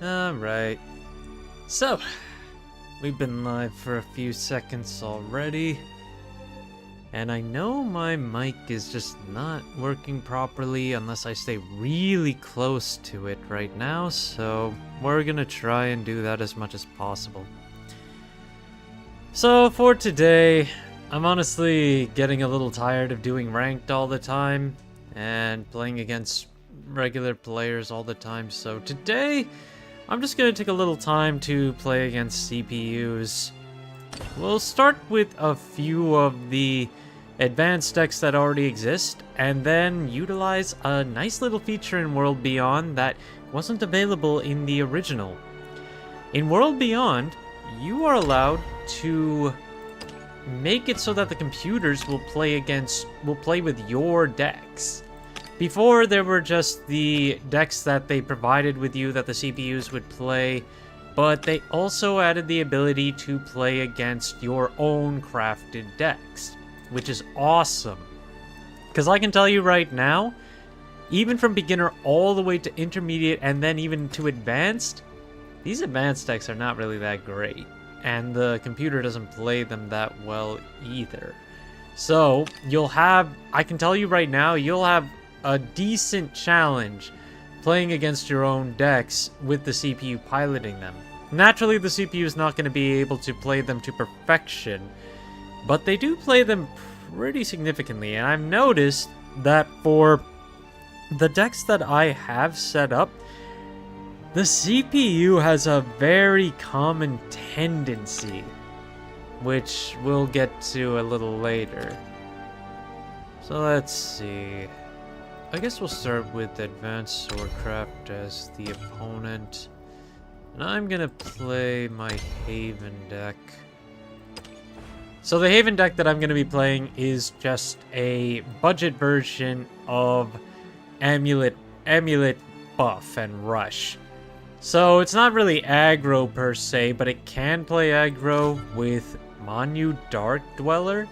Alright. So, we've been live for a few seconds already. And I know my mic is just not working properly unless I stay really close to it right now, so we're gonna try and do that as much as possible. So for today, I'm honestly getting a little tired of doing ranked all the time and playing against regular players all the time, so today I'm just gonna take a little time to play against CPUs. We'll start with a few of the advanced decks that already exist, and then utilize a nice little feature in World Beyond that wasn't available in the original. In World Beyond, you are allowed to make it so that the computers will play with your decks. Before, there were just the decks that they provided with you that the CPUs would play, but they also added the ability to play against your own crafted decks, which is awesome. Because I can tell you right now, even from beginner all the way to intermediate and then even to advanced, these advanced decks are not really that great. And the computer doesn't play them that well either. So, I can tell you right now, you'll have a decent challenge playing against your own decks with the CPU piloting them. Naturally, the CPU is not going to be able to play them to perfection, but they do play them pretty significantly, and I've noticed that for the decks that I have set up, the CPU has a very common tendency, which we'll get to a little later. So let's see. I guess we'll start with Advanced Swordcraft as the opponent, and I'm gonna play my Haven deck. So the Haven deck that I'm going to be playing is just a budget version of Amulet Buff and Rush. So it's not really aggro per se, but it can play aggro with Manu Dark Dweller.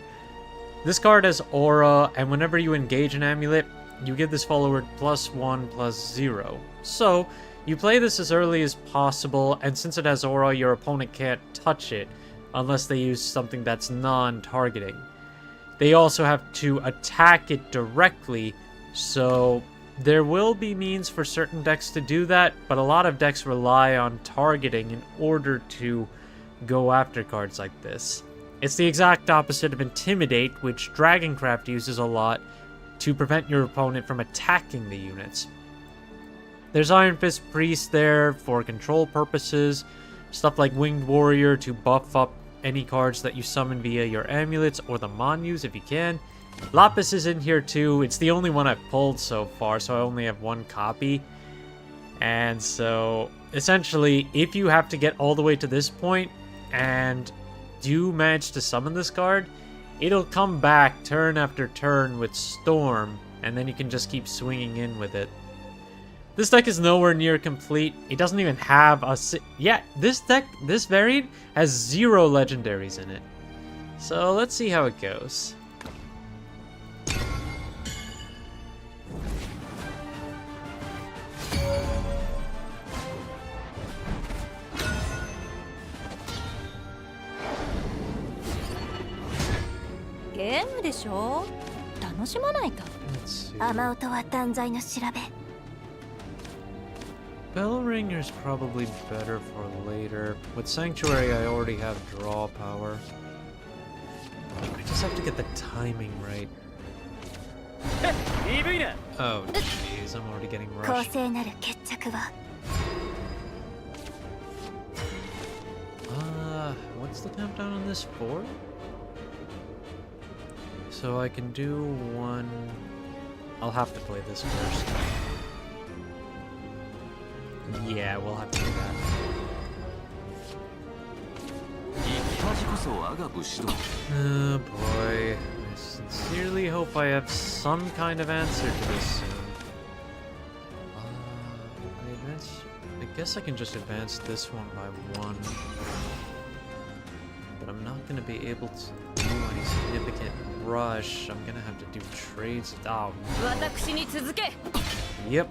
This card has Aura, and whenever you engage an Amulet, you give this follower +1/+0. So you play this as early as possible, and since it has Aura, your opponent can't touch it unless they use something that's non-targeting. They also have to attack it directly, so there will be means for certain decks to do that, but a lot of decks rely on targeting in order to go after cards like this. It's the exact opposite of Intimidate, which Dragoncraft uses a lot to prevent your opponent from attacking the units. There's Iron Fist Priest there for control purposes, stuff like Winged Warrior to buff up any cards that you summon via your amulets or the Manus if you can. Lapis is in here too. It's the only one I've pulled so far, so I only have one copy. And so, essentially, if you have to get all the way to this point and do manage to summon this card, it'll come back turn after turn with Storm, and then you can just keep swinging in with it. This deck is nowhere near complete. It doesn't even have a... this variant has 0 legendaries in it. So let's see how it goes. Let's see. Bellringer's probably better for later. With Sanctuary, I already have draw power. I just have to get the timing right. Oh, jeez, I'm already getting rushed. What's the countdown on this for? So I can do one... I'll have to play this first. Yeah, we'll have to do that. Oh boy. I sincerely hope I have some kind of answer to this soon. I guess I can just advance this one by 1. But I'm I'm not gonna be able to do any significant rush. I'm gonna have to do trades. Oh, yep.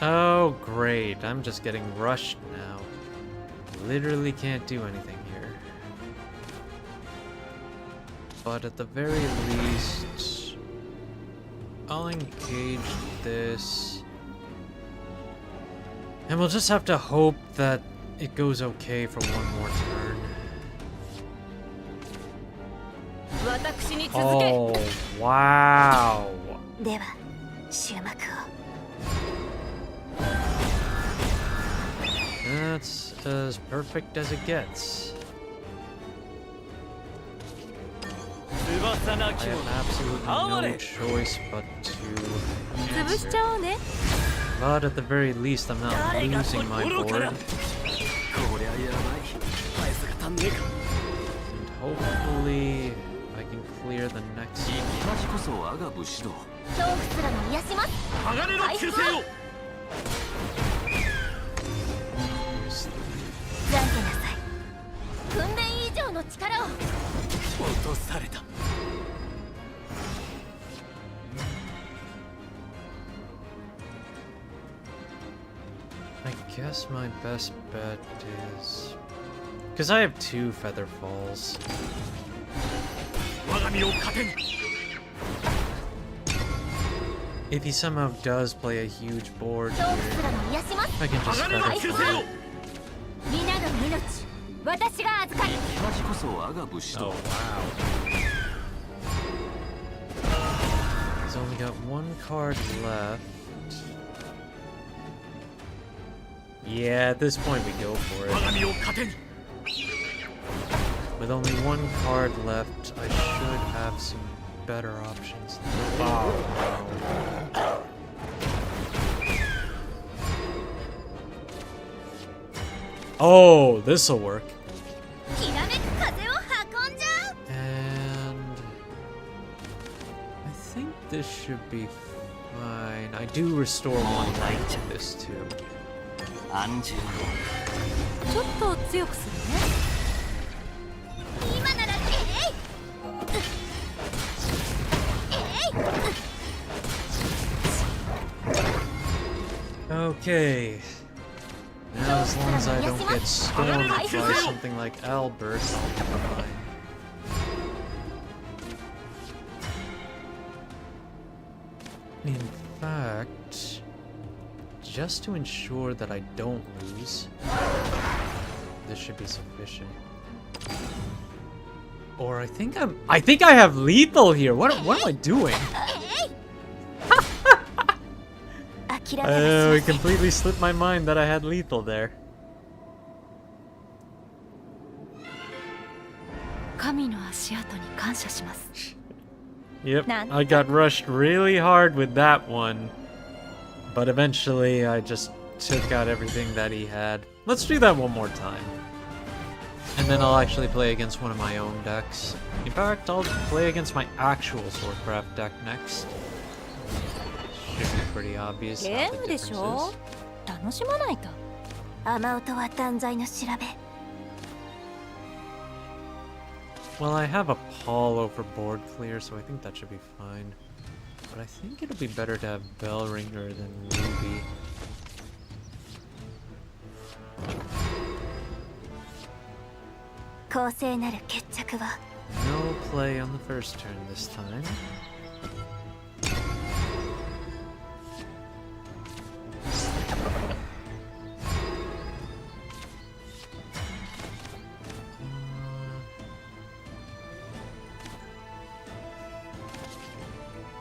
Oh, great. I'm just getting rushed now. Literally can't do anything here. But at the very least, I'll engage this. And we'll just have to hope that it goes okay for one more turn. Oh, wow. That's as perfect as it gets. I have absolutely no choice but to answer. But at the very least, I'm not losing my board. And hopefully, I can clear the next one. I guess my best bet is... because I have 2 feather falls. If he somehow does play a huge board here, I can just feather fall it. Oh wow. He's only got 1 card left. Yeah, at this point we go for it. With only 1 card left, I should have some better options. Oh no. Oh, this'll work. And I think this should be fine. I do restore 1 life to this too. Okay. Now, as long as I don't get stormed by something like Albert, I'll be fine. In fact, just to ensure that I don't lose, this should be sufficient. Or I think I have lethal here. What am I doing? Oh, it completely slipped my mind that I had lethal there. Yep, I got rushed really hard with that one. But eventually, I just took out everything that he had. Let's do that one more time. And then I'll actually play against one of my own decks. In fact, I'll play against my actual Swordcraft deck next. Should be pretty obvious how the difference is. Well, I have Apollo for board clear, so I think that should be fine. But I think it'll be better to have Bellringer than Ruby. No play on the first turn this time.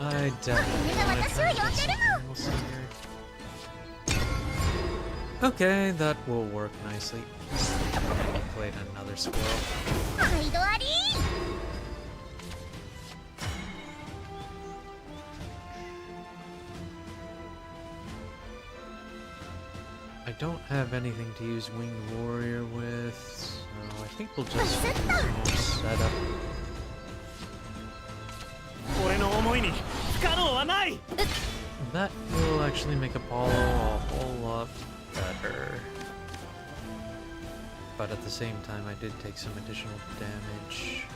I definitely want to try to get something else in here. Okay, that will work nicely. I played another squirrel. I don't have anything to use Winged Warrior with, so I think we'll just use more setup. That will actually make Apollo a whole lot better. but at the same time I did take some additional damage.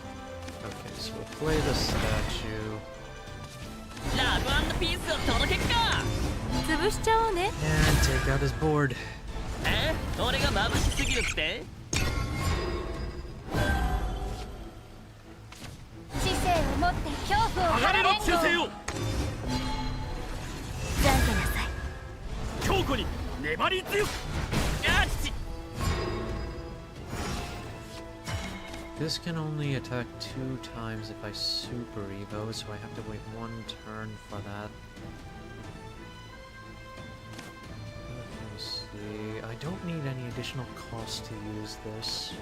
Okay, so we'll play the statue. ラブ&ピースを届けっか。潰しちゃおうね。 And take out his board. 俺が眩しすぎるって？知性を持って恐怖を鋼の忠誠を。懺悔なさい。強固に粘り強く。父。 This can only attack 2 times if I super evo, so I have to wait 1 turn for that. Let me see. I don't need any additional cost to use this.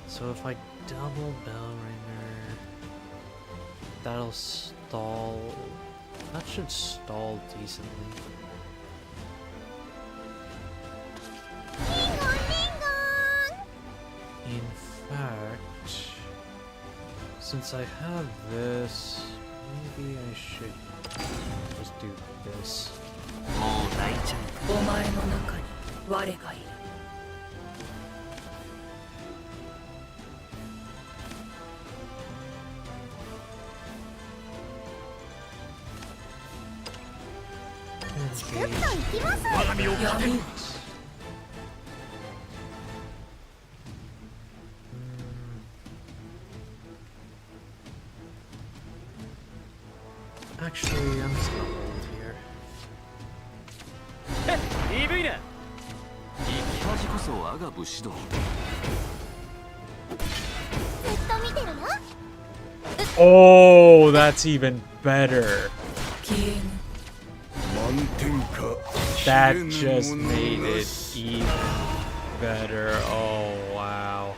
So if I double Bellringer, that'll stall. That should stall decently. In fact, since I have this, maybe I should just do this. もう大丈夫。お前の中に我がいる。我が身を糧に。 Actually, I'm just gonna hold here. 鈍いな。生き恥こそ我が武士道。ずっと見てるよ。 Oh, that's even better. That just made it even better. Oh, wow.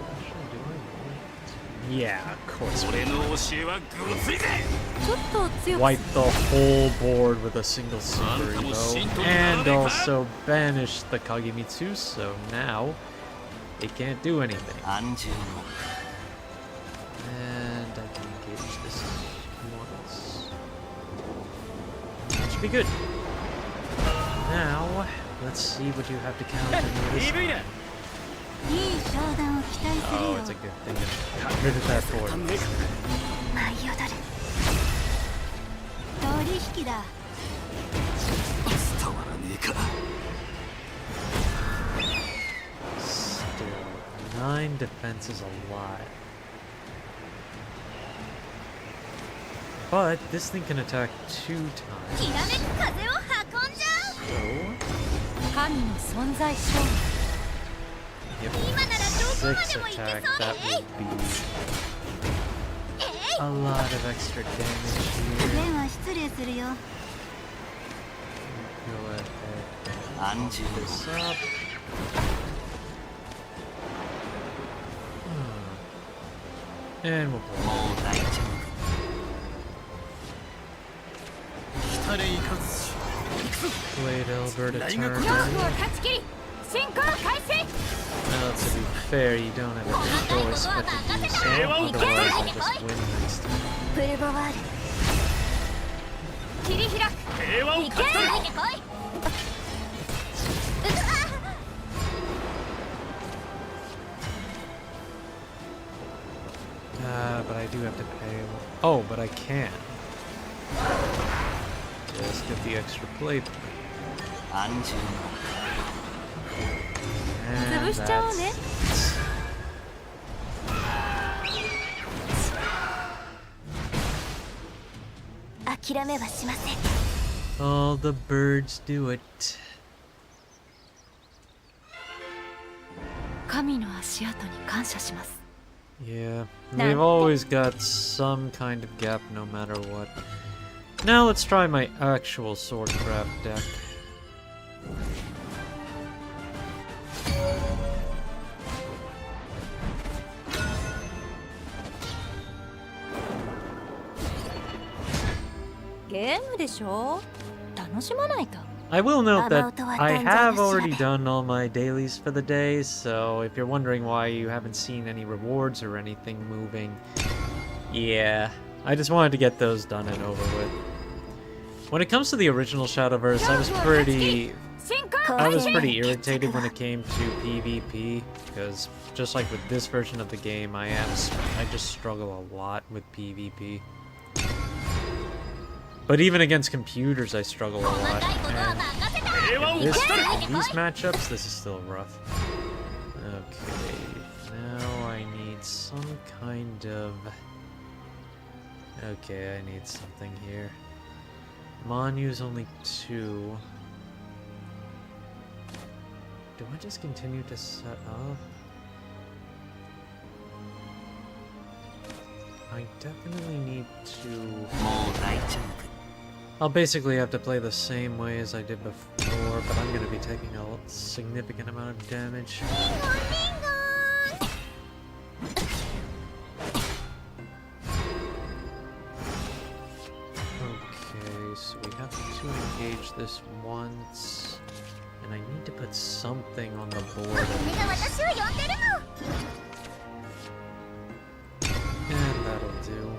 Actually, do I want? Yeah, of course. 俺の教えはごついぜ。ちょっと強く。 Wipe the whole board with a single super evo, and also banish the Kagemitsu, so now it can't do anything. 安住も。 And I can engage this once. That should be good. Now, let's see what you have to counter this. 鈍いな。いい商談を期待する Oh, よ。 it's a good thing I got rid of that board. 舞い踊る。取引だ。伝わらねえか。 Still, 9 defense is a lot. But this thing can attack 2 times. きらめく風を運んじゃう。 So, 神の存在証明。 if 今ならどこま 6 でも行け attack, そう that ね。 would be a lot of extra damage here. では失礼するよ。 Go ahead 安住 and も。 this up. And we'll play. もう大丈夫。来たれいかずし。 Played Alberta turn. 恐怖を断ち切り、進行開始。 Well, to be fair, you don't have a choice but to do so. Otherwise, I'll just win next time. プルボワール。切り開く。平和を行け。勝ち取る。来い。 But I do have to pay. Oh, but I can. Just get the extra play. 安住も。 And 潰しちゃおうね。 諦めはしません。 all the birds do it. 神の足跡に感謝します。 Yeah, they've always got some kind of gap no matter what. Now let's try my actual swordcraft deck. I will note that I have already done all my dailies for the day, so if you're wondering why you haven't seen any rewards or anything moving, yeah, I just wanted to get those done and over with. When it comes to the original Shadowverse, I was pretty irritated when it came to PvP, because just like with this version of the game, I just struggle a lot with PvP. But even against computers, I struggle a lot. And these matchups, this is still rough. Okay, now I need some kind of... Okay, I need something here. Manu's only 2. Do I just continue to set up? I definitely need to... I'll basically have to play the same way as I did before, but I'm going to be taking a significant amount of damage. Okay, so we have to engage this once, and I need to put something on the board. And that'll do.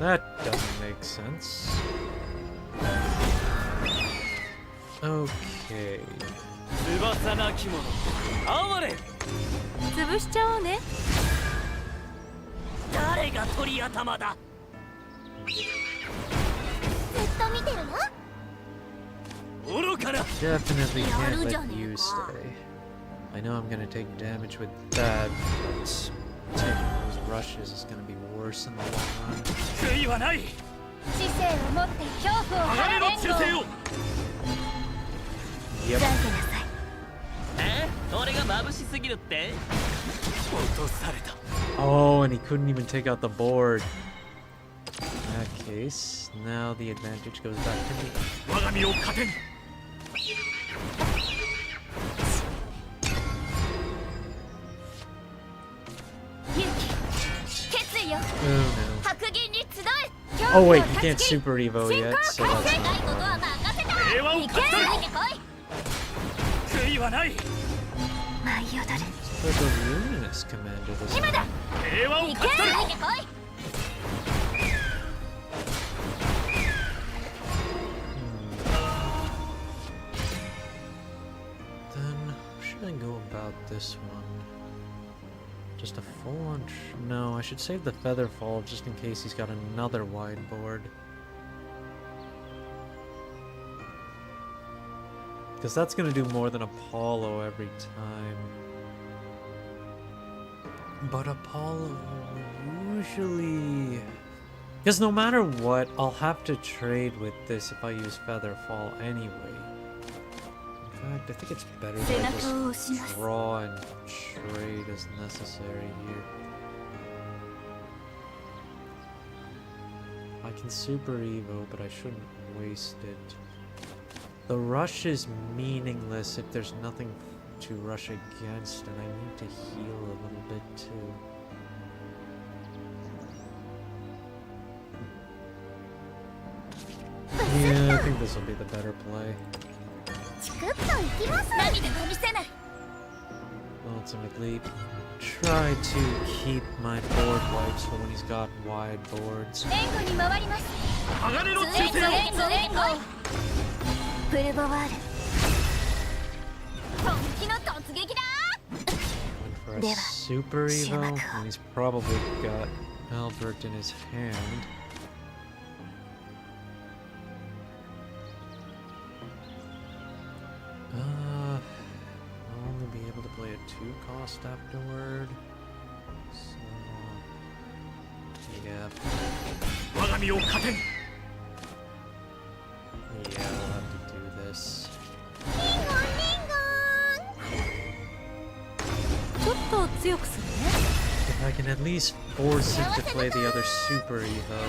That doesn't make sense. Okay. 潰しちゃおうね。誰が鳥頭だ。ずっと見てるよ。 Definitely can't let you stay. I know I'm gonna take damage with that, but taking those rushes is gonna be worse in the long run. 悔いはない。知性を持って恐怖を晴れ連合。 Yep. 懺悔なさい。俺が眩しすぎるって？落とされた。 Oh, and he couldn't even take out the board. In that case, now the advantage goes back to me. 我が身を糧に。 Oh no. Oh wait, you can't Super Evo yet, so that's not fun. 平和を勝ち取る。悔いはない。 Put the Luminous Commander this time. 平和を勝ち取る。 Then, how should I go about this one? Just a full-on... No, I should save the Feather Fall just in case he's got another wide board. Because that's going to do more than Apollo every time. But Apollo usually... Because no matter what, I'll have to trade with this if I use Feather Fall anyway. In fact, I think it's better if I just draw and trade as necessary here. I can Super Evo, but I shouldn't waste it. The rush is meaningless if there's nothing to rush against, and I need to heal a little bit too. Yeah, I think this will be the better play. Ultimately, try to keep my board wipes for when he's got wide boards. Went for a Super Evo, and he's probably got Albert in his hand. I'll only be able to play a 2-cost afterward. So, yeah. Yeah, I'll have to do this. If I can at least force him to play the other Super Evo,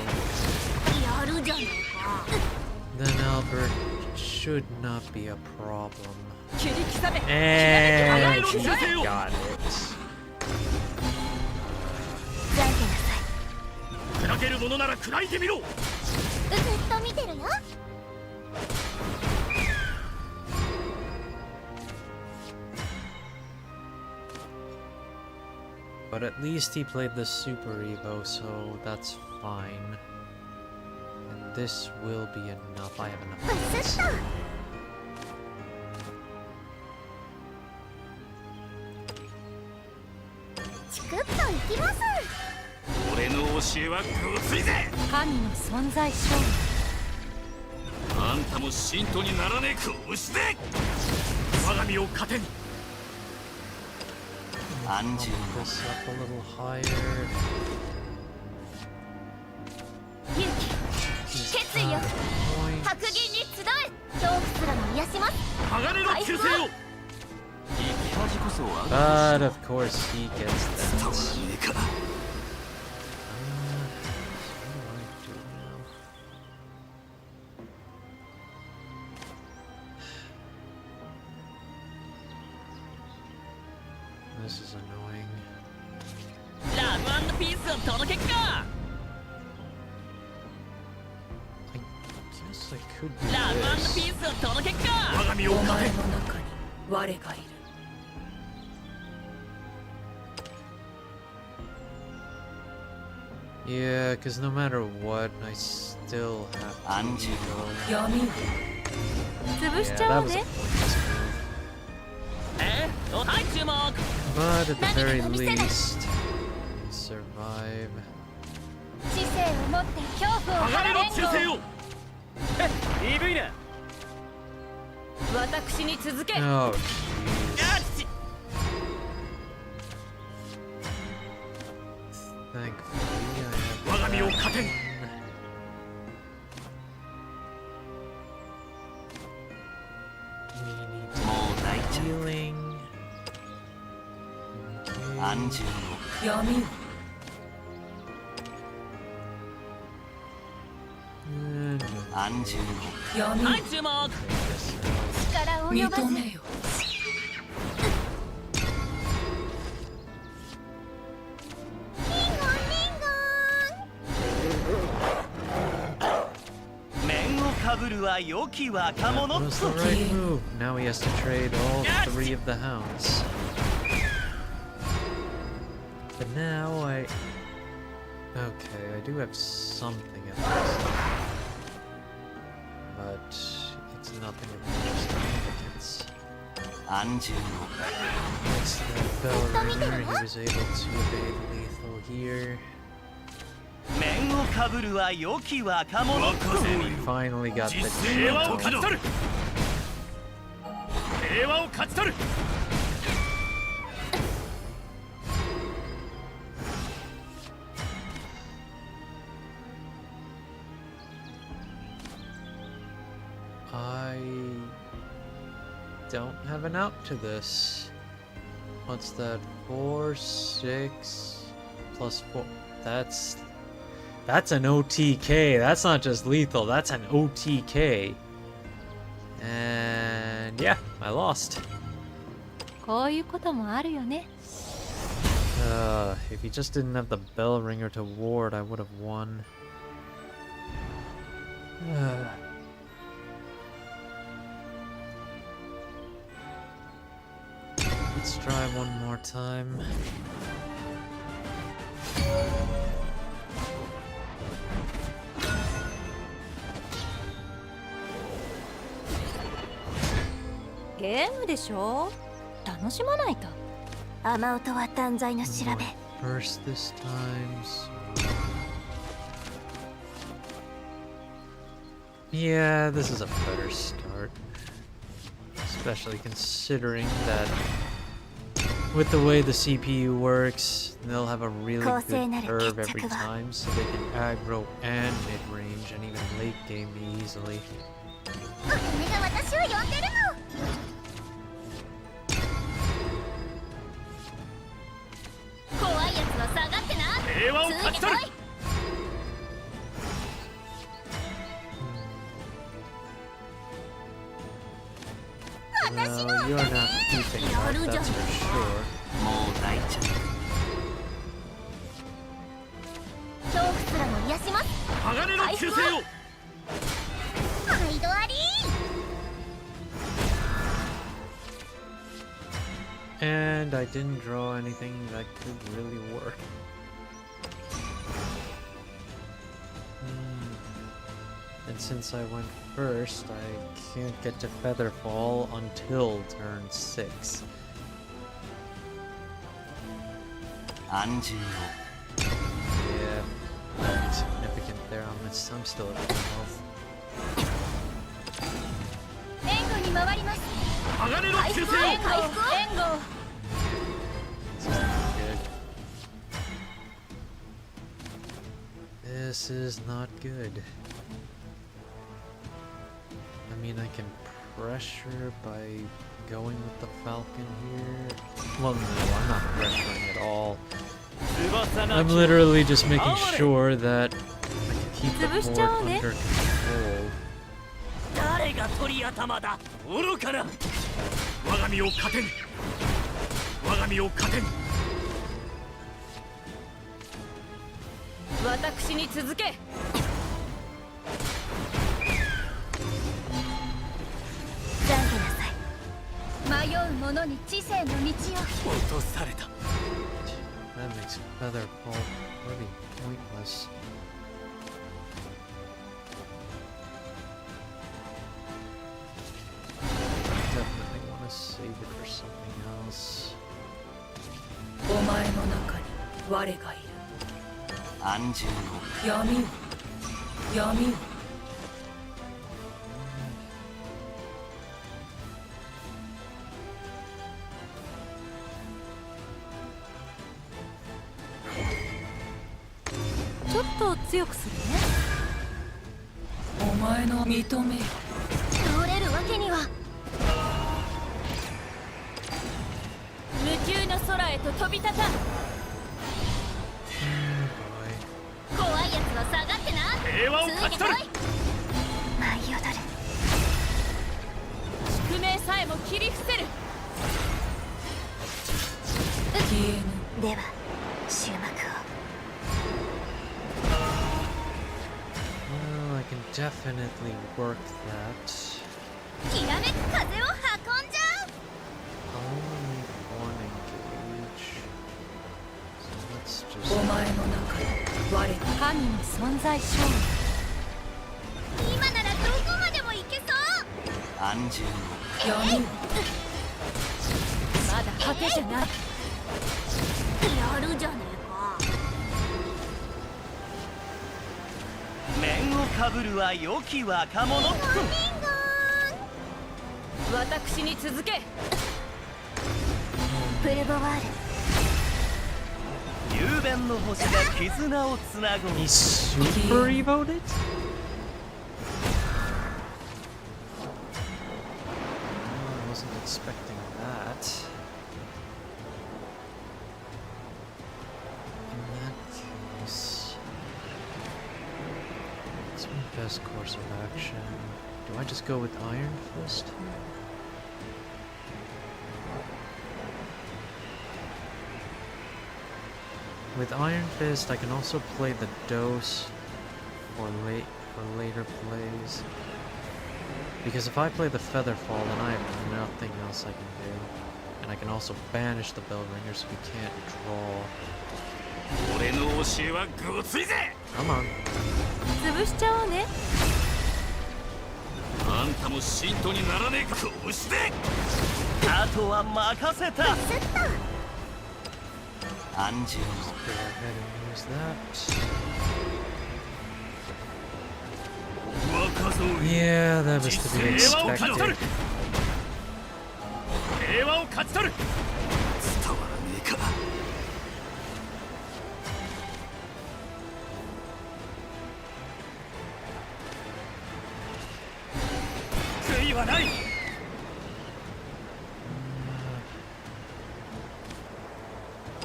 then Albert should not be a problem. And he got it. but at least he played the Super Evo, so that's fine. And this will be enough. I have enough points. チクッといきます。俺の教えはごついぜ。神の存在証明。あんたも信徒にならねえ拳で我が身を糧に。安住 This up a little higher. 勇気、決意よ。白銀に集え。恐怖すらも癒します。鋼の忠誠を。生き恥こそは But of course he gets 伝 that. わらねえか。What do I do now? This is annoying. ラブ&ピースを届けっか。 I guess I could do ラブ&ピ this. ースを届けっか。我が身をお糧に。前の中に我がいる。Yeah, because no matter what, I still have to Anju. go. 闇を潰し Yeah, ちゃ that おう was a ぜ。 pointless move. はい注目。 But at the very Naniが見せない least, we survive. 知性を持って恐怖を鋼の忠誠連合。を。鈍いな。私に続け。 Oh, あ jeez. ち Thankfully, 我が I 身を have 糧に。 we need もう大丈 healing. 夫。 Okay. 安住闇を And を。安住を。闇をはい注目。 力及ばず。認めよ。面をかぶるは良き若 that 者。 was the right move. Now he has to trade all three of the hounds. But now I... Okay, I do have something at least. But it's nothing of much significance. 安住を。 It's the bell ringer. He was able to evade lethal here. 面をかぶるは良き若者。 We finally got the 平和を勝ち Demon. 取る。平和を勝ち取る。 I don't have an out to this. What's that? 4, 6 plus 4. That's an OTK. That's not just lethal. That's an OTK. And yeah, I lost. こういうこともあるよね。 If he just didn't have the bell ringer to ward, I would have won. Let's try one more time. Game でしょ。楽しまないと。雨音は断罪の調 I'm べ。 going first this time, so... Yeah, this is a better start. Especially considering that with the way the CPU works, they'll have a really good curve every time, so they can aggro and mid-range and even late game me easily. お金が私を呼んでるの。怖いやつは下がってな。平和を勝ち取る。 Well, you're not keeping that, that's for sure. もう大丈夫。 恐怖すらも癒します。鋼の忠誠を。毎度あり。And I didn't draw anything that could really work. And since I went first, I can't get to Featherfall until turn 6. Yeah, that'd be significant there. I'm still at full health. 援護に回ります。鋼の急戦援護援護 This is not good. This is not good. I mean, I can pressure by going with the Falcon here. Well, no, I'm not pressuring at all. I'm literally just making sure that I can keep the board under control. 誰が鳥頭だ愚かな我が身を糧に我が身を糧に私に続け。懺悔なさい。迷う者に知性の道を。落とされた That makes Featherfall pretty pointless. Definitely want to save it for something else. お前の中に我がいる。安住闇を闇を。ちょっと強くするね。お前の認め。倒れるわけには。無球の空へと飛び立たん。怖いやつは下がってな。平和を勝ち取るついてこい。舞い踊る。宿命さえも切り伏せる。消えぬ。では終幕を。Well, I can definitely work that. きらめく風を運んじゃう。 Only one engage. So let's お just. 前の中に我が神の存在証今ならどこまでも行けそう。安住明。闇を。まだ果てじゃない。やるじゃねえか。面をかぶるは良き若者私に続け。プルボワール。雄弁の星が絆をつなぐ He super evoted? I wasn't expecting that. In that case, what's my best course of action? Do I just go with Iron Fist? With Iron Fist, I can also play the dose for later plays. Because if I play the Featherfall, then I have nothing else I can do. And I can also banish the Bellringer so we can't draw. 俺の教えはごついぜ Come on. 潰しちゃおうね。あんたも信徒にならねえかこうしてあとは任せた安住 Go ahead and use that. 若造 Yeah, that was to be 平和を勝ち取る expected. 平和を勝ち取る伝わらねえか悔いはない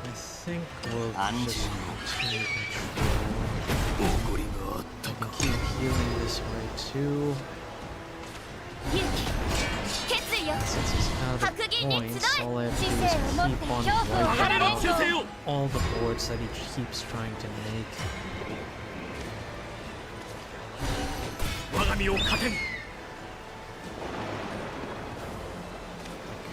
I think we'll just continue control. おごりがあった I か can keep healing this way too. 勇気決意よ。 Since he's out of 白銀に points, 集 all I い。 have 知 to do 性 is を持って keep on 恐怖を wiping 晴られん 鋼の忠誠を all the boards that he keeps trying to make. 我が身を糧に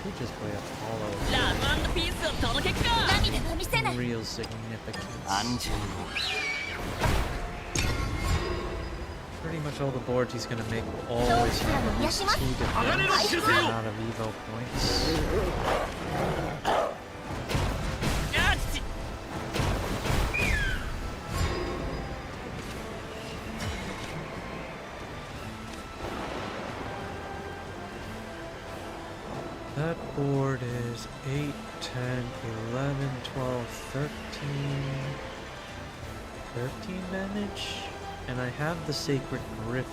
Could just play Apollo. ラブ&ピースを届けっか。涙は見せない。 Real significance. 安全を Pretty much all the boards he's gonna make will always have at least 2 defense out of Evo points. やっち That board is 8, 10, 11, 12, 13... 13 damage? And I have the Sacred Griffin.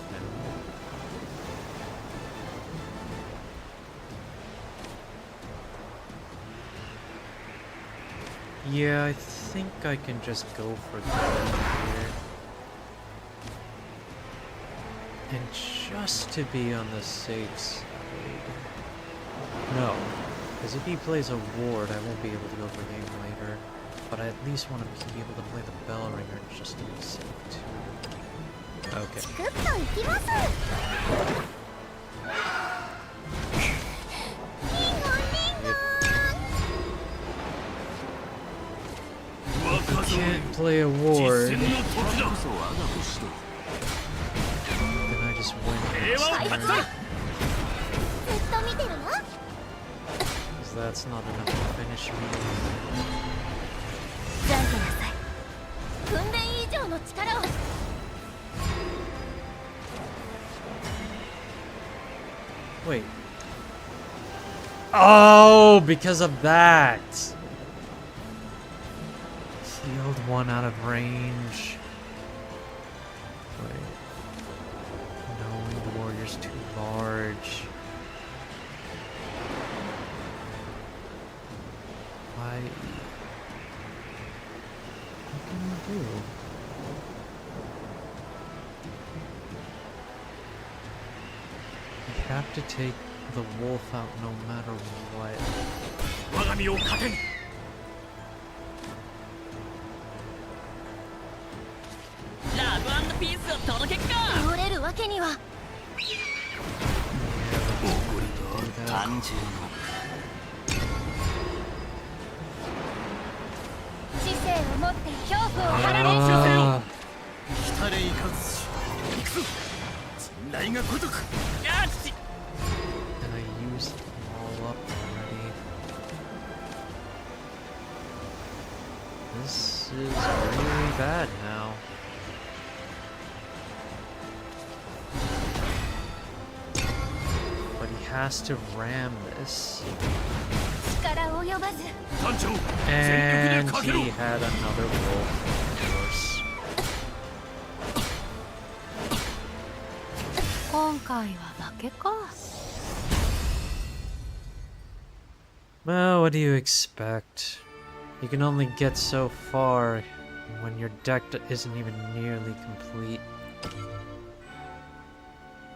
Yeah, I think I can just go for that here. And just to be on the safe side... No, because if he plays a ward, I won't be able to go for game later. But I at least want to be able to play the Bell Ringer just to be safe too. Okay. グッといきます。Can't play a ward. 戦の時だ Then I just win. 平和を勝ち取る ずっと見てるわ。 Because that's not enough to finish me. 懺悔なさい。訓練以上の力を。 Wait. Oh, because of that. Healed 1 out of range. Wait. No, the warrior's too large. Why? What can I do? I have to take the wolf out no matter what. 我が身を糧にラブ&ピースを届けっか。倒れるわけには。 Do that. 安全を 知性を持って恐怖を晴られ。 Ah. 来たれいかずし行くぞ陣雷が如くやっち And I used them all up already. This is really bad now. But he has to ram this. 力及ばず。艦長 And 全力でかけろ he had another wolf, of course. 今回は負けか。 Well, what do you expect? You can only get so far when your deck isn't even nearly complete.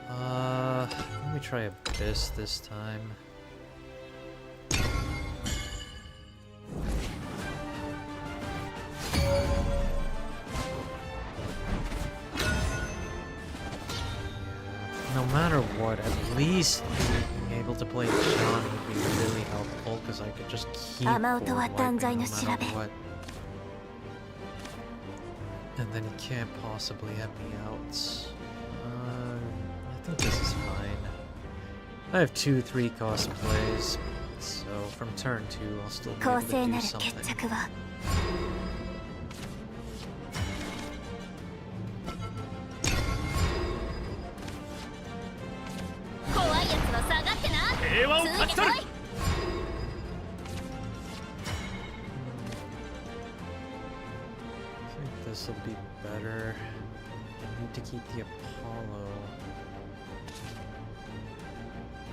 Let me try Abyss this time. No matter what, at least being able to play John would be really helpful because I could just keep board wiping no matter what. And then he can't possibly have me out. I think this is fine. I have 2 3-cost plays, so from turn 2 I'll still be 公 able to 正 do なる決 something. 着は。怖いやつは下がってな。平和を勝ち取る ついてこい。 I think this will be better. I need to keep the Apollo.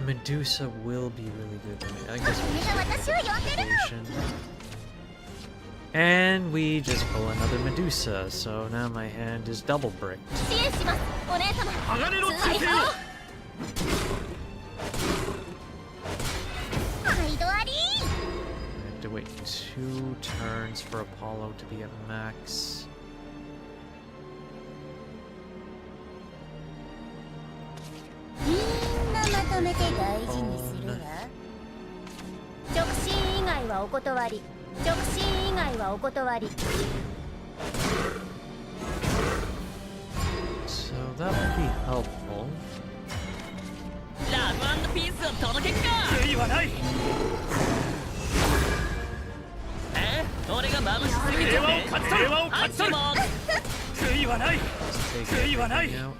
Medusa will be really good to me. I guess we'll みんな just 私を go 呼んでるの。 with And we just pull another Medusa, so now my hand is double bricked. 支援します。お姉様。鋼の忠誠を毎度あり。 I have to wait 2 turns for Apollo to be at max. みんなまとめて大事にするわ。外はお断り。直進以外はお断り。 So that would be helpful. ラブ&ピースを届けっか。悔いはない。俺が眩しすぎて平和を勝ち取る。平和を勝ち取る。悔いはない。 Let's take 悔いはない。 everything out.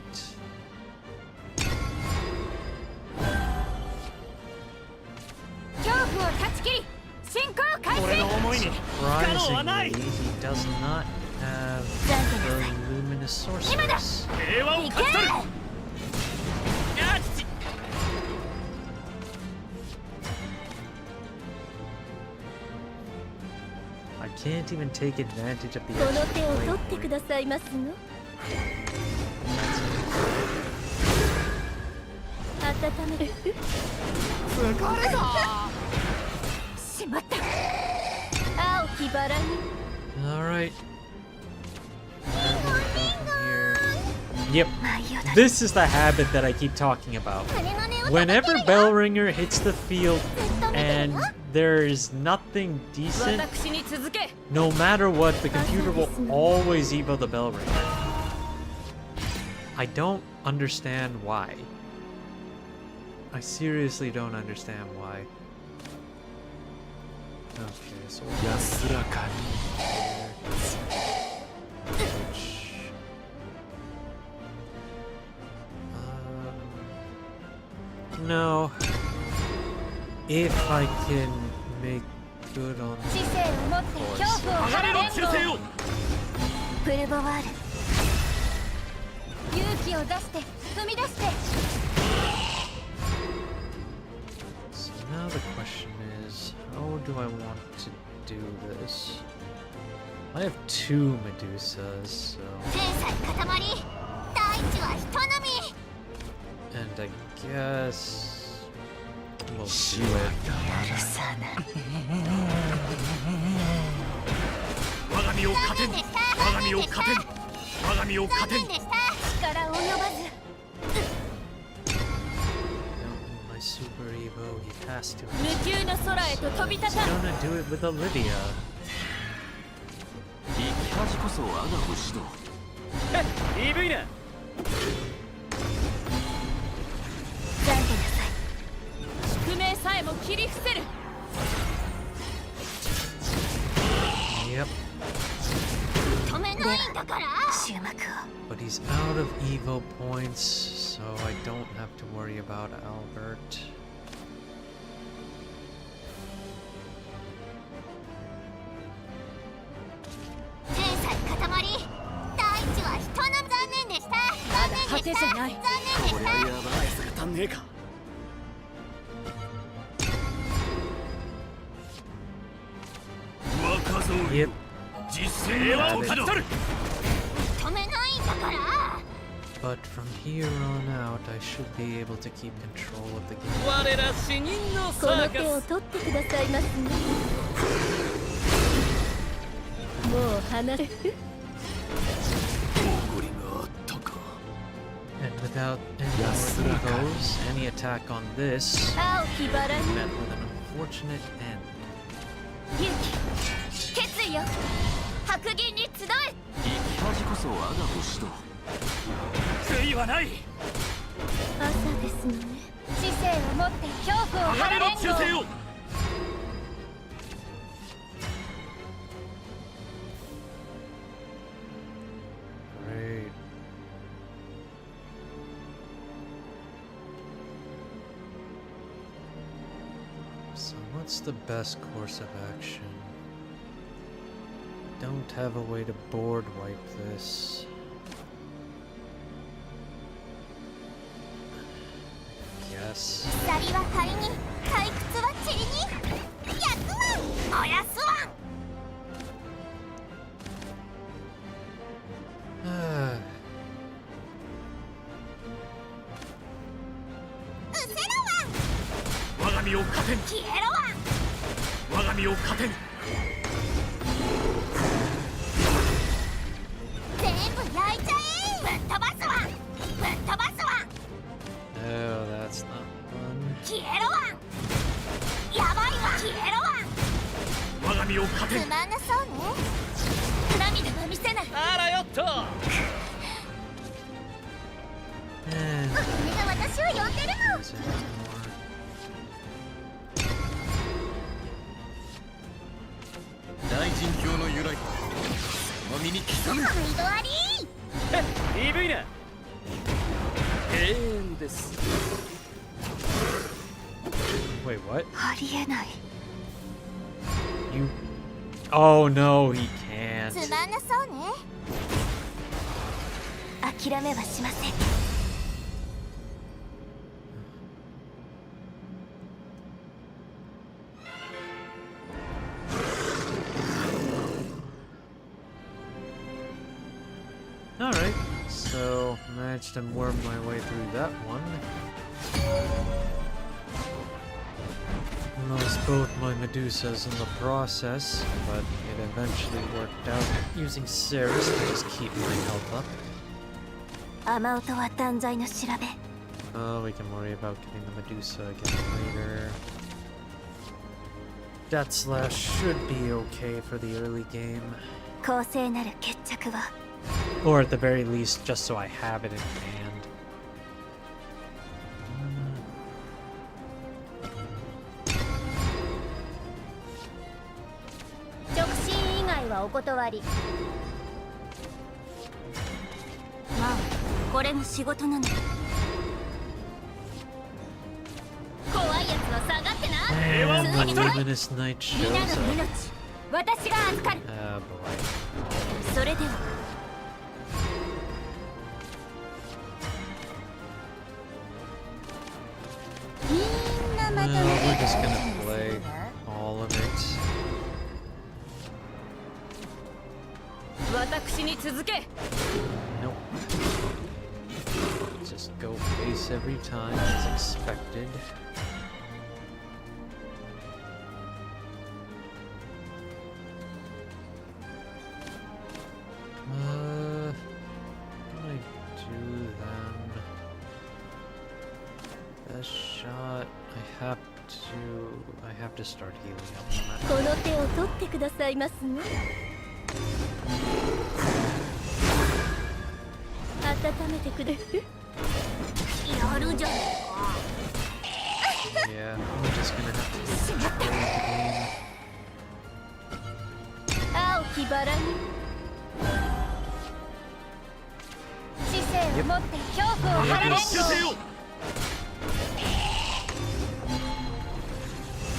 恐怖を断ち切り進行開俺の始。思いに不可能はない。 Surprisingly, he does not have the luminous sorceress. 平和を勝ち取る。あち I can't even take advantage of the この extra 手を play 取ってく point. ださいますの。温める。疲れた。しまった。青きバラに。 Alright. Yep. This is the habit that I keep talking about. Whenever Bellringer hits the field and there's nothing decent, 私に続け。 no matter what, the computer will always evo the Bellringer. I don't understand why. I seriously don't understand why. Okay, so no. If I can make good on 知性を持って恐怖を鋼の払忠誠を。プルボワール。勇気を出して踏み出して。 So now the question is, how do I want to do this? I have 2 Medusas, so 天才塊。大地は人のみ。 and I guess we'll do it. 我が身を糧に。我が身を糧に。我が身を糧に。力及ばず。 My super Evo, he has to. 無休の空へと飛び He's 立た。 gonna do it with Olivia. 生き恥こそ我が星と。鈍いな。懺悔なさい。宿命さえも切り伏せる。 Yep, 止めないんだから。終幕を。 but he's out of Evo points, so I don't have to worry about Albert. 天才塊。大地は人の。残念でした。まだ果てじゃない。残念でこれはやばい。アイスが足んねえか。 若造 Yep. 実践はを勝ち取る。止めないんだから。 But from here on out, I should be able to keep control of the game. 我ら死人のサこのーカス。手を取ってくださいますね。もう離れる。誇りがあったか。 And without any more egos, any attack on this 青きバラに。 met with an unfortunate end. 勇気。決意よ。白銀に集え。生き恥こそ我が星と。悔いはない。朝ですのね。知性を持って恐怖を鋼の払え。忠誠を。 Great. So what's the best course of action? Don't have a way to board wipe this. Yes. 鎖は仮に、退屈は塵に。100万燃やすわ。 うせろわ。我が身を糧に。消えろわ。我が身を糧に。全部焼いちゃえ。ぶっ飛ばすわ。ぶっ飛ばすわ。 Oh, that's not fun. 消えろわ。やばいわ。消えろわ。が私を呼んでるの。 use it anymore. 大神教の由来お身に刻む毎度あり。 鈍いな永遠です Wait, what? ありえない。 You. Oh no, he can't. つまんなそうね。諦めはしません。 Alright, so managed to worm my way through that one. Lost both my Medusas in the process, but it eventually worked out using Ceres to just keep my health up. 雨音は断罪の調べ。 Oh, we can worry about getting the Medusa again later. Death Slash should be okay for the early game. 公正なる決着は Or at the very least, just so I have it in hand. 直進以外はお断り。まあこれも仕事なの。怖いやつは下がってな。 And つい the に来い。 luminous night 皆 shows の up. 命、私が預かる。 Oh boy. それでは みんなまと Well, め we're て just gonna play all of it. 私に続け。 Nope. Just go face every time as expected. What can I do then? Best shot. I have to start healing up no matter. この手を取ってくださいますね。温めてくれる。やるじゃん。 Yeah, I'm just gonna have to play the game. 青きバラに。知性を持って恐怖を晴られんの。出せよ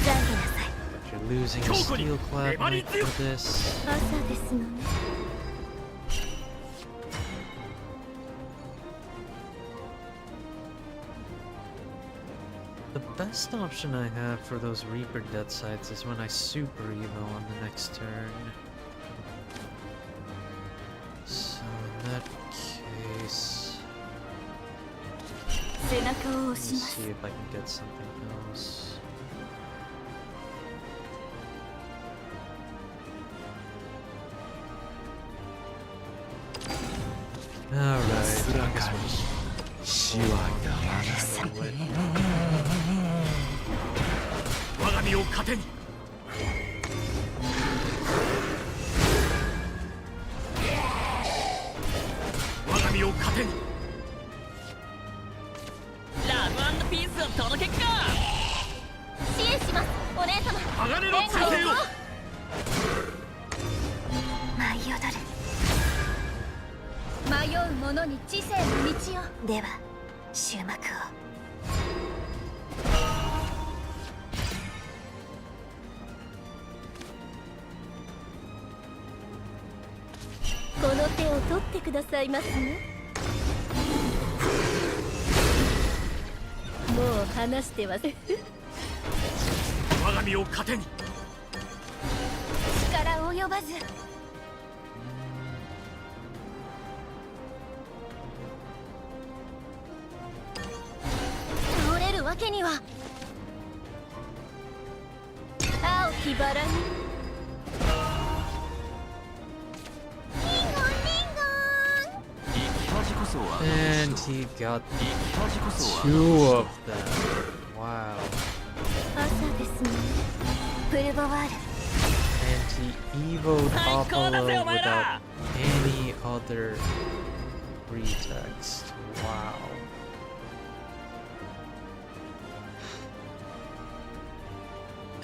懺悔なさい。 But you're losing a steel clad knight for this. 朝ですのね。 The best option I have for those Reaper death sites is when I super evo on the next turn. So in that case, 背中を押 let's します。 see if I can get something else. Alright, I guess we'll just 死は我が身を糧に我が身を糧にラブ&ピースを届けっか支援します、お姉様。鋼の追跡を舞い踊る。迷う者に知性の道を。では終幕を。この手を取ってくださいますね。もう話しては我が身を糧に力及ばず。倒れるわけには。青きバラに。リンゴンリンゴン。生き恥こそは And he got 生き恥こそは two of them. Wow. 朝ですね。プルボワール。 And he evoed Apollo without any other pretext. Wow.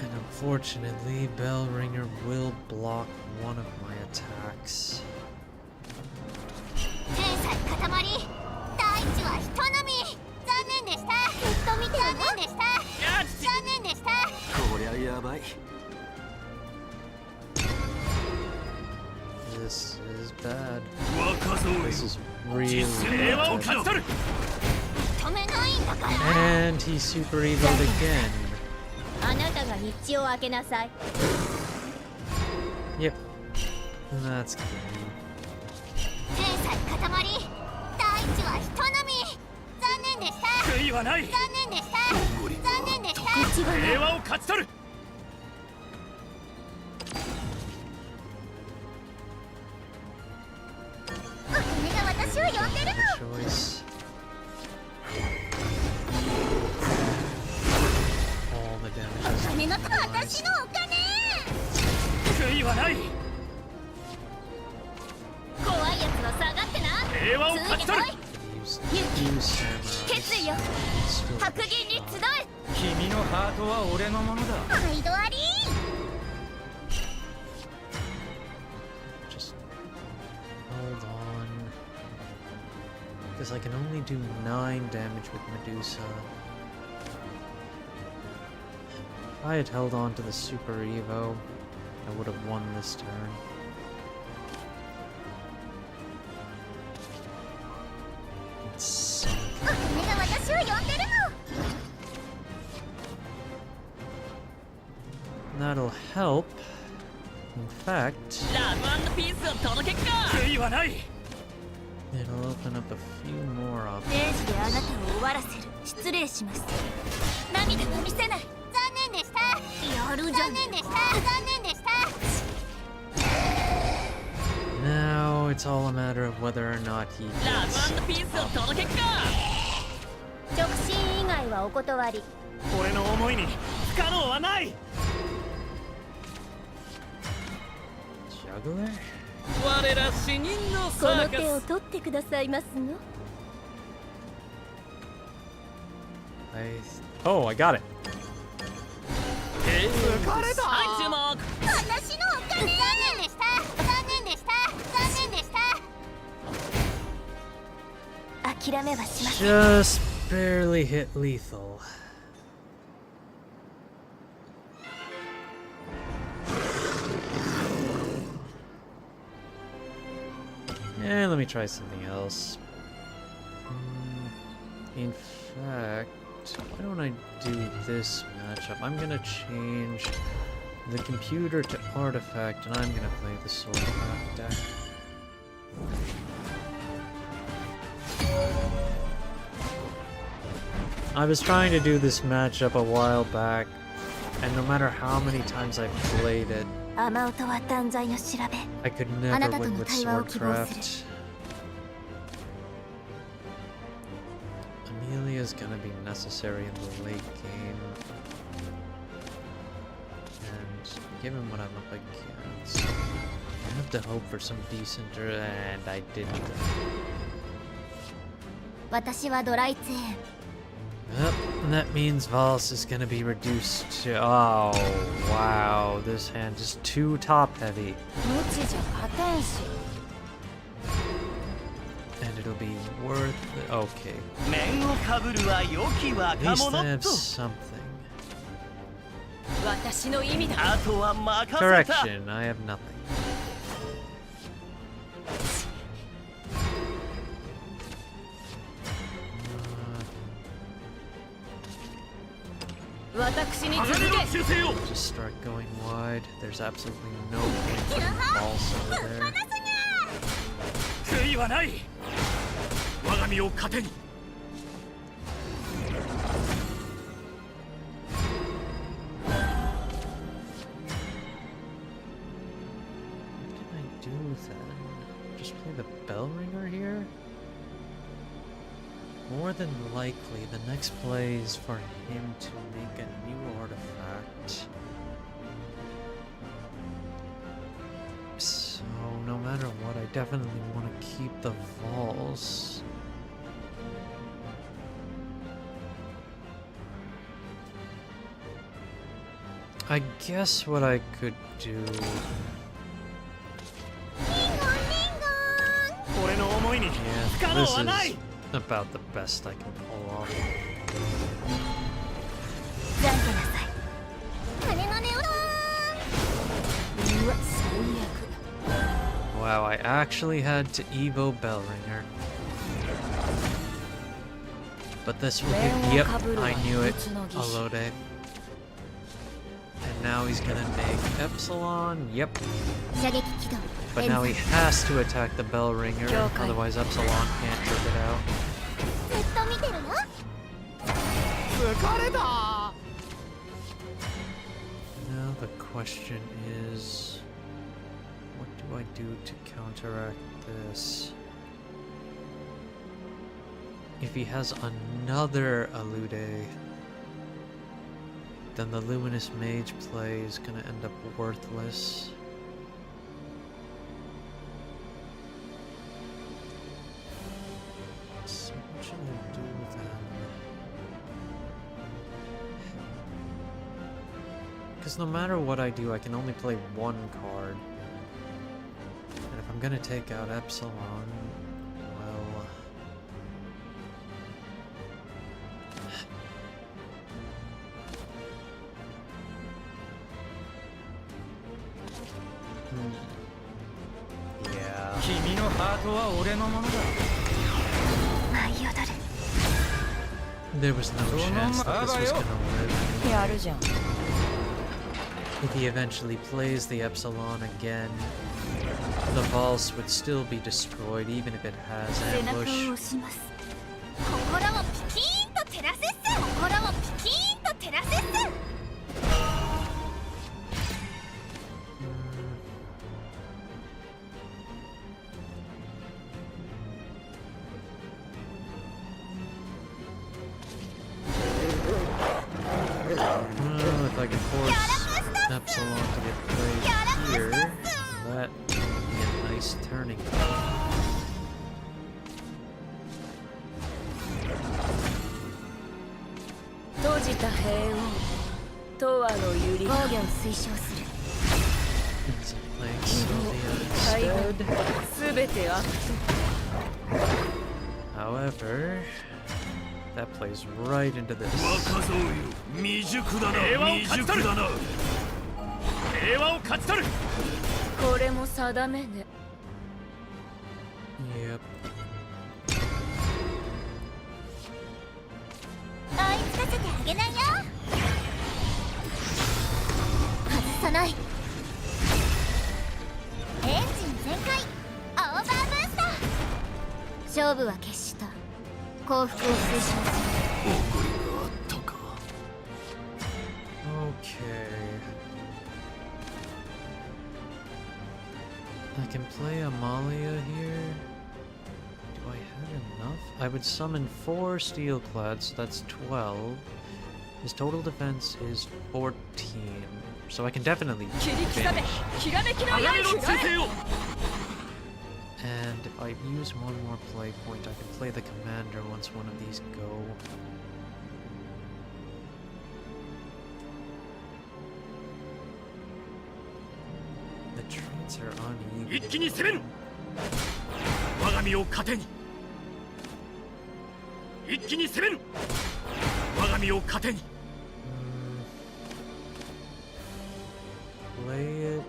And unfortunately, Bellringer will block one of my attacks. 天才塊大地は人のみ残念でしたずっと見て残念でした残念でしたこりゃやばい This is bad. 若造 This is really 平和を bad. 勝ち取る止めないんだから And he super eviled again. あなたが道を開けなさい。 Yep. That's good. 天才塊大地は人のみ残念でした悔いはない残念でした残念でした平和を勝ち取る お金が私を呼んでる Choice. All the damage is 金のと minimized. 私のお金悔いはない怖いやつは下がってな平和を勝ち取る Use two samurais. 決意よ Still 白銀に集え君のハートは俺のものだ毎度あり just hold on. Because I can only do 9 damage with Medusa. If I had held on to the Super Evo, I would have won this turn. It's sunk. お金が私を呼んでるの That'll help. In fact, ラブ&ピースを届けっか悔いはない it'll open up a few more options. 0時であなたを終わらせる失礼します涙は見せない残念でしたやるじゃん残念でした残念でした Now it's all a matter of whether or not he ラ gets ブ&ピースを届けっか直進以外はお断り。俺の思いに不可能はない juggler. 我ら死人のサこのーカス手を取ってくださいますの。 Oh, I got it. 疲れたはい注目私のお金残念でした残念でした残念でした諦めはしません。 Just barely hit lethal. And let me try something else. In fact, why don't I do this matchup? I'm gonna change the computer to artifact, and I'm gonna play the sword craft deck. I was trying to do this matchup a while back, and no matter how many times I played it, 雨音は断罪の調べ I could あな never たと win の with 対話を希望する Swordcraft. Amelia's gonna be necessary in the late game. And given what I'm up against, I have to hope for some decent, and I didn't. 私はドライツェーン Yep, and that means Vals is gonna be reduced to. Oh, wow, this hand is too top heavy. 無知じゃ勝てんし。 And it'll be worth it. Okay. 面をかぶるは良き At 若 least I 者 have と something. 私の意味だ。あとは任せた Correction, I have nothing. 私に続鋼のけ。忠誠を Just start going wide. There's absolutely no point putting balls over there. 悔いはない我が身を糧に What did I do then? Just play the bell ringer here? More than likely, the next play is for him to make a new artifact. So, no matter what, I definitely want to keep the Vols. I guess what I could do... 俺の思いに Yeah, 不可能 this はない is about the best I can pull off. じゃんけなさい金の音をうわ最悪 Wow, I actually had to Evo Bellringer. But this will give... Yep, I knew it. Alode. And now he's gonna make Epsilon. Yep. 射撃起動 But now he has to attack the Bellringer, otherwise Epsilon can't trip it out. ずっと見てるよ疲れた Now the question is... What do I do to counteract this? If he has another Alude, then the Luminous Mage play is gonna end up worthless. So what should I do then? Because no matter what I do, I can only play one card. And if I'm gonna take out Epsilon, well... Yeah. 君のハートは俺のものだ 舞い踊る There was no chance that this was gonna live. やるじゃん If he eventually plays the Epsilon again, the Valse would still be destroyed even if it has 背中を ambush. 押します心をピキーンと照らせっす心をピキーンと照らせっす Well, if I can force Epsilon to get played here, that would be a nice turning point. 閉じた平穏永遠のゆり防御を推奨する Is he playing Sylvia instead? すべて悪 However, that plays right into this. 若造よ未熟だな未熟だな平和を勝ち取るこれも定めね Yep. 追いつかせてあげないよ外さないエンジン全開オーバーブースター勝負は決した降伏を推奨する Okay. I can play Amalia here. Do I have enough? I would summon 4 Steelclads, so that's 12. His total defense is 14. So I can definitely 切り刻め finish. きらめきの鋼の刃忠誠を And if I use one more play point, I can play the commander once one of these go. The traits are uneven. 一気に攻める我が身を糧に一気に攻める我が身を糧に Play it.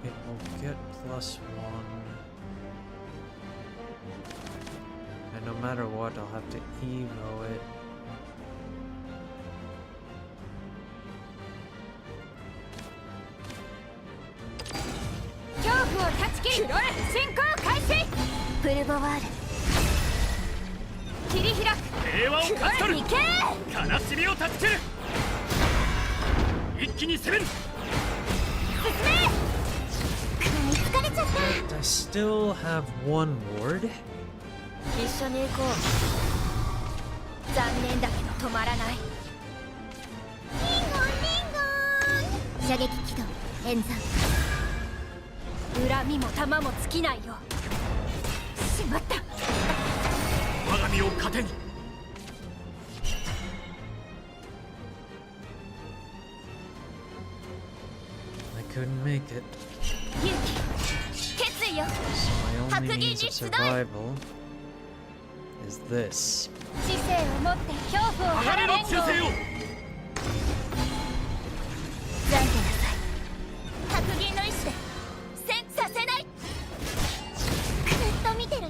It will get +1. And no matter what, I'll have to Evo it. 恐怖を断ち切る進行開始プルボワール切り開く平和を勝ち取る行け悲しみを断ち切る一気に攻める進め食いつかれちゃった But I still have 1 ward. 一緒に行こう残念だけど止まらないリンゴンリンゴン射撃起動演算恨みも弾も尽きないよしまった我が身を糧に couldn't make it. 勇気決意よ So my only Hakugi means of Jitsu survival is this. 知性を持って恐怖を晴られんよ忠誠を残ってなさい白銀の意志で戦させないずっと見てるよ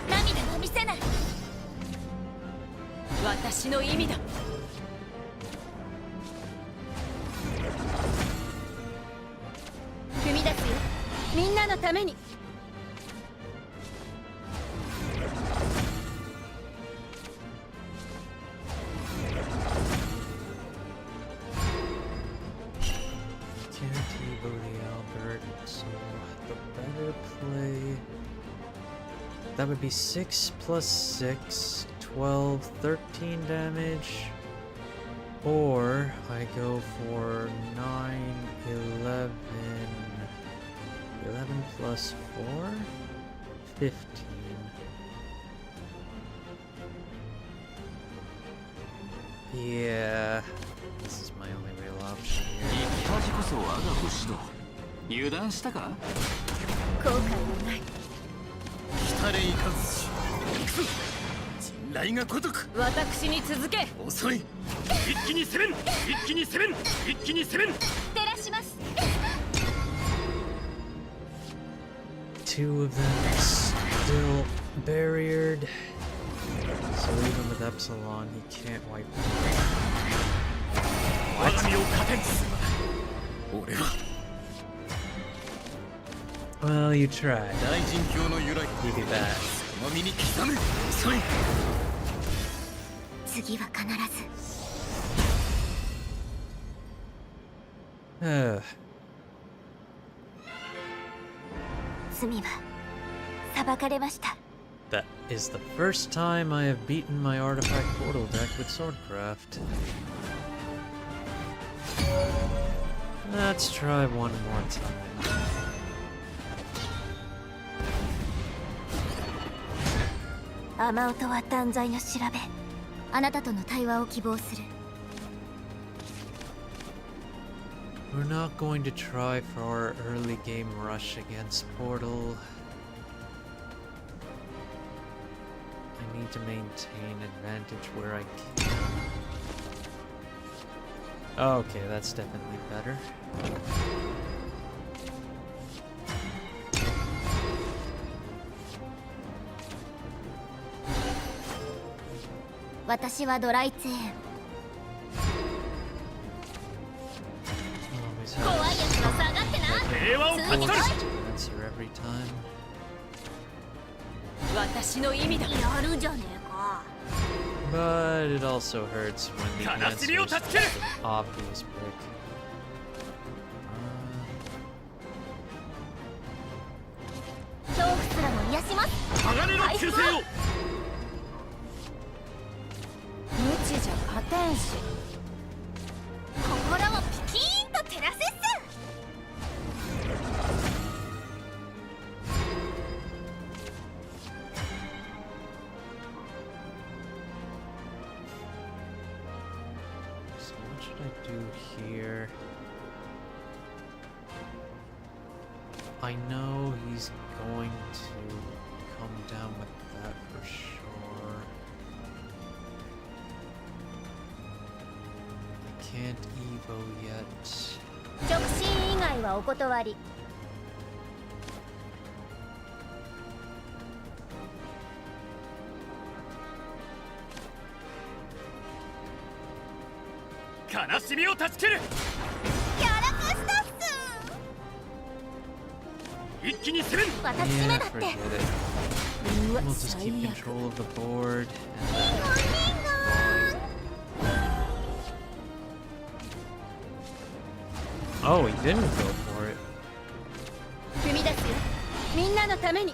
涙は見せない私の意味だ。踏み出すよみんなのために Can't Evo the Albert, so the better play. That would be 6 plus 6, 12, 13 damage. Or I go for 9, 11. 11 plus 4? 15. Yeah, this is my only real option here. 生き恥こそ我が星と油断したか後悔はない来たれいかずし行くぞ陣雷が如く私に続け。遅い一気に攻めん一気に攻めん一気に攻めん照らします Two of them still barriered. So even with Epsilon, he can't wipe them. 我が身を糧に俺は Well, you tried. 大神教の由来 You do that. この身に刻む遅い次は必ず 罪は裁かれました That is the first time I have beaten my artifact portal deck with Swordcraft. Let's try one more time. 雨音は断罪の調べあなたとの対話を希望する We're not going to try for our early game rush against Portal. I need to maintain advantage where I can. Okay, that's definitely better. 私はドライツェーン Always 怖いや has つは下がってな平和を勝ち取る answer every time. 私の意味だ。やるじゃねえか But it also hurts when the 悲 answer しみを is 助ける an obvious pick. 恐怖すらも癒します鋼の忠誠を無知じゃ勝てんし。心をピキーンと照らせっす So what should I do here? I know he's going to come down with that for sure. I can't Evo yet. 直進以外はお断り悲しみを断ち切るやらかしたっす一気に攻めん私 Yeah, めだって forget it. うわ We'll just keep 最悪。 control of the board. Oh, he didn't go for it. 踏み出すよみんなのために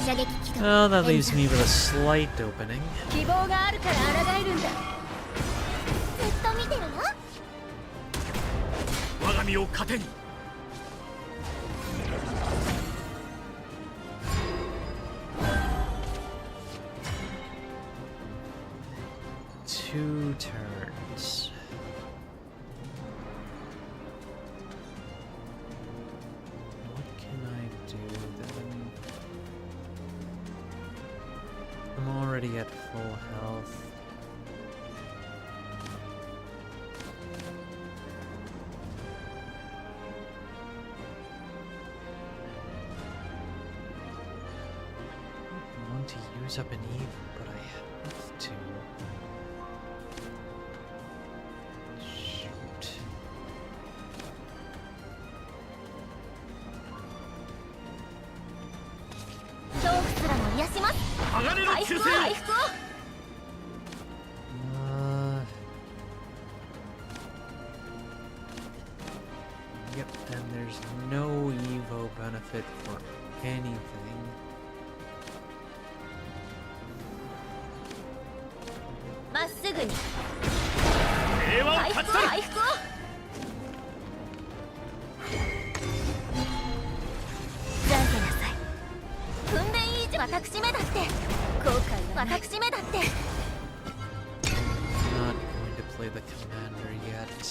射撃機動 Oh, that leaves me with a slight opening. 希望があるから抗えるんだずっと見てるよ我が身を糧に Alright, use up an Eve, but I have to. Shoot. 恐怖すらも癒します。鋼の回復救世を回復を。 Yep, and there's no Evo benefit for anything. まっすぐに平和を回復を勝ち取る。回復を。懺悔なさい。訓練維持私めだって。後悔は私めだって。 Not going to play the commander yet.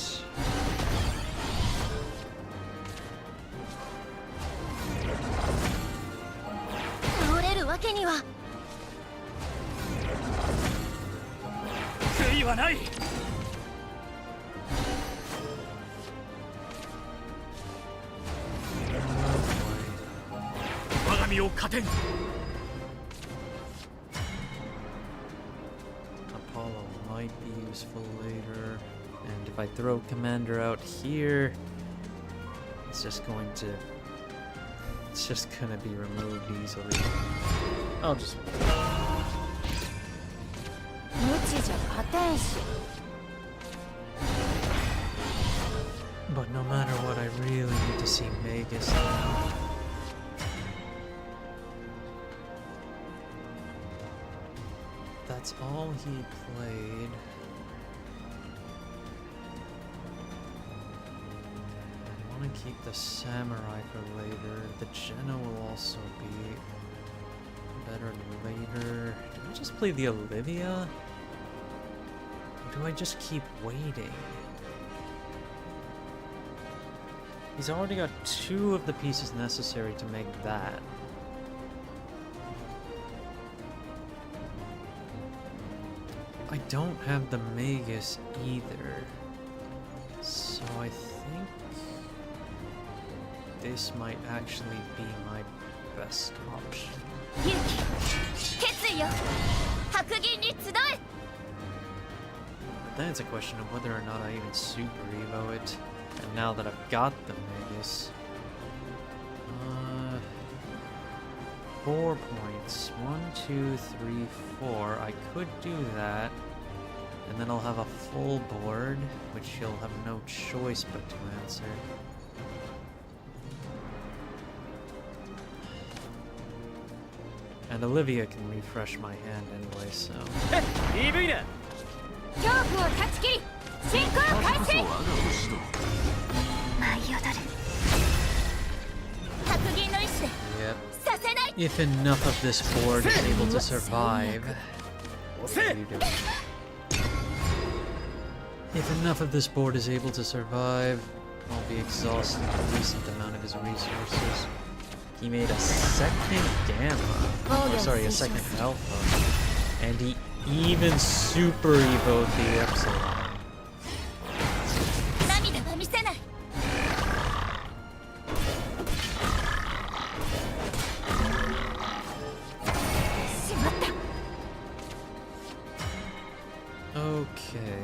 倒れるわけには。悔いはない。 我が身を糧に。 Apollo might be useful later. And if I throw commander out here, it's just going to... It's just gonna be removed easily. I'll just... 無知じゃ勝てんし。 But no matter what, I really need to see Magus now. That's all he played. I want to keep the samurai for later. The Jenna will also be better later. Do I just play the Olivia? Or do I just keep waiting? He's already got 2 of the pieces necessary to make that. I don't have the Magus either. So I think this might actually be my best option. 勇気決意よ。白銀に集え。 But then it's a question of whether or not I even Super Evo it. And now that I've got the Magus... 4 points. 1, 2, 3, 4. I could do that. And then I'll have a full board, which he'll have no choice but to answer. And Olivia can refresh my hand anyway, so... 鈍いな。恐怖を断ち切り進行開始。舞い踊る白銀の意志で Yep. させない。 If enough of this board is able to survive... What are you doing? If enough of this board is able to survive, I'll be exhausting a decent amount of his resources. He made a second Gamma. Or sorry, a second Alpha. And he even Super Evo'd the Epsilon. 涙は見せない。しまった。 Okay.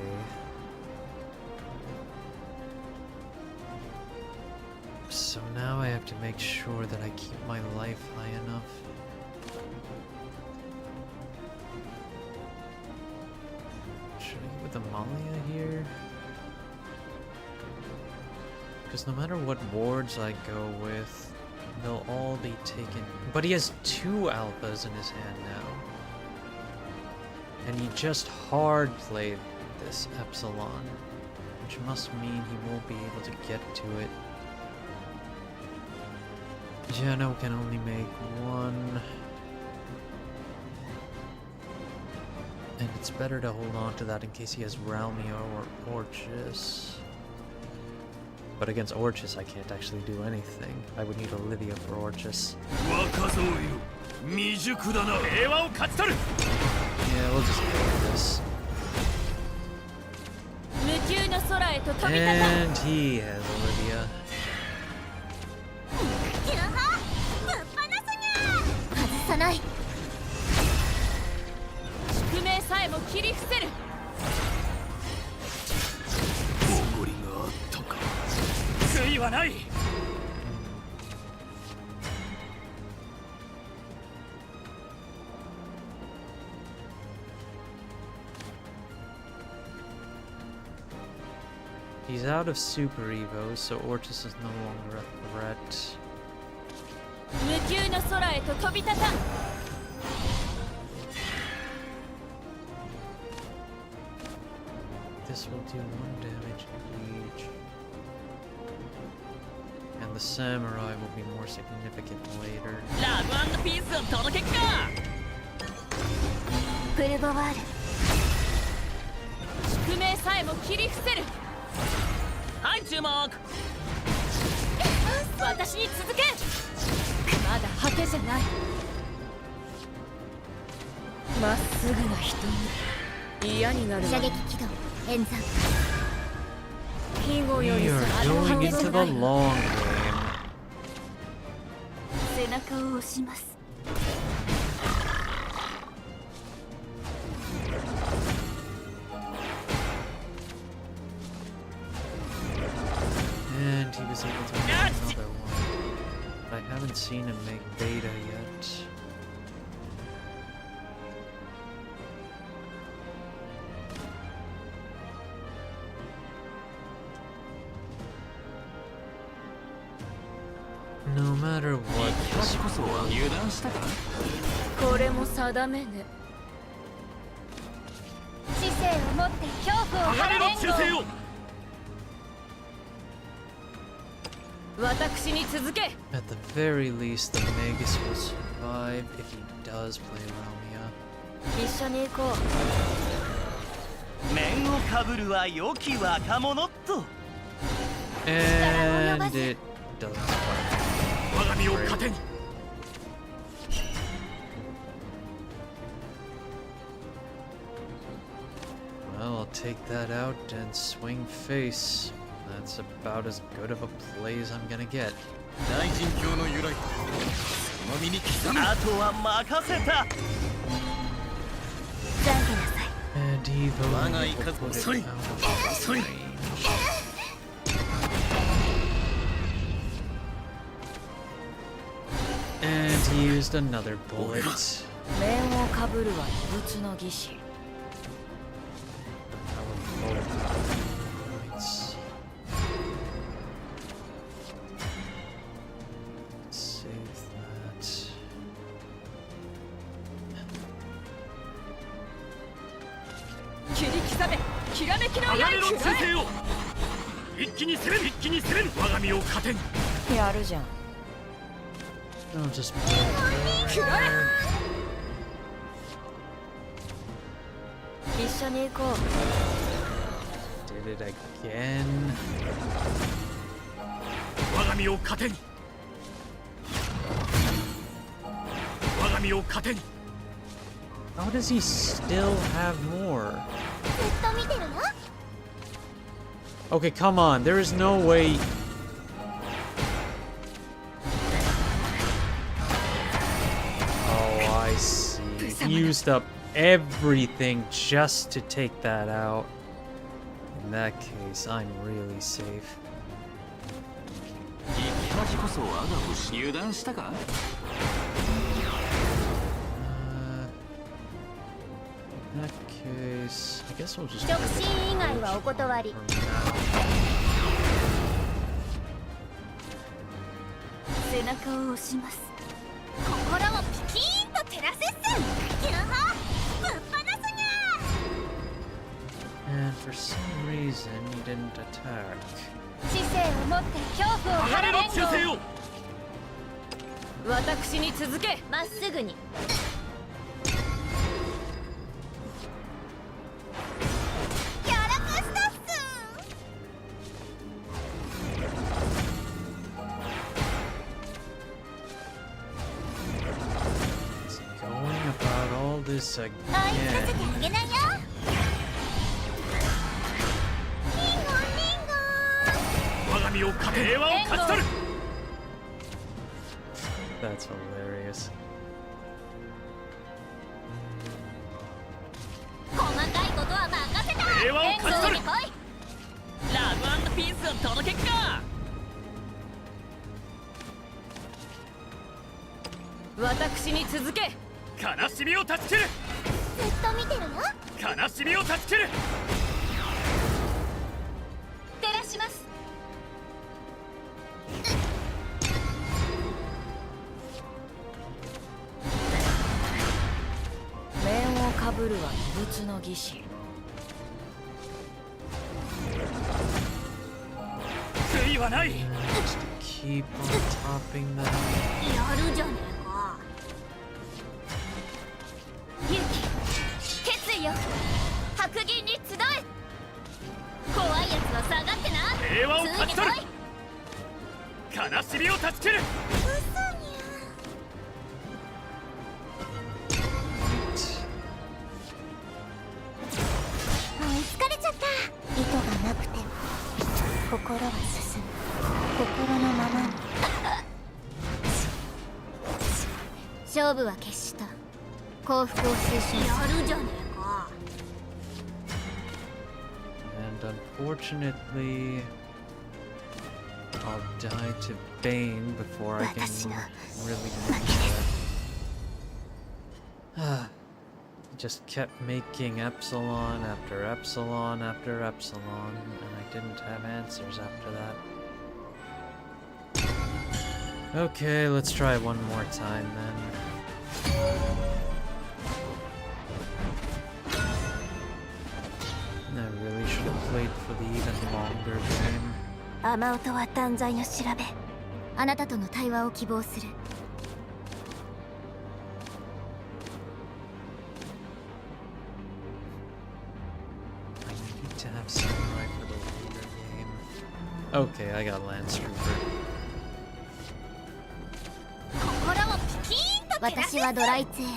So now I have to make sure that I keep my life high enough. Should I go with Amalia here? Because no matter what wards I go with, they'll all be taken. But he has 2 alphas in his hand now. And he just hard played this Epsilon, which must mean he won't be able to get to it. Jano can only make 1. And it's better to hold on to that in case he has Ralmio or Orchis. But against Orchis, I can't actually do anything. I would need Olivia for Orchis. Yeah, we'll just get this. 無窮の空へと飛び立た。 And he has Olivia. キュハぶっ放すにゃ。外さない。はない。 He's out of Super Evo, so Ortis is no longer a threat. 無休の空へと飛び立たん。 This will do 1 damage each. And the samurai will be more significant later. ラブ&ピースを届けっか。プルボワール。宿命さえも切り伏せる。 はい注目。私に続け。まだ果てじゃない。まっすぐな瞳。嫌になるわ。射撃起動演算。庇護 We より are さ going 果て into じゃ the ない。 long game. 背中を押します。 And he was able to make another one. But I haven't seen him make beta yet. No matter what, this こそは油断したか。 これも定めね。 知性を持って恐怖を鋼の忠誠を。 私に続け。 at the very least, the Magus will survive if he does play Realmia. 一緒に行こう。 面をかぶるは良き若者と。 And it doesn't survive. 我が身を糧に。 Well, I'll take that out and swing face. That's about as good of a play as I'm gonna get. 大神教の由来。その身に刻む。あとは任せた。 懺悔なさい。 And Evo will Wanga put it sorry. out of Sorry. range. And he used another bullet. 面をかぶるは異物の儀式。 Points. Save that. 切り刻め。きらめきの刃鋼の忠くら誠を。一気に攻める。一気に攻める。我が身を糧に。え。やるじゃん。 I'll just くらえ。一緒に行こう。 did it again. 我が身を糧に。我が身を糧に。 How does he still have more? ずっと見てるよ。 Okay, come on. There is no way. Oh, I see. He used up everything just to take that out. In that case, I'm really safe. 生き恥こそ我が星。油断したか。 In that case, I guess we'll just 直進以外はお断り。 from now. 背中を押します。心をピキーンと照らせっす。キュンホぶっ放すにゃ。 And for some reason, he didn't attack. 知性を持って恐怖を晴鋼のれ忠誠を。私に続け。まっすぐに。やらかしたっす。 It's going about all this 追いつかせ again. てあげないよ。リンゴンリンゴン。我が身を糧。平和を勝ち取る。 That's hilarious. 細かいことは任せた。平和を勝ち取る。来い。ラブ&ピースを届けっか。私に続け。悲しみを断ち切る。ずっと見てるよ。悲しみを断ち切る。照らします。面をかぶるは異物の儀式。悔いはない。 Just keep on topping them. やるじゃねえか。勇気、決意よ。白銀に集え。怖いやつは下がってな。平和を勝ち取る。ついに悲しみを断ち切る。来い。嘘にゃ。追いつかれちゃった。意図がなくても心は進む。心のままに。勝負は決した。幸福を推進する。やるじゃねえか。 And unfortunately, I'll die to Bane before I can really use that. He just kept making epsilon after epsilon after epsilon, and I didn't have answers after that. Okay, let's try one more time then. I really should have played for the even longer game. 雨音は断罪の調べ。あなたとの対話を希望する。I need to have samurai for the later game. Okay, I got Lance Trooper. 心をピキーンと照らせ。私はドライツェーン。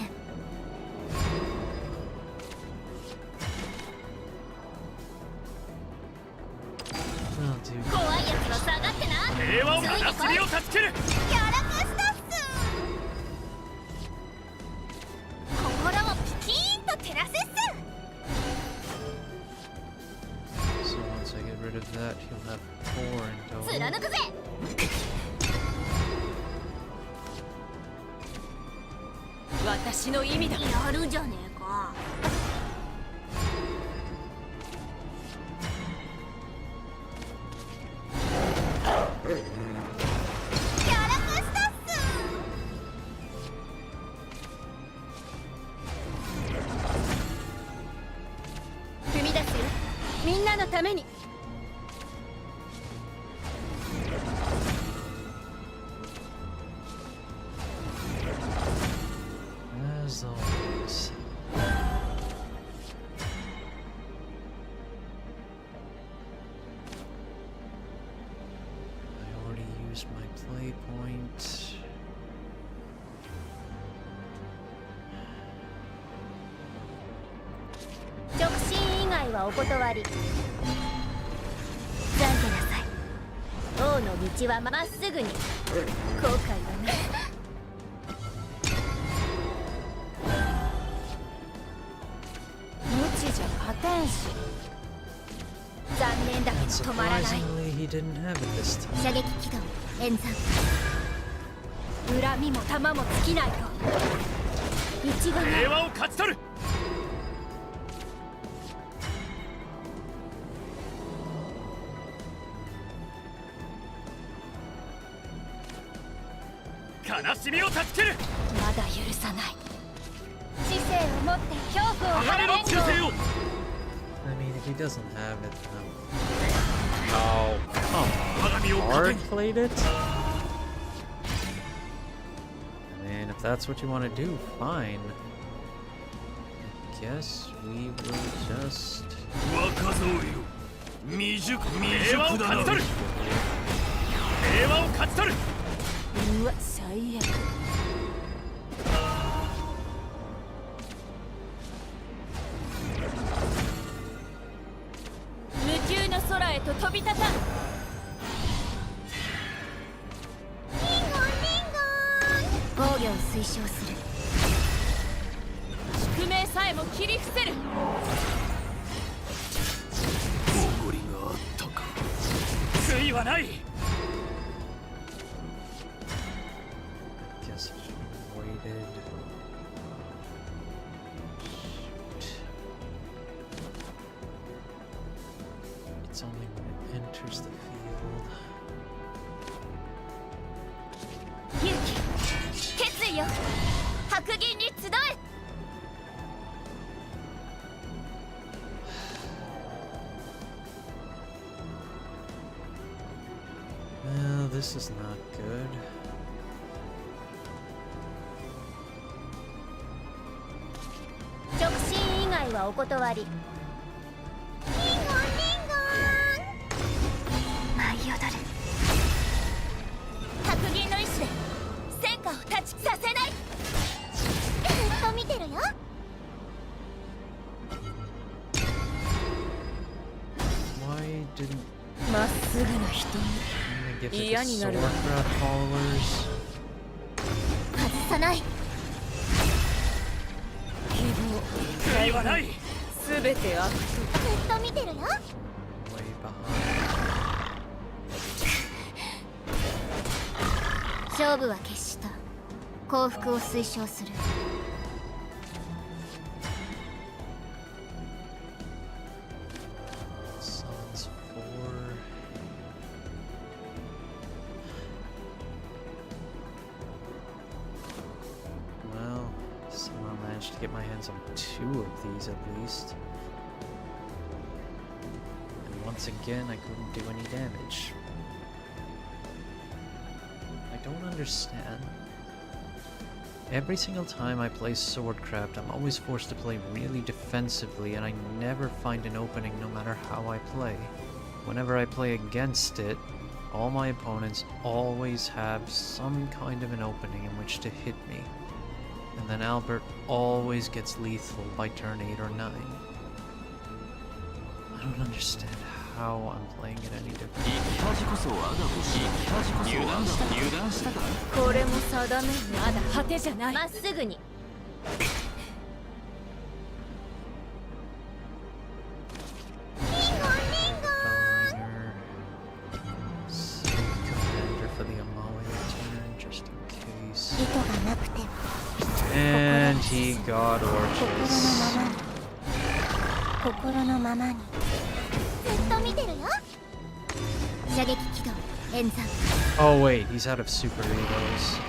Oh, dude. 怖いやつは下がってな。平和を悲しみを断ち切る。やらかしたっす。心をピキーンと照らせっす。 So once I get rid of that, he'll have 4 in total. 貫くぜ。私の意味だ。やるじゃねえか。やらかしたっす。踏み出すよ。みんなのために。As always. I already used my play point. 直進以外はお断り。懺悔なさい。王の道はまっすぐに。後悔はない。無知じゃ勝てんし。残念だけど And 止まらない。 surprisingly, he didn't have it this time. 射撃軌道演算。恨みも弾も尽きないと。道がない。平和を勝ち取る。悲しみを断ち切る。まだ許さない。知性を持って恐怖を鋼晴らの忠誠を。 I mean, he doesn't have it though. Oh, come 我が身を on. 糧 Hard に。 played it? I mean, if that's what you want to do, fine. I guess we will just... 若造よ。未熟平和を勝ち取る。平和を勝ち取る。うわ、最悪。無球の空へと飛び立たん。リンゴンリンゴン。防御を推奨する。宿命さえも切り伏せる。おごりがあったか。悔いはない。 Guess we should wait activated. Shoot. It's only when it enters the field. 勇気決意よ白銀に集え Well, this is not good. 直進以外はお断りリンゴンリンゴン舞い踊る白銀の意志で戦火を立ちさせないずっと見てるよ Why didn't まっすぐな瞳 they give it to 嫌になるわ Swordcraft followers? 外さない希望悔いはないすべて悪とずっと見てるよ Way behind. 勝負は決した降伏を推奨する Summons 4. Well, somehow managed to get my hands on 2 of these at least. And once again, I couldn't do any damage. I don't understand. Every single time I play Swordcraft, I'm always forced to play really defensively, and I never find an opening no matter how I play. Whenever I play against it, all my opponents always have some kind of an opening in which to hit me. And then Albert always gets lethal by turn 8 or 9. I don't understand how I'm playing it any different. これも定めまだ果てじゃないまっすぐに Ringer. Save Commander for the Amalia turn, just in case. 意図がなくても And he got Orchards. 心のままにずっと見てるよ射撃軌道演算 Oh wait, he's out of super egos.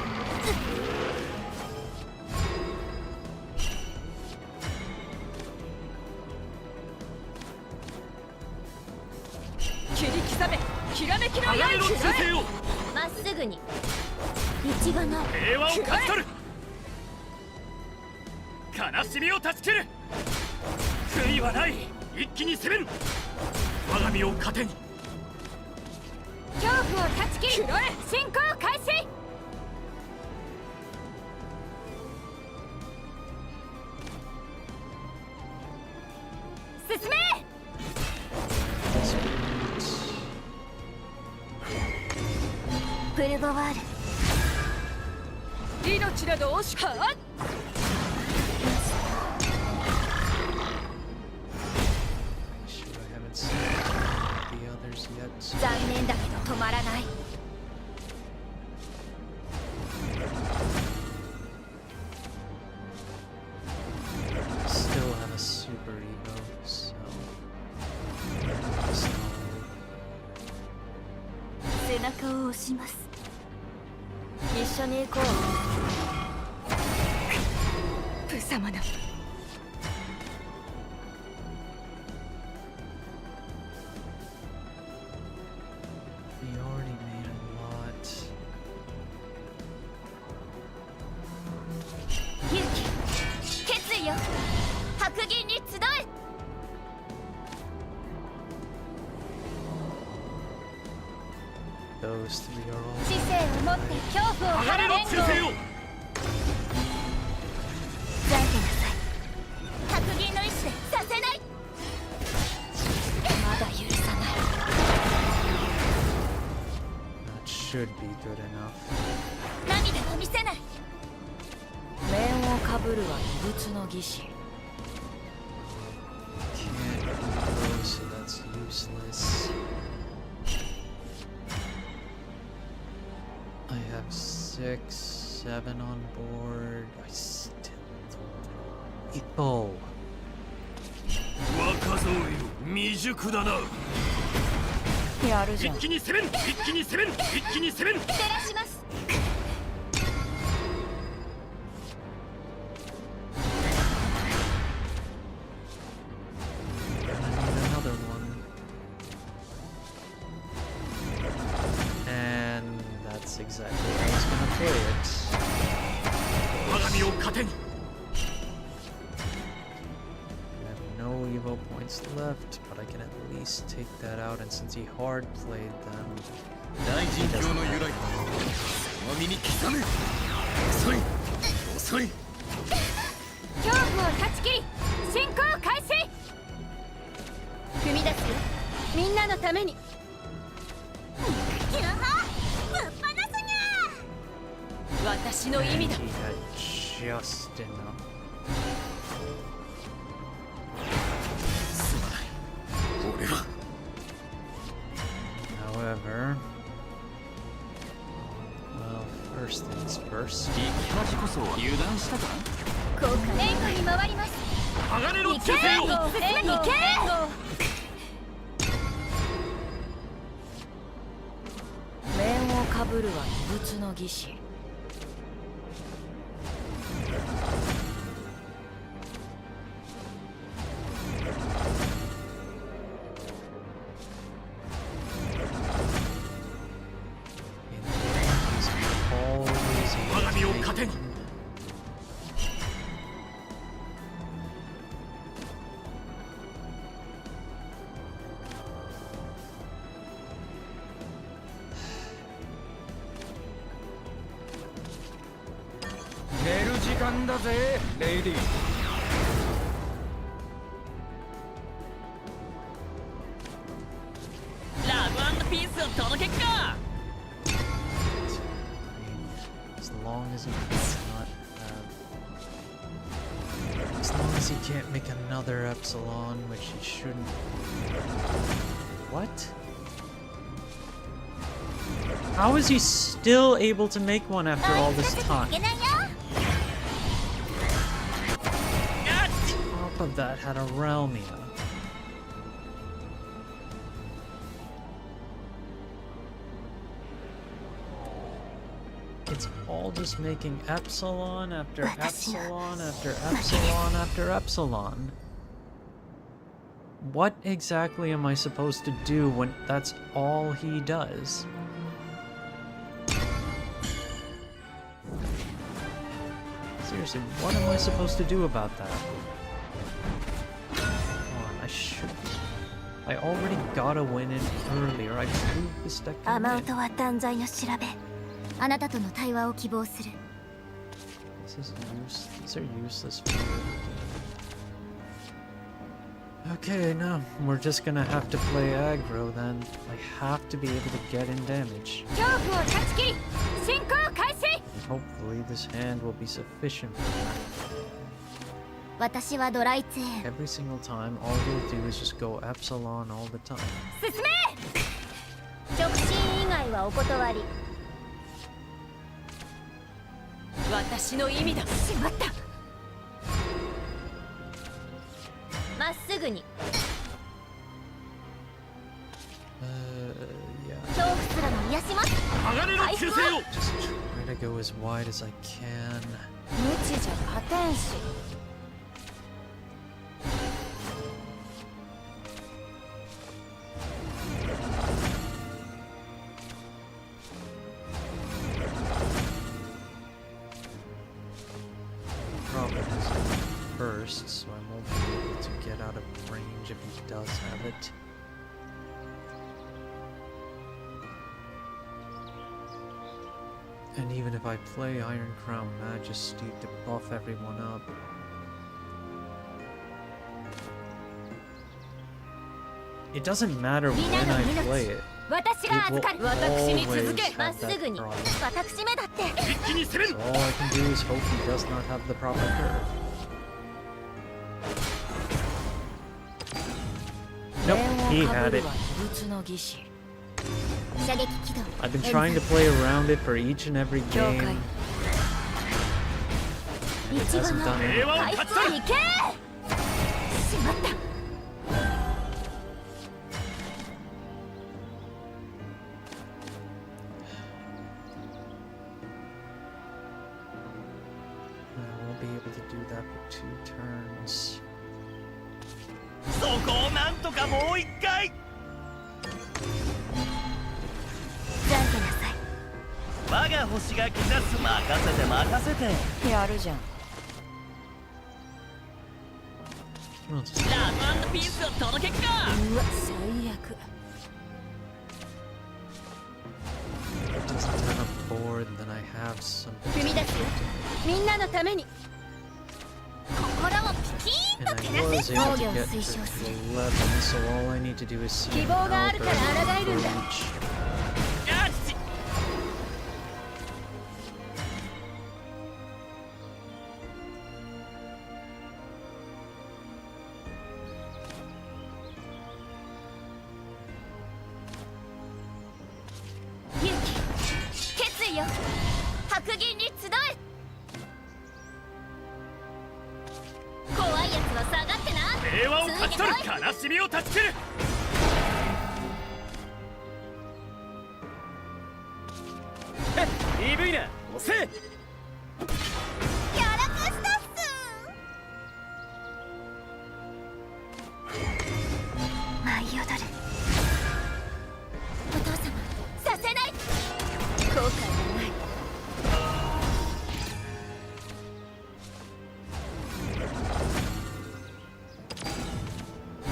切り刻めきらめきの鋼の刃忠誠をまっすぐに道がない平和を勝ち取る悲しみを断ち切る悔いはない一気に攻める我が身を糧に恐怖を断ち切る進行開始 進め プルボワール命など惜しかっ Shoot, I haven't seen the others yet. 残念だけど止まらない Still have a super ego, so. So, 背中を押します一緒に行こうプ様だ we already made a lot. 勇気決意よ白銀に集え Those 3 are all. 知性を持って恐怖を鋼の払連合忠誠をざいてなさい白銀の意志でさせないまだ許さない That should be good enough. 涙は見せない面をかぶるは異物の儀式 Can't go, so that's useless. I have 6. 7 on board. I still don't. Ippo. 若造よ未熟だな。やるじゃん。一気に攻めん、一気に攻めん、一気に攻めん。照らします。 Another one. And that's exactly how I was gonna play it. 我が身を糧に。 I have no Evo points left, but I can at least take that out, and since he hard played them, 大神教の由来。お身に刻む。遅い。遅い。 恐怖を断ち切り進行開始。踏み出すよ、みんなのために。キュンハぶっ放すにゃ。私の意味だ。 he had just enough. すまない。俺は。 However, well, first things first. マジこそ油断したか。効果援護に回ります。鋼の忠誠を。援護援護。面をかぶるは異物の儀式。 我が身を糧に。 寝る時間だぜ、レイディー。ラブ&ピースを届けっか。 As long as he does not have, as long as he can't make another epsilon, which he shouldn't. What? How is he still able to make one after all this い time? けないよ。 Top of that had a Realmia. It's all just making epsilon after epsilon after epsilon after epsilon. What exactly am I supposed to do when that's all he does? Seriously, what am I supposed to do about that? Come on, I already got a win in earlier. I proved this deck ア can マウ win. トは断罪の調べ。あなたとの対話を希望する。 These are useless for you. Okay, no, we're just gonna have to play aggro then. I have to be able to get in damage. 恐怖を断ち切り進行開始。 Hopefully this hand will be sufficient for that. 私はドライツェーン。 Every single time, all you'll do is just go epsilon all the time. 進め。直進以外はお断り。 私の意味だ。しまった。まっすぐに。 Yeah. 恐怖すらも癒します。鋼の忠誠を。 Just try to go as wide as I can. 無知じゃ勝てんし。 Problem is I'm first, so I won't be able to get out of range if he does have it. And even if I play Iron Crown Majesty to buff everyone up, it doesn't matter when I play it. 私が It will 預かる。 always 続け。まっ have す that ぐに。 problem. 私めだって。一気に攻める。 So all I can do is hope he does not have the proper curve. Nope, 面 he をか had ぶ it. るは異物の儀式。射撃起動。 I've been trying to play around it for each and every 了解。 game. And it hasn't done anything. 平和を回勝ち取る復行けしまった I won't be able to do that for 2 turns. そこをなんとかもう一回。懺悔なさい 我が星が兆す。任せて任せて。やるじゃん Well, just ラブ&ピースを届けっか。うわ最悪 it doesn't have a board, then I have some. 踏み出すよみんなのために 心をピキーン And と I 照ら was せ able 防 to 御を get 推 to 奨する 11, so all I need to do is see 希望があるから抗えるんだ Albert. よし。 勇気決意よ白銀に集え怖いやつは下がってな平和を勝ち取る。悲しみを断ち切る。鈍いな。押せ。やらかしたっす舞い踊るお父様させない後悔がない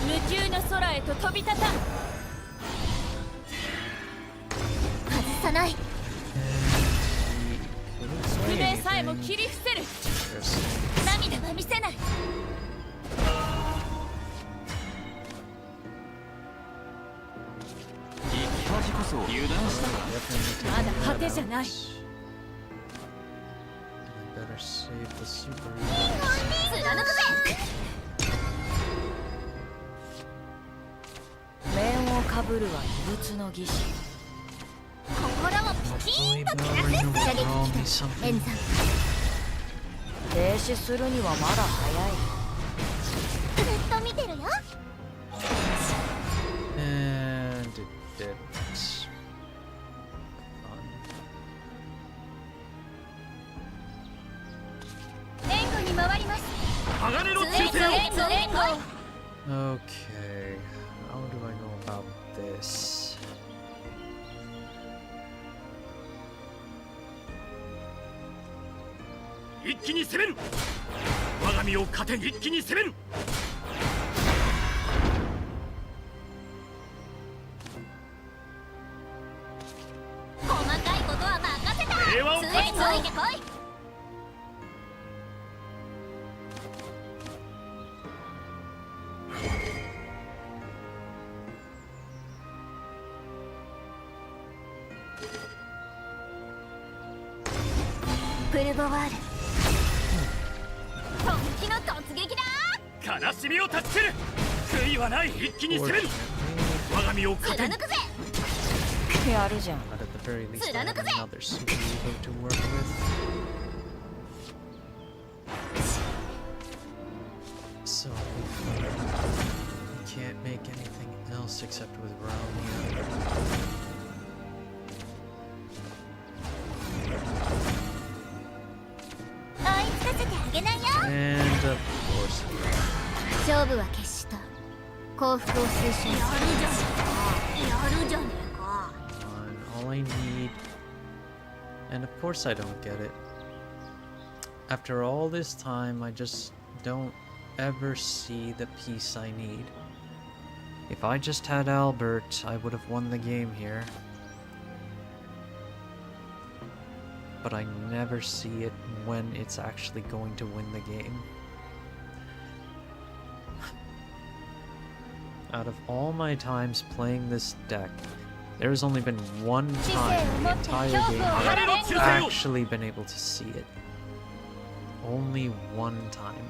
無窮の空へと飛び立たん外さない 船さえも切り伏せる There's 涙は見せない生き恥こそ油断したか。 definitely まだ taking 果 that てじゃない out. I better save the super 貫くぜ面をかぶるは異物の儀式心をピキ Hopefully ーンと照ら Bell せ Ring will 射撃 throw 機 me だ something. 連山停止するにはまだ早いずっと見てるよ And it didn't. Fun. 援護に回ります鋼の援護忠誠を。援護援護 Okay, how do I go about this? 一気に攻める。我が身を糧に一気に攻める。細かいことは任せた平和をつ勝ち取る。いてこいプルボワール本気の突撃だ悲しみを断ち切る。悔いはない。一気に攻める。 Fortunately, 我が身を糧に。貫くぜやるじゃん but at the very least, I have Tsuranoko ze! another super ego to work with. So we can't make anything else except with Romeo. And of course, 勝負は決した幸福を推進するやるじゃねえか all I need. And of course, I don't get it. After all this time, I just don't ever see the piece I need. If I just had Albert, I would have won the game here. But I never see it when it's actually going to win the game. Out of all my times playing this deck, there's only been one time in the entire game where I've actually been able to see it. Only one time.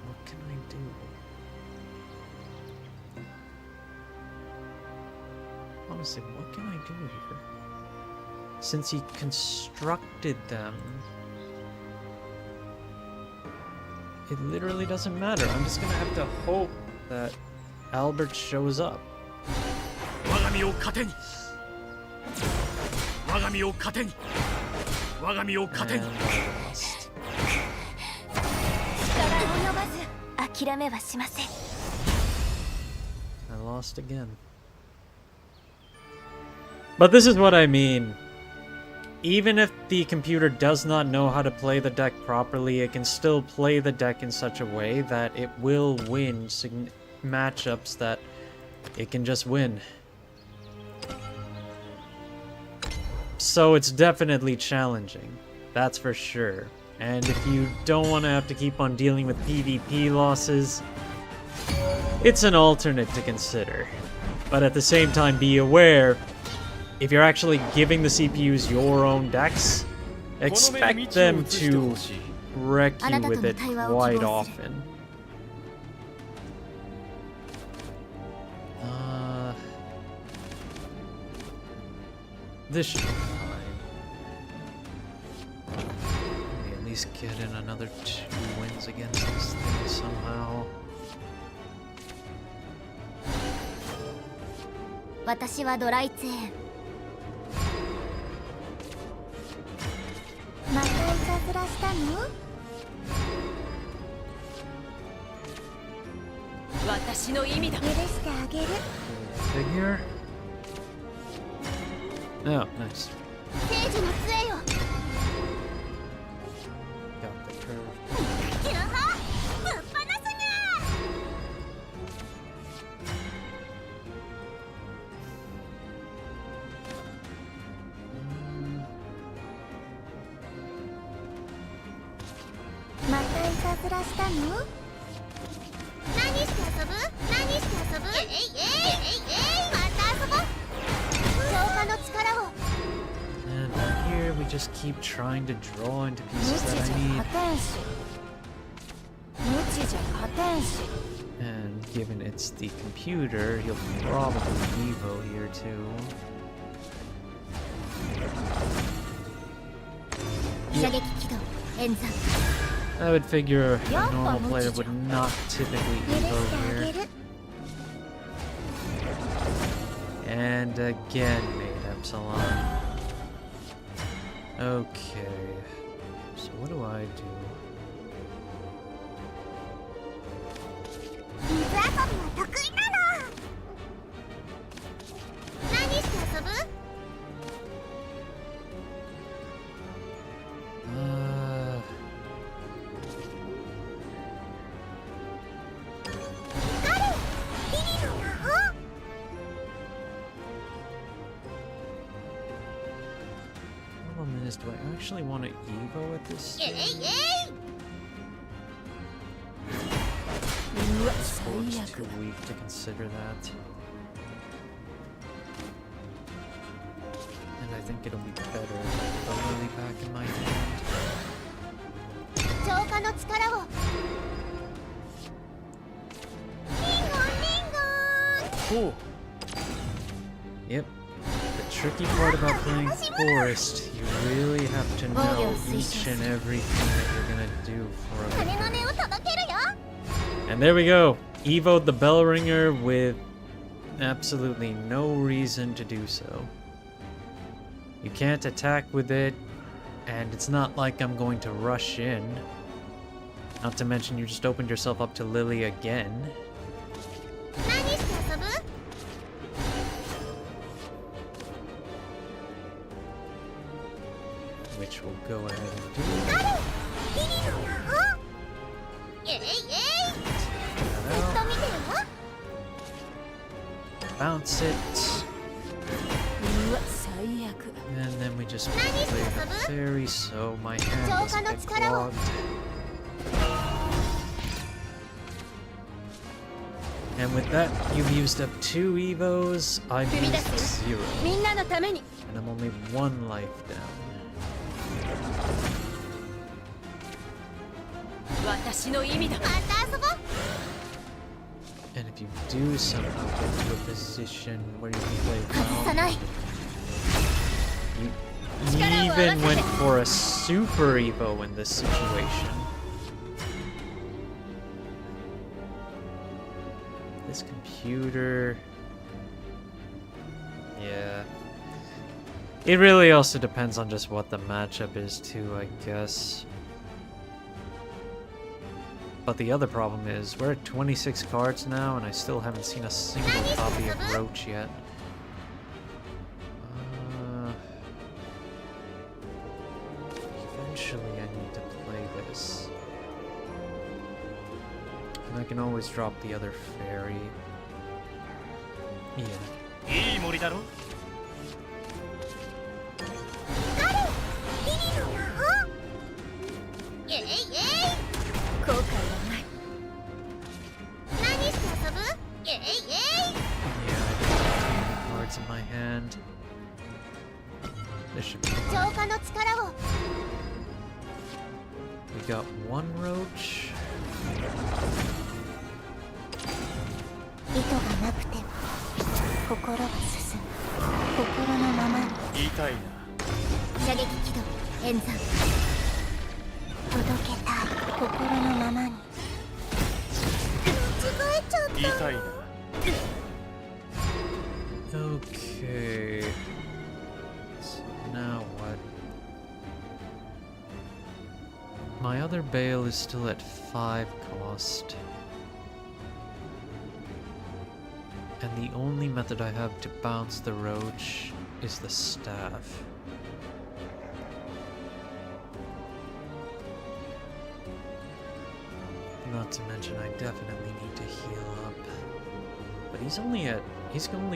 What can I do? honestly, what can I do here? Since he constructed them, it literally doesn't matter. I'm just gonna have to hope that Albert shows up. And I lost. 力及ばず諦めはしません。 I lost again. But this is what I mean. Even if the computer does not know how to play the deck properly, it can still play the deck in such a way that it will win matchups that it can just win. So it's definitely challenging. That's for sure. And if you don't want to have to keep on dealing with PvP losses, it's an alternate to consider. But at the same time, be aware, if you're actually giving the CPUs your own decks, expect them to wreck you with it quite often. This should be fine. Maybe at least get in another 2 wins against this thing somehow. 私はドライツェーン。またいたずらしたの？私の意味だ。許してあげる。Figure? Oh, nice. 聖樹の杖よ。 Got the curve. キュンハぶっ放すにゃ。 またいたずらしたの？何して遊ぶ？何して遊ぶ？また遊ぼう。浄化の力を。 And here we just keep trying to draw into pieces that I need. 無知じゃ勝てんし。 And given it's the computer, he'll probably Evo here too. 射撃起動演算。 I would figure a normal player would not typically 許して Evo あげ here. る。 And again made Epsilon. Okay. So what do I do? 水遊びは得意なの。何して遊ぶ？ Problem is, do I actually want to Evo at this stage? うわ Or 最 just too 悪。 weak to consider that. And I think it'll be better with the Lily back in my hand. 浄化の力を。リンゴンリンゴン。 Cool. Yep. The tricky part about playing Forest, you really have to know each and everything that you're gonna do for a 鐘の音を届けるよ。 And there we go. Evo'd the bell ringer with absolutely no reason to do so. You can't attack with it, and it's not like I'm going to rush in. Not to mention you just opened yourself up to Lily again. 何して遊ぶ？ Which we'll go ahead and do. リリの魔法。ずっ That と見てるよ。 out. Bounce it. うわ最悪。 And then we just play the fairy, so my hand doesn't get clogged. And with that, you've used up 2 Evos, I've used 0. みんなのために。 And I'm only 1 life down. 私の意味だ。また遊ぼう。And if you do somehow get to a position where you can play 外さない。 you even went for a super Evo in this situation. This computer... Yeah. It really also depends on just what the matchup is too, I guess. But the other problem is, we're at 26 cards now, and I still haven't seen a single copy of Roach yet. Eventually I need to play this. And I can always drop the other fairy. Yeah. いい森だろ。リリの魔法。イエイイエイ。後悔はない。何して遊ぶ？イエイイエイ。 Yeah, I don't have too many cards in my hand. This should be 浄 fine. 化の力を。 We got one roach. 意図がなくても心が進む。心のままに。痛いな。射撃軌道演算。届けたい心のままに。間違えちゃった。痛いな。 Okay. So now what? My other bale is still at 5 cost. And the only method I have to bounce the roach is the staff. Not to mention I definitely need to heal up. But he's only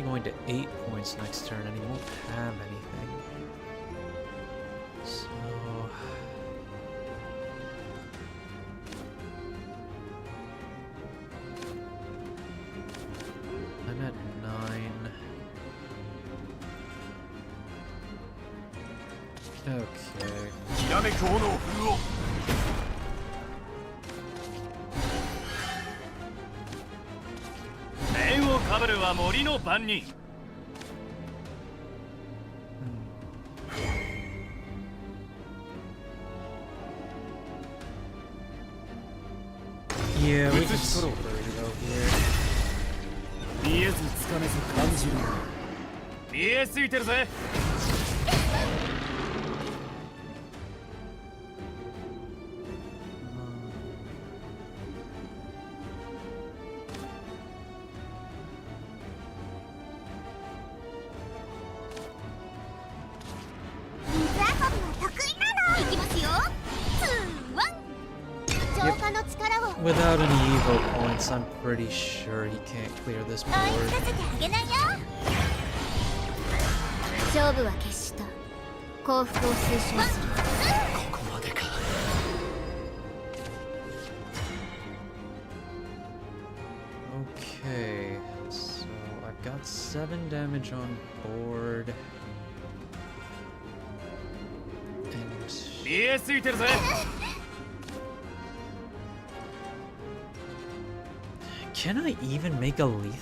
going to 8 points next turn and he won't have anything. So I'm at 9. Okay. きらめく炎を振るおう。面をかぶるは森の番人。 Yeah, we can super Evo here. 見えずつかめず感じる。見えすぎてるぜ。 水遊びは得意なの。いきますよ。2、1。浄化の力を。 Without any Evo points, I'm pretty sure he can't clear this 追い board. つかせてあげないよ。勝負は決した。幸福を推奨する。ここまでか。 Okay, so I've got 7 damage on board. And 見えすぎてるぜ。 can I even make a lethal?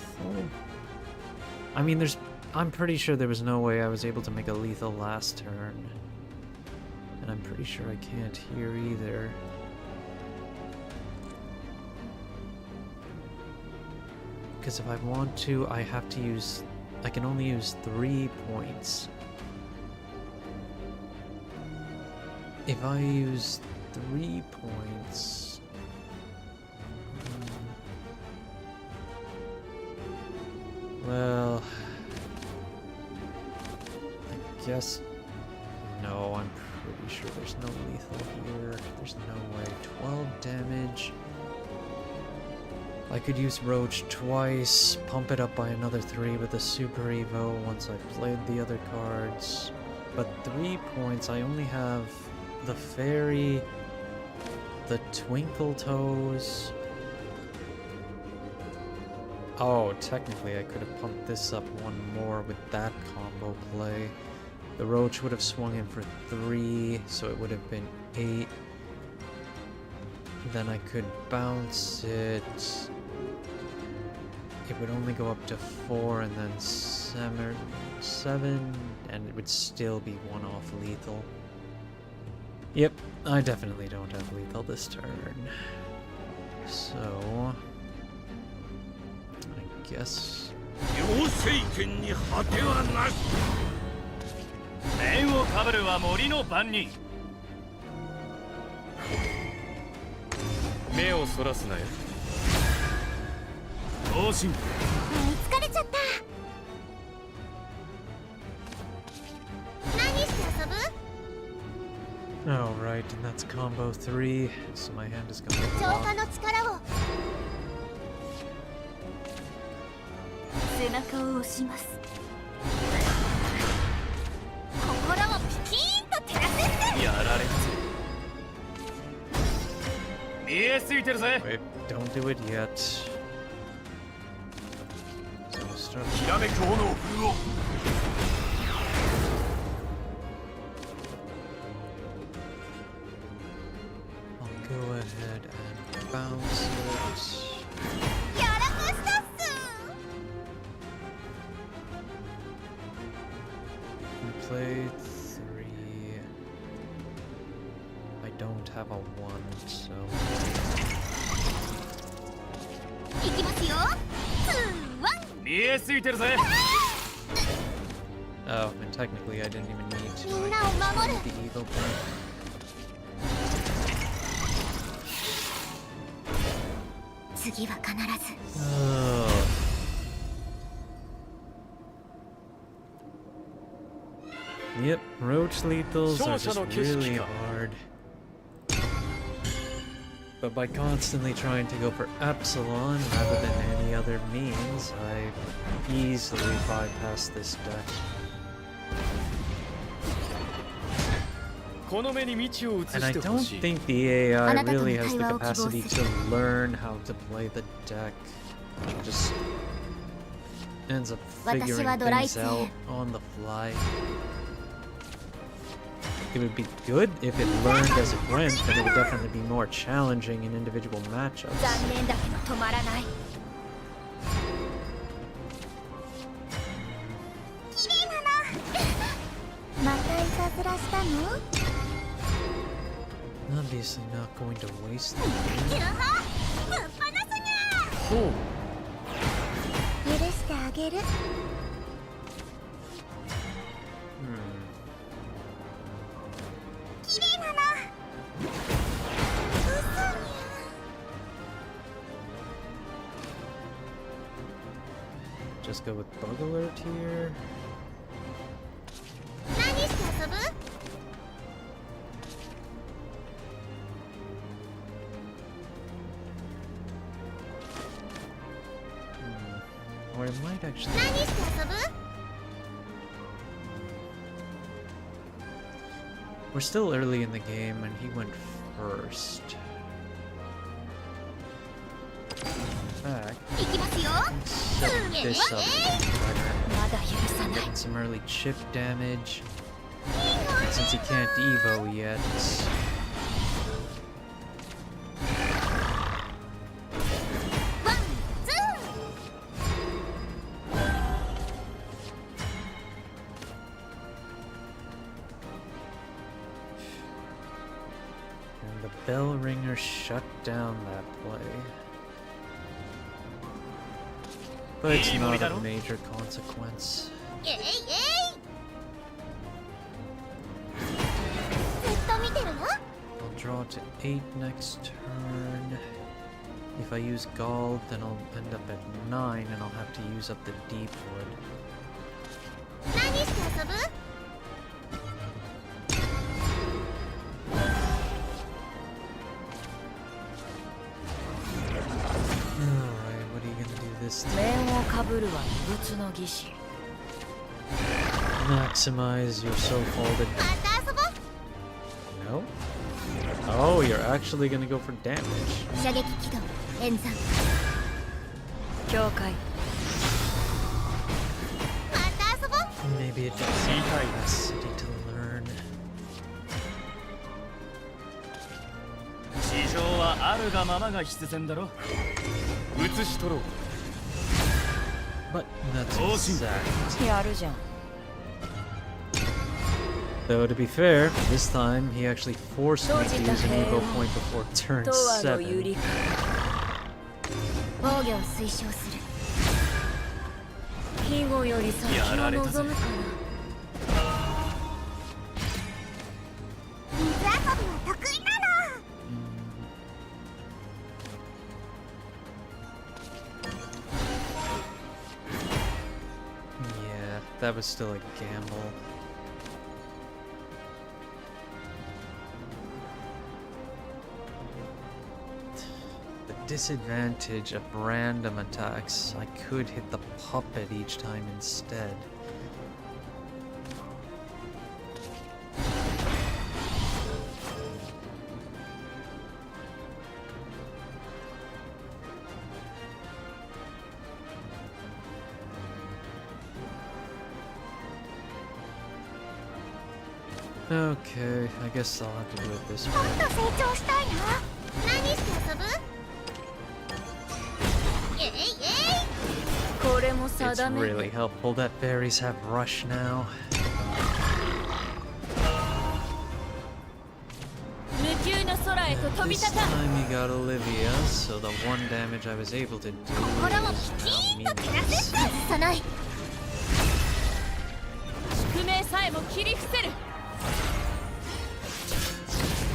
I mean, I'm pretty sure there was no way I was able to make a lethal last turn. And I'm pretty sure I can't here either. Because if I want to, I can only use 3 points. If I use 3 points... Well... I guess... No, I'm pretty sure there's no lethal here. There's no way. 12 damage. I could use Roach twice, pump it up by another 3 with a Super Evo once I've played the other cards. But 3 points, I only have the Fairy, the Twinkle Toes. Oh, technically I could have pumped this up 1 more with that combo play. The Roach would have swung in for 3, so it would have been 8. Then I could bounce it. it would only go up to 4 and then 7, and it would still be 1 off lethal. Yep, I definitely don't have lethal this turn. So, I guess... 妖精剣に果てはなし。面をかぶるは森の番人。目をそらすなよ。同心。見つかれちゃった。何して遊ぶ？ Oh, right, and that's combo 3, so my hand is gonna be 浄化 blocked. の力を。背中を押します。心をピキーンと照らせっやられたぜ。見えすぎてるぜ。 Wait, don't do it yet. So we'll start. きらめく炎を振るおう。 I'll go ahead and bounce it. やらかしたっす。 We play 3. I don't have a 1, so... いきますよ。2、1。見えすぎてるぜ。 Oh, and technically I didn't even need to みんなを守る。 the eagle thing. 次は必ず。 Oh. Yep, roach lethals are just really hard. But by constantly trying to go for Epsilon rather than any other means, I easily bypass this deck. この目に道を移 And I してほ don't しい。 think the AI あなたとの really has the 対話を希望する。 capacity to learn how to play the deck. It just ends up 私 figuring はドライ things ツ out on the fly. It would be good if it learned as it went, but it would definitely be more challenging in individual matchups. 残念だけど止まらない。綺麗なの。またいたずらしたの？ Obviously not going to waste it. ゆはぶっ放すにゃ。許してあげる。 綺麗なの。嘘にゃ。 Just go with Bug Alert here. 何して遊ぶ？ Or I might actually... 何して遊ぶ？ We're still early in the game, and he went first. In fact, いきますよ。 set this up better. まだ許さない。 Getting some early chip damage. And since he can't Evo yet, and the bell ringer shut down that play. But it's not a major consequence. えいえい。ずっと見てるよ。 I'll draw to 8 next turn. If I use Gall, then I'll end up at 9 and I'll have to use up the Deep Wood. 何して遊ぶ？ Alright, what are you gonna do this time? 面をかぶるは異物の儀式。 Maximize your so-called... また遊ぼう。 No? Oh, you're actually gonna go for damage. 射撃起動演算。境界。また遊ぼう。 Maybe it doesn't have capacity to learn. 地上はあるがままが必然だろ。移し取ろう。But that's Awesome. exact. やるじゃん Though to be fair, this time he actually forced me to use an Evo point before turn とわのゆ 7. りか防御を推奨する庇護より先を望むから水遊びも得意なの Yeah, that was still a gamble. The disadvantage of random attacks, I could hit the puppet each time instead. Okay, I guess I'll have to do it this もっ way. と成長したいな何して遊ぶえいえいこれも It's 定め really helpful that berries have rush now. 無休の空へと飛び This 立た time he got Olivia, so the one damage I was able to do 心を is ピキ now ーンと照らせ meaningless. 外さない宿命さえも切り伏せる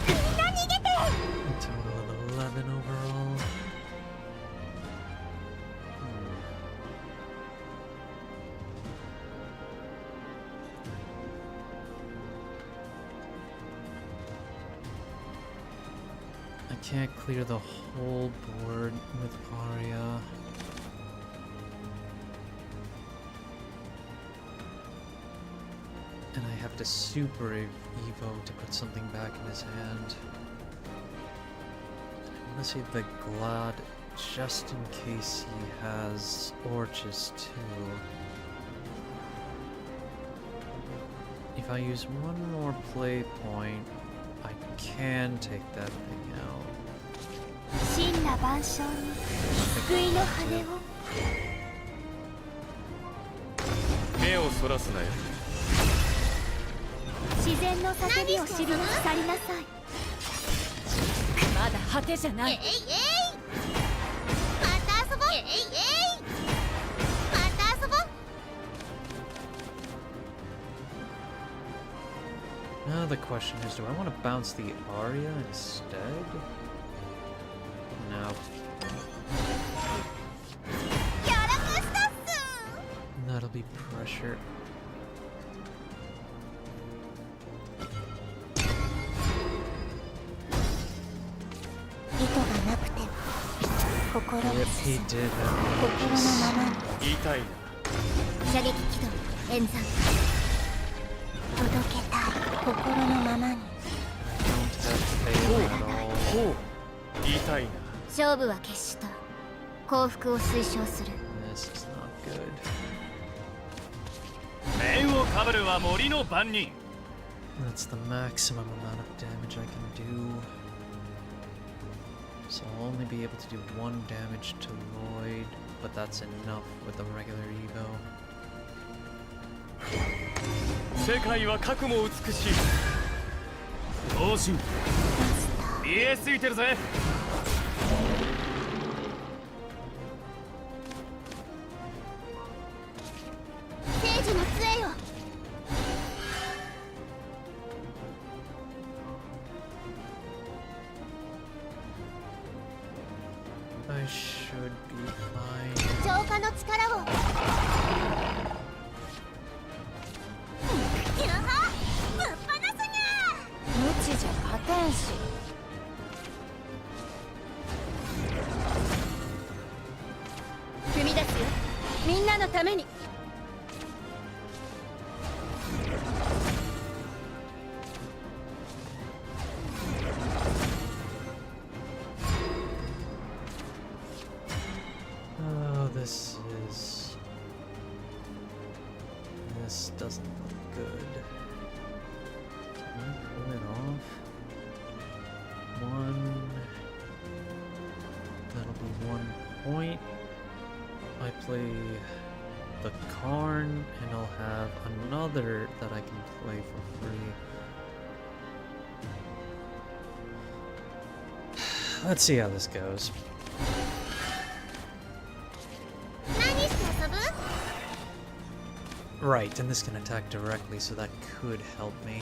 みんな逃げて A total of 11 overall. I can't clear the whole board with Aria. And I have to super Evo to put something back in his hand. I'm gonna save the Glad just in case he has Orches too. If I use one more play point, I can take that thing out. 神羅万象に救いの羽を目をそらすなよ自然の叫びを知りなさりなさいまだ果てじゃないえいえいまた遊ぼうえいえいまた遊ぼう Now the question is, do I want to bounce the Aria instead? No. やらかしたっす That'll be pressure. 意図がなくても心が Yep, he 進む did 心 have のまま Orches. に痛いな射撃軌道演算届けたい心のままに I don't have fail at all. ほう痛いな勝負は決した幸福を推奨する This is not good. 面をかぶるは森の番人 That's the maximum amount of damage I can do. So I'll only be able to do 1 damage to Lloyd, but that's enough with a regular Evo. 世界は核も美しい同心見えすぎてるぜ聖樹の杖よ I should be fine. 浄化の力をゆはぶっ放すにゃ無知じゃ勝てんし踏み出すよみんなのために Oh, this is... This doesn't look good. Can I pull it off? 1... That'll be 1 point. I play the Karn, and I'll have another that I can play for free. Let's see how this goes. 何して遊ぶ？ Right, and this can attack directly, so that could help me.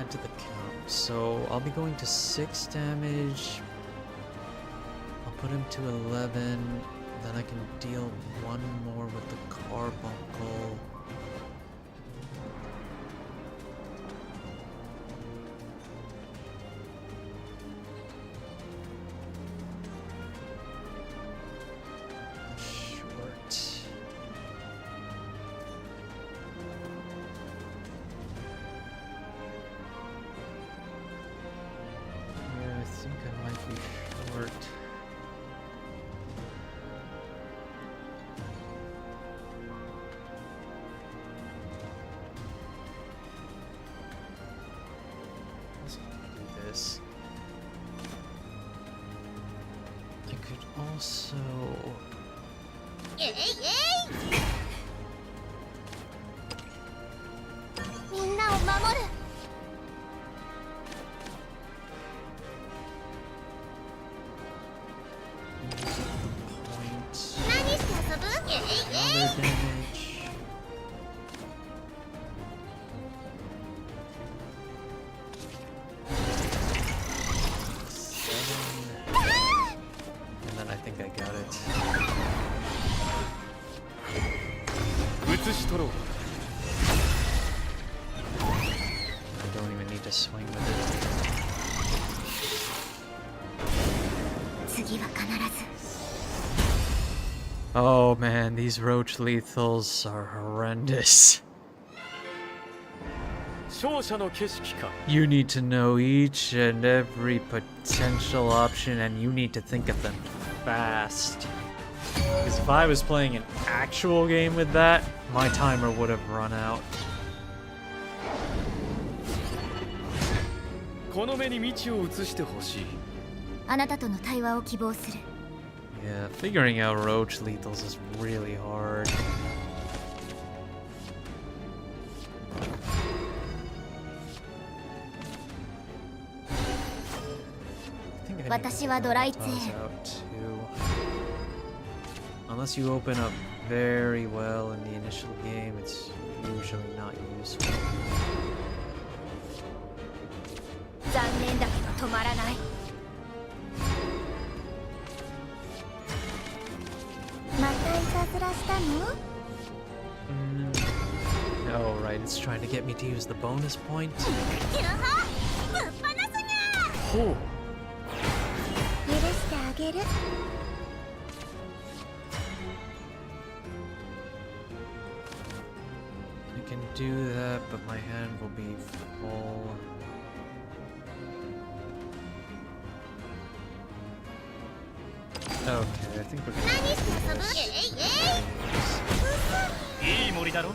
To the count. So I'll be going to 6 damage. I'll put him to 11. Then I can deal 1 more with the carbuncle. I could also... みんなを守る。 point. 何して遊ぶ？ Another damage. And then I think I got it. 映し取ろう。 I don't even need to swing with it. 次は必ず。 Oh man, these roach lethals are horrendous. 勝者の景色か。 You need to know each and every potential option, and you need to think of them fast. Because if I was playing an actual game with that, my timer would have run out. この目に道を移してほしい。あなたとの対話を希望する。 Yeah, figuring out roach lethals is really hard. I think I need to 私はドライツ toss ェーン。 out too. Unless you open up very well in the initial game, it's usually not useful. 残念だけど止まらない。またいたずらしたの？ Oh, right, it's trying to get me to use the bonus point. ほう。許してあげる。 I can do that, but my hand will be full. Okay, I think we're gonna do this. いい森だろ。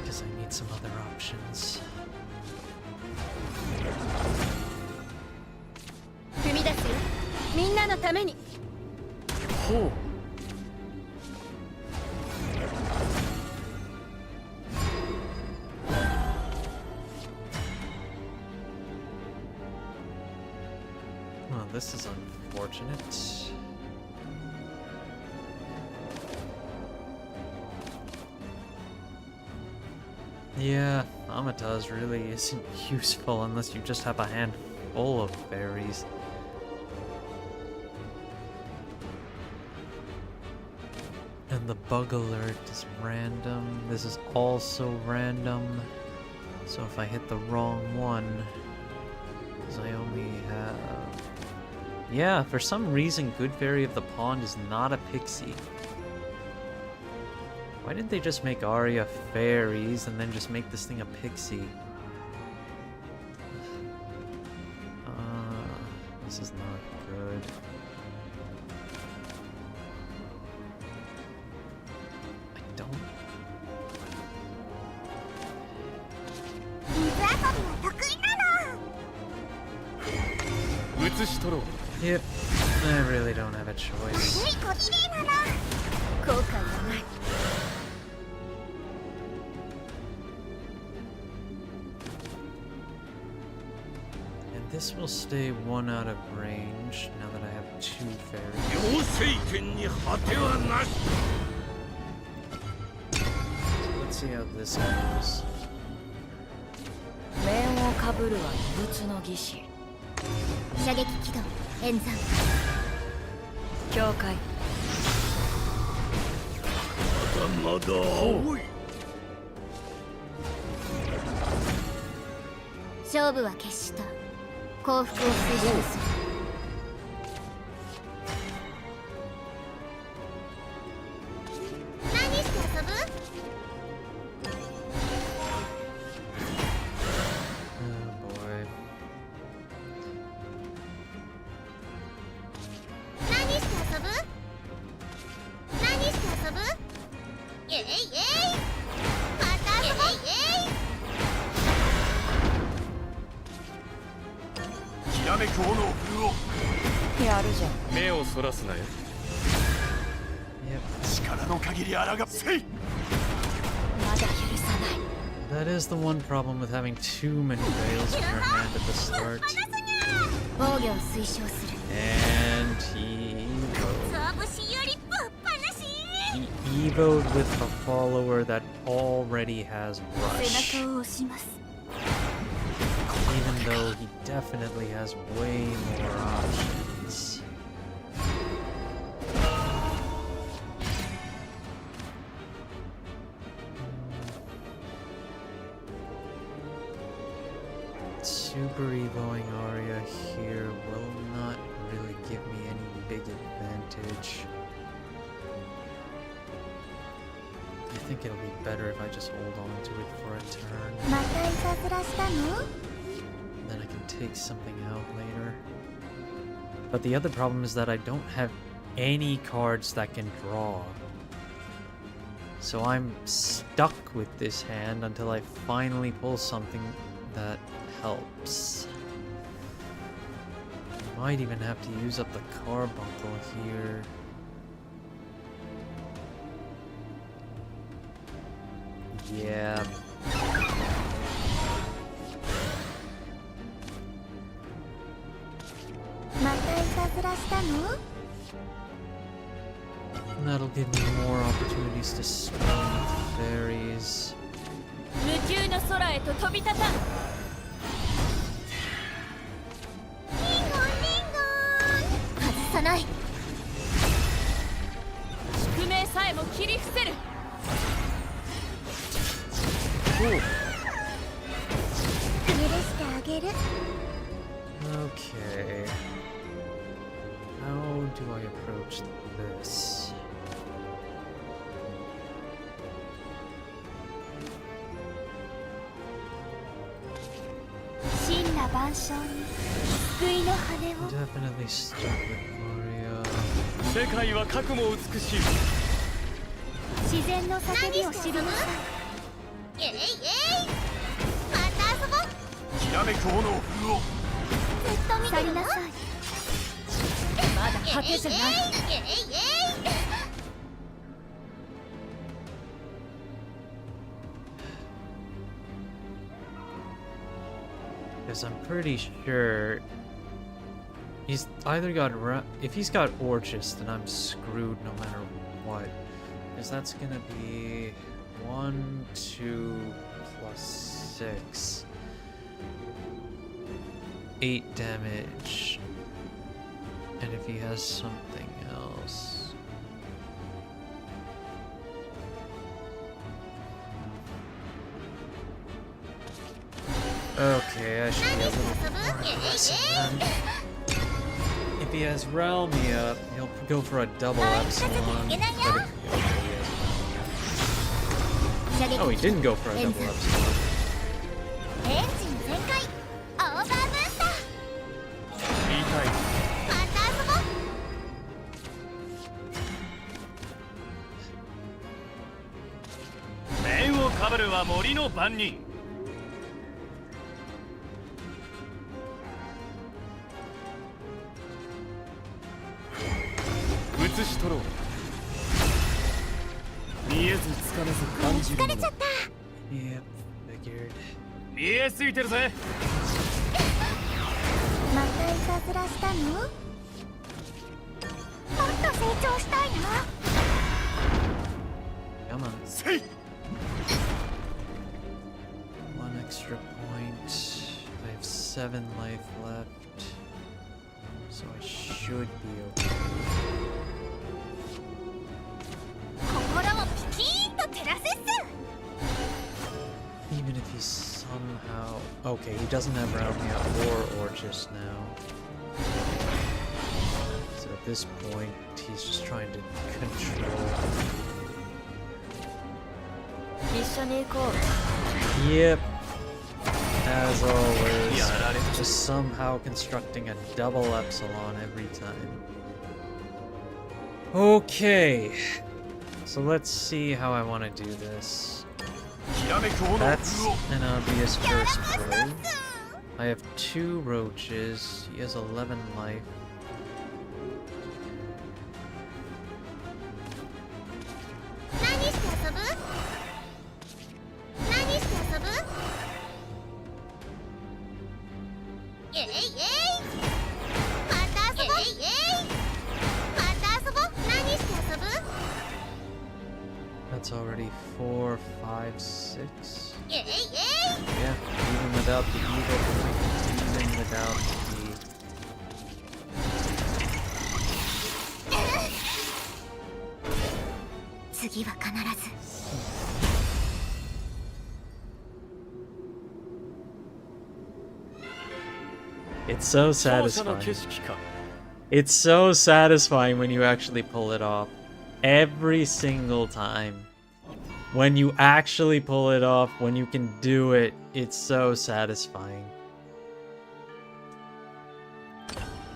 Because I need some other options. 踏み出すよ。みんなのために。ほう。 Well, this is unfortunate. Yeah, Amataz really isn't useful unless you just have a hand full of berries. And the bug alert is random. This is also random. So if I hit the wrong one, because I only have... Yeah, for some reason, Good Fairy of the Pond is not a pixie. Why didn't they just make Arya fairies and then just make this thing a pixie? This is not good. I don't... 水遊びは得意なの。映しとろう。 Yep, I really don't have a choice. 結構綺麗なの。後悔はない。 And this will stay one out of range now that I have 2 fairies. 妖精剣に果てはなし。 Let's see how this goes. 面をかぶるは異物の儀式。射撃起動演算。境界。まだ青い。勝負は決した。幸福を推奨する。何して遊ぶ？ Oh boy. 何して遊ぶ？何して遊ぶ？イエイイエイ。また遊ぼう。イエイイエイ。きらめく炎を振るおう。やるじゃん。目をそらすなよ。 Yep. 力の限り抗うせい。まだ許さない。 That is the one problem with having too many veils in your hand at the start. 防御を推奨する。 And he つぶしよりぶっ放し。 evoed with a follower that already has 背 rush. 中を押します。 Even though he definitely has way more options. Super Evoing Arya here will not really give me any big advantage. I think it'll be better if I just hold on to it for a turn. またいたずらしたの？ Then I can take something out later. But the other problem is that I don't have any cards that can draw. So I'm stuck with this hand until I finally pull something that helps. I might even have to use up the carbuncle here. Yeah. And that'll give me more opportunities to spawn with fairies. 無窮の空へと飛び立たん。外さない。宿命さえも切り伏せる。許してあげる。 Okay. How do I approach this? Definitely start with Arya. 世界は核も美しい。自然の叫びを知るなさい。イエイイエイ。また遊ぼう。きらめく炎を振るおう。ずっと見てるなさい。まだ果てじゃない。イエイイエイイエイ。 Because I'm pretty sure he's either got if he's got Orchis, then I'm screwed no matter what. Because that's gonna be 1, 2 plus 6, 8 damage. And if he has something else, Okay, I should be a little more aggressive then. If he has Realm me up, he'll go for a double Epsilon. Oh, he didn't go for a double Epsilon. エンジン全開オーバーブースター言いたいまた遊ぼう面をかぶるは森の番人映し取ろう見えずつかめず感じる疲れちゃった Yep, figured. 見えすぎてるぜまたいたずらしたのもっと成長したいな Come on. せい One extra point. I have 7 life left. So I should be okay. 心をピキーンと照らせっす Even if he's somehow... Okay, he doesn't have Raumia or Orchis now. So at this point, he's just trying to control. 一緒に行こう Yep. As always, just somehow constructing a double Epsilon every time. Okay. So let's see how I want to do this. きらめく炎 That's を an obvious first play. I have 2 roaches. He has 11 life. That's already 4, 5, 6. Yeah, even without the evil point, even without the... It's so 勝者の satisfying. 景色か It's so satisfying when you actually pull it off. Every single time. When you actually pull it off, when you can do it, it's so satisfying.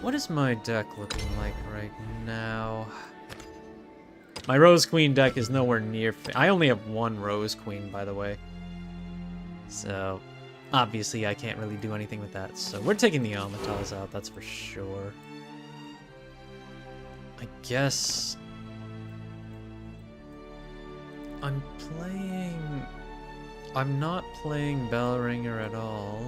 What is my deck looking like right now? My Rose Queen deck is nowhere near... I only have 1 Rose Queen, by the way. So, obviously I can't really do anything with that. So we're taking the Amataz out, that's for sure. I guess... I'm not playing Bellringer at all.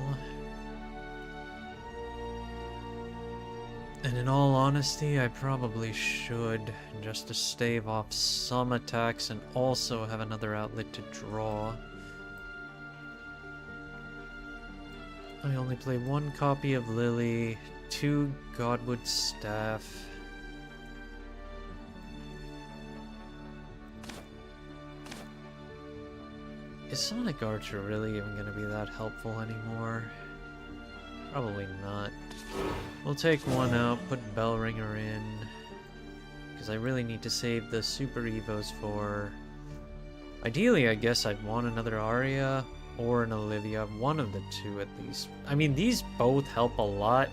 And in all honesty, I probably should, just to stave off some attacks and also have another outlet to draw. I only play 1 copy of Lily, 2 Godwood Staff. Is Sonic Archer really even going to be that helpful anymore? Probably not. We'll take 1 out, put Bellringer in, because I really need to save the Super Evos for... Ideally, I guess I'd want another Arya or an Olivia, one of the 2 at least. I mean, these both help a lot,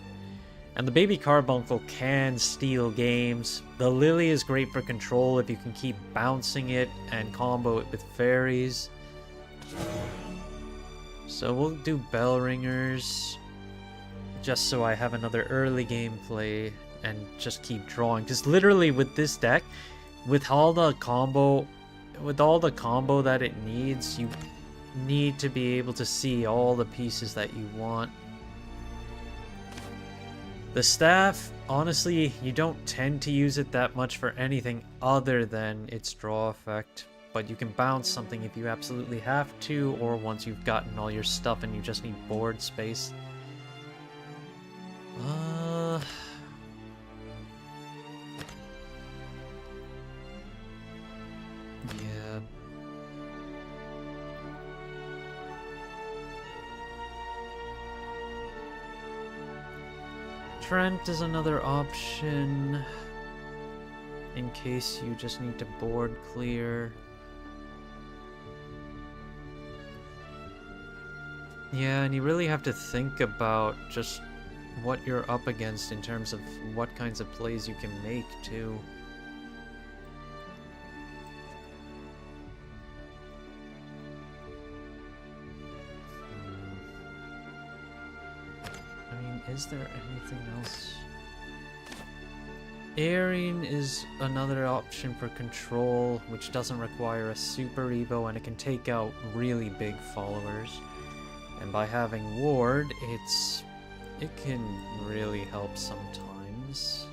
and the Baby Carbuncle can steal games. The Lily is great for control if you can keep bouncing it and combo it with fairies. So we'll do Bellringers, just so I have another early gameplay and just keep drawing. Because literally with this deck, with all the combo that it needs, you need to be able to see all the pieces that you want. The staff, honestly, you don't tend to use it that much for anything other than its draw effect. But you can bounce something if you absolutely have to, or once you've gotten all your stuff and you just need board space. Yeah. Trent is another option in case you just need to board clear. Yeah, and you really have to think about just what you're up against in terms of what kinds of plays you can make, too. I mean, is there anything else? Airing is another option for control, which doesn't require a super evo, and it can take out really big followers. And by having ward, it can really help sometimes.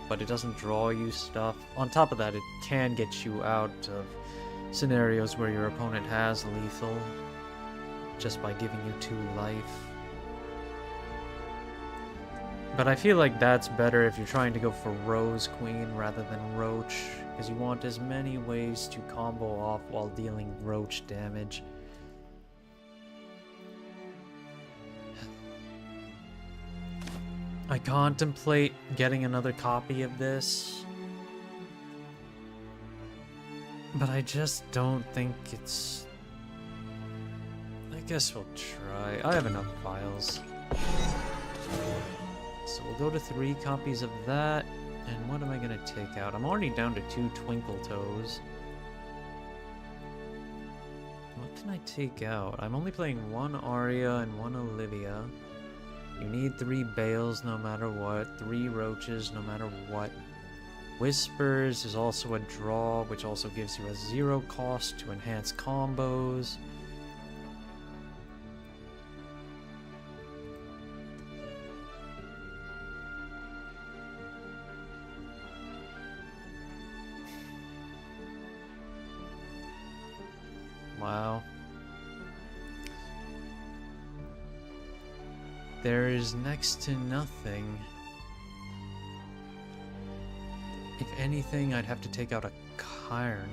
But it doesn't draw you stuff. On top of that, it can get you out of scenarios where your opponent has lethal just by giving you 2 life. But I feel like that's better if you're trying to go for Rose Queen rather than Roach, because you want as many ways to combo off while dealing Roach damage. I contemplate getting another copy of this, but I just don't think it's... I guess we'll try. I have enough files. So we'll go to 3 copies of that, and what am I gonna take out? I'm already down to 2 Twinkle Toes. What can I take out? I'm only playing 1 Arya and 1 Olivia. You need 3 Bales no matter what, 3 Roaches no matter what. Whispers is also a draw, which also gives you a 0 cost to enhance combos. Wow. There is next to nothing. If anything, I'd have to take out a Cairn.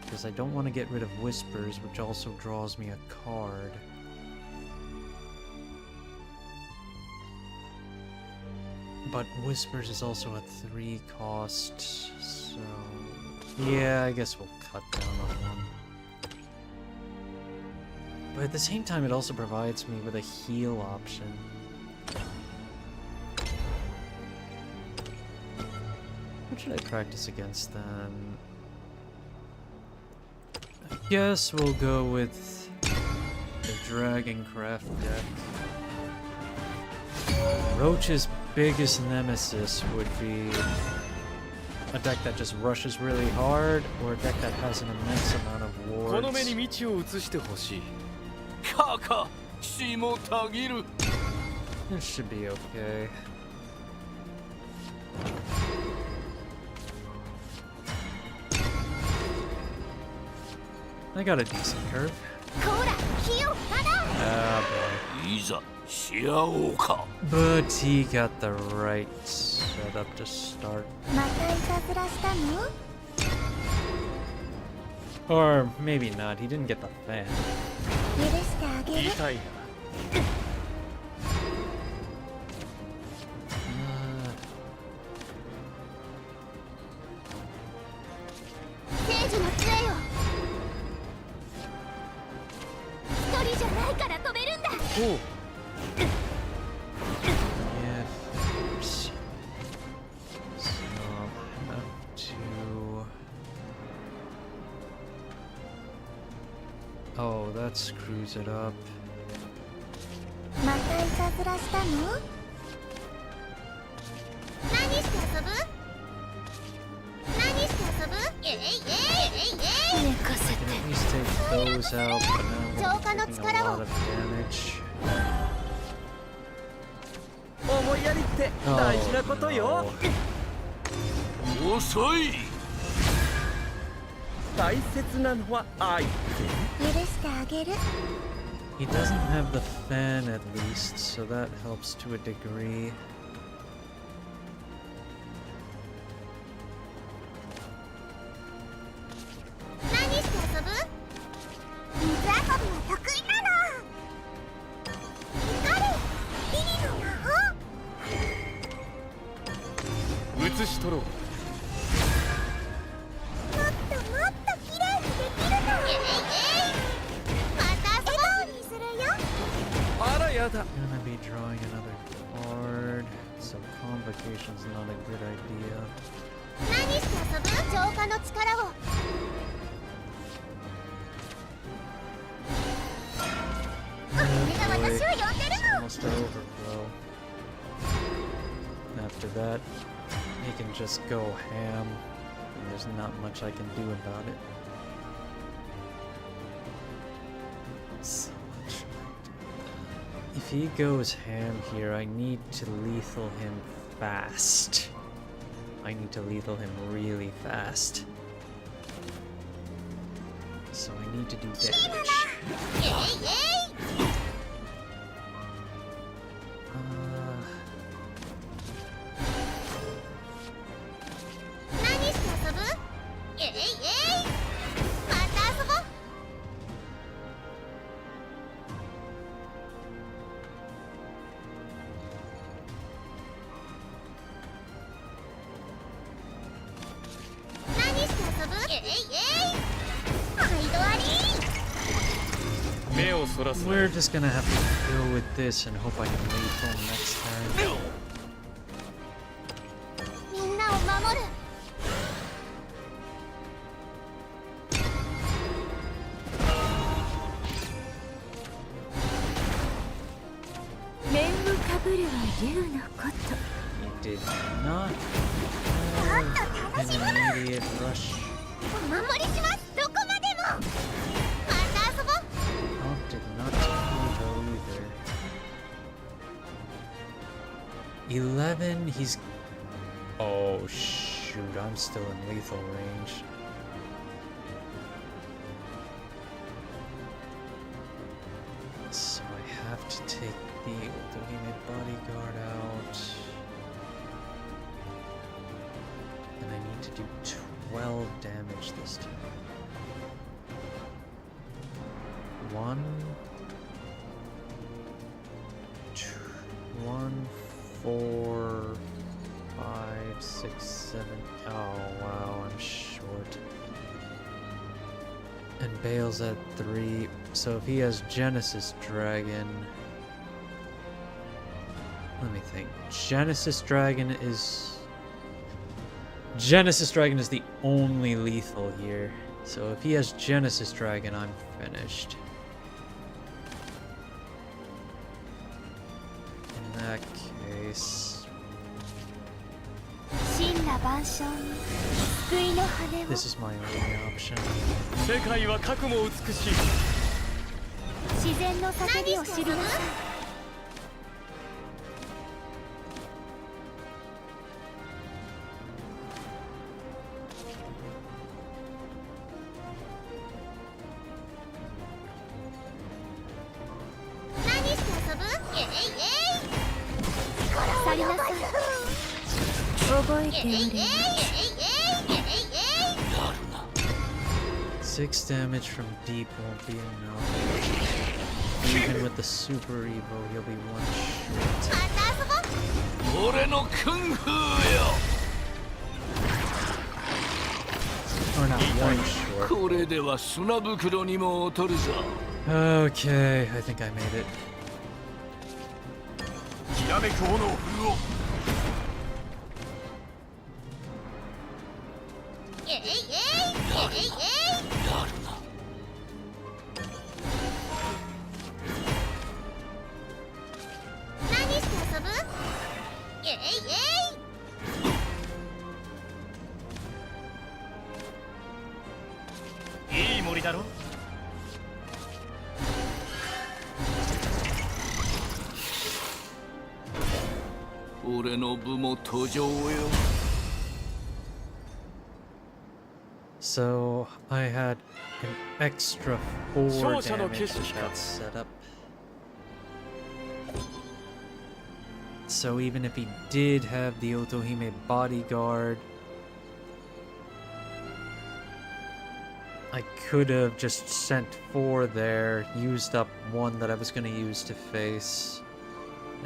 Because I don't want to get rid of Whispers, which also draws me a card. But Whispers is also a 3 cost, so... yeah, I guess we'll cut down on 1. But at the same time, it also provides me with a heal option. What should I practice against then? I guess we'll go with the Dragoncraft deck. Roach's biggest nemesis would be a deck that just rushes really hard, or a deck that has an immense amount of wards. This should be okay. I got a decent curve. Ah, boy. But he got the right setup to start. Or maybe not, he didn't get the fan. Cool. Yeah, so I'll have to... oh, that screws it up. I can at least take those out, but now I'm taking a lot of damage. Oh, no. He doesn't have the fan at least, so that helps to a degree. I can at 崩し取ろう。もっともっと綺麗にできるの。また笑顔にするよ。あらやだ。 Gonna be drawing another card, so convocation's not a good idea. 何して遊ぶ？浄化の力を。みんな私を呼んでるの。 Almost to overflow. After that, he can just go ham, and there's not much I can do about it. So much. If he goes ham here, I need to lethal him fast. I need to lethal him really fast. So I need to do damage. イエイイエイ。 何して遊ぶ？イエイイエイ。また遊ぼう。何して遊ぶ？イエイイエイ。毎度あり。目をそらすな。 We're just gonna have to go with this and hope I can lethal next turn. みんなを守る。面をかぶるは竜のこと。 He did not もっと楽し have む。 an immediate rush. お守りします。どこまでも。また遊ぼう。 Opted not to evo either. 11, he's... Oh shoot, I'm still in lethal range. So I have to take the Ultimate Bodyguard out. And I need to do 12 damage this time. 1, 2, 1, 4, 5, 6, 7. Oh wow, I'm short. And Bale's at 3. So if he has Genesis Dragon, let me think. Genesis Dragon is the only lethal here. So if he has Genesis Dragon, I'm finished. In that case, 神羅万象に救いの羽を。 this is my only option. 世界は核も美しい。自然の叫びを知るなさい。何して遊ぶ？イエイイエイ。去りなさい。覚えておる。イエイイエイイエイイエイイエイイエイ。 6 damage from deep won't be enough. Even with the super evo, he'll be one shot. また遊ぼう。俺のクンフーよ。 Or not one short. これでは砂袋にも劣るぞ。 Okay, I think I made it. きらめく炎を振るおう。 イエイイエイイエイイエイ。やるな。 何して遊ぶ？イエイイエイ。いい森だろ。俺の部も登場よ。 So I had an extra 4 勝者の damage 景色 with か。 that setup. So even if he did have the Otohime bodyguard, I could have just sent 4 there, used up 1 that I was going to use to face,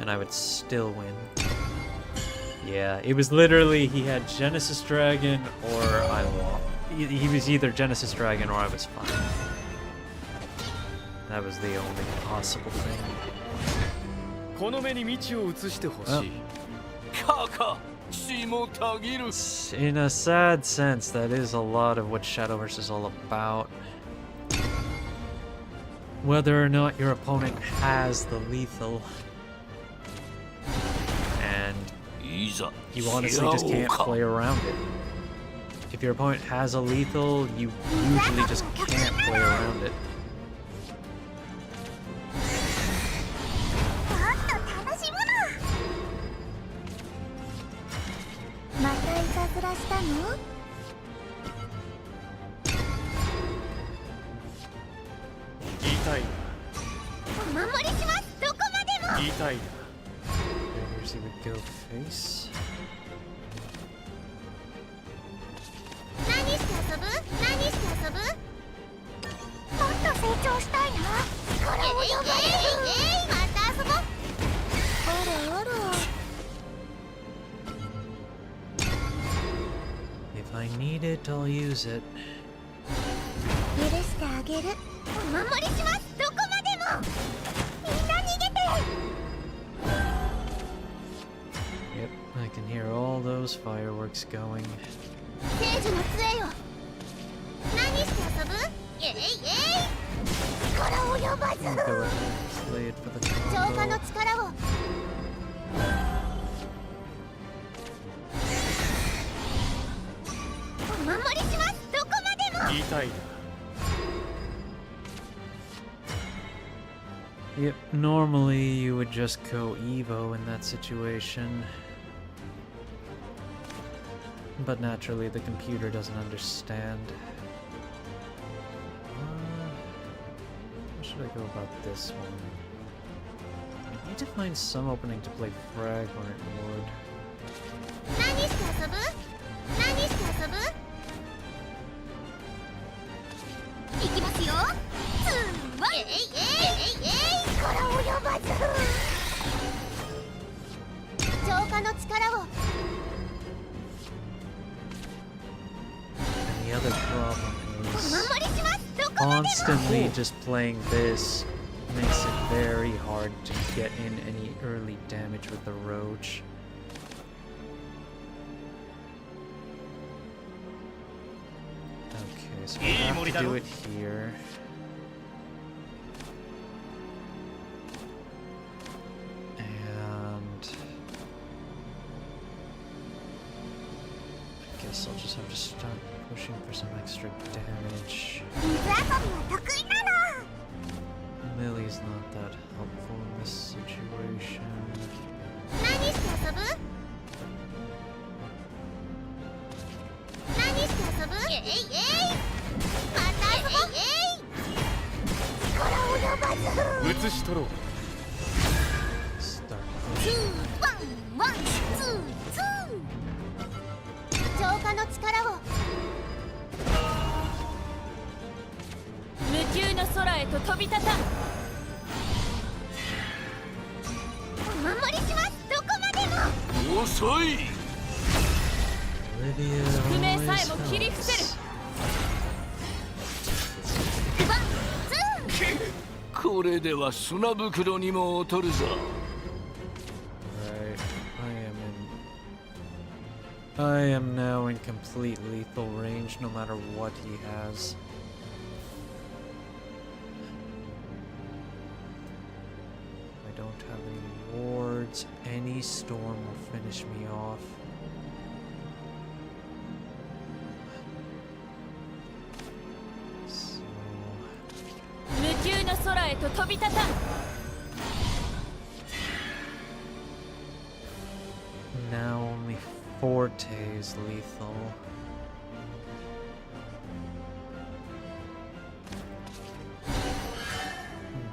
and I would still win. Yeah, it was literally he had Genesis Dragon or I lost. He was either Genesis Dragon or I was fine. That was the only possible thing. この目に道を移してほしい。かか、血もたぎる。 In a sad sense, that is a lot of what Shadowverse is all about. Whether or not your opponent has the lethal. And you honestly just can't play around it. If your opponent has a lethal, you usually just can't play around it. もっと楽しむの。またいたずらしたの？言いたい。お守りします。どこまでも。言いたい。 Here's he would go face. 何して遊ぶ？何して遊ぶ？もっと成長したいな。これを呼ばれる。また遊ぼう。あらあら。 If I need it, I'll use it. 許してあげる。お守りします。どこまでも。みんな逃げて。 Yep, I can hear all those fireworks going. 聖樹の杖よ。何して遊ぶ？力を呼ばず。 I'll go ahead and play it for the 浄化の combo. 力を。お守りします。どこまでも。言いたいだ。 Yep, normally you would just go Evo in that situation. But naturally the computer doesn't understand. How should I go about this one? I need to find some opening to play Frag or Ward. 何して遊ぶ？何して遊ぶ？行きますよ。力を呼ばず。浄化の力を。 And the other problem お is 守りします。どこまでも。 constantly just playing this makes it very hard to get in any early damage with the Roach. Okay, so we have to do it here. And I guess I'll just have to start pushing for some extra damage. 水遊びは得意なの。 Millie's not that helpful in this situation. 何して遊ぶ？何して遊ぶ？また遊ぼう。力を呼ばず。移し取ろう。 Start ツーワンワンツーツー。浄化の力を。無窮の空へと飛び立たん。お守りします。どこまでも。遅い。 Olivia 不明さえ always も切り伏せる。 helps. ワンツー。これでは砂袋にも劣るぞ。 Right, I am now in complete lethal range no matter what he has. I don't have any wards. Any storm will finish me off. So 無窮の空へと飛び立たん。 now only Forte is lethal.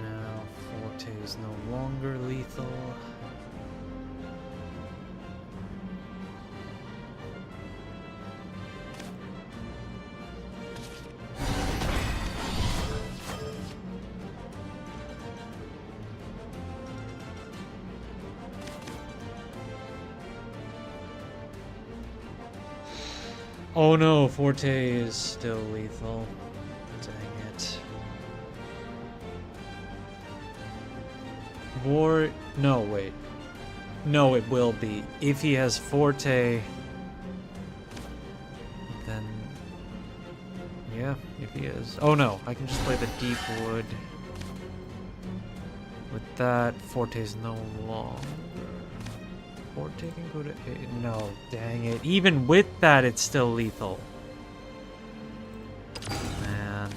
Now Forte is no longer lethal. Oh no, Forte is still lethal. Dang it. No, wait. No, it will be. If he has Forte, then... yeah, if he is. Oh no, I can just play the Deep Wood. With that, Forte's no longer... Forte can go to 8. No, dang it. Even with that, it's still lethal. Man.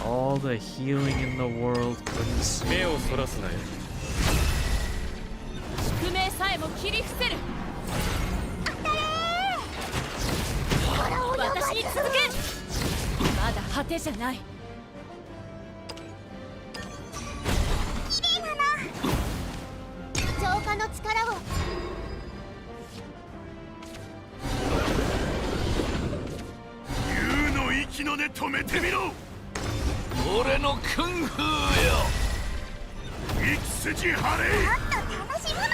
All the healing in the world couldn't save me. 宿命さえも切り伏せる。私に続け。まだ果てじゃない。浄化の力を。竜の息の根止めてみろ。俺のクンフーよ。息筋張れ。楽しむな。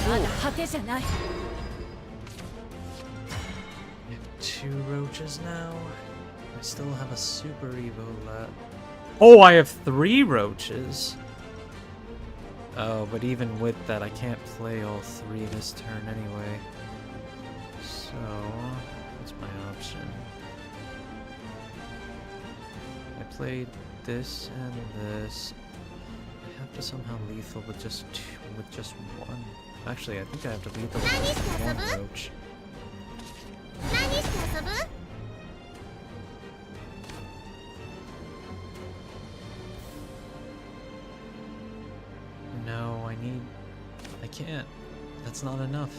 まだ果てじゃない。I have 2 roaches now. I still have a super evo left. Oh, I have 3 roaches. Oh, but even with that, I can't play all 3 this turn anyway. So, what's my option? I played this and this. I have to somehow lethal with just 1. Actually, I think I have to lethal with just 1 roach. 何して遊ぶ？ No, I can't. That's not enough.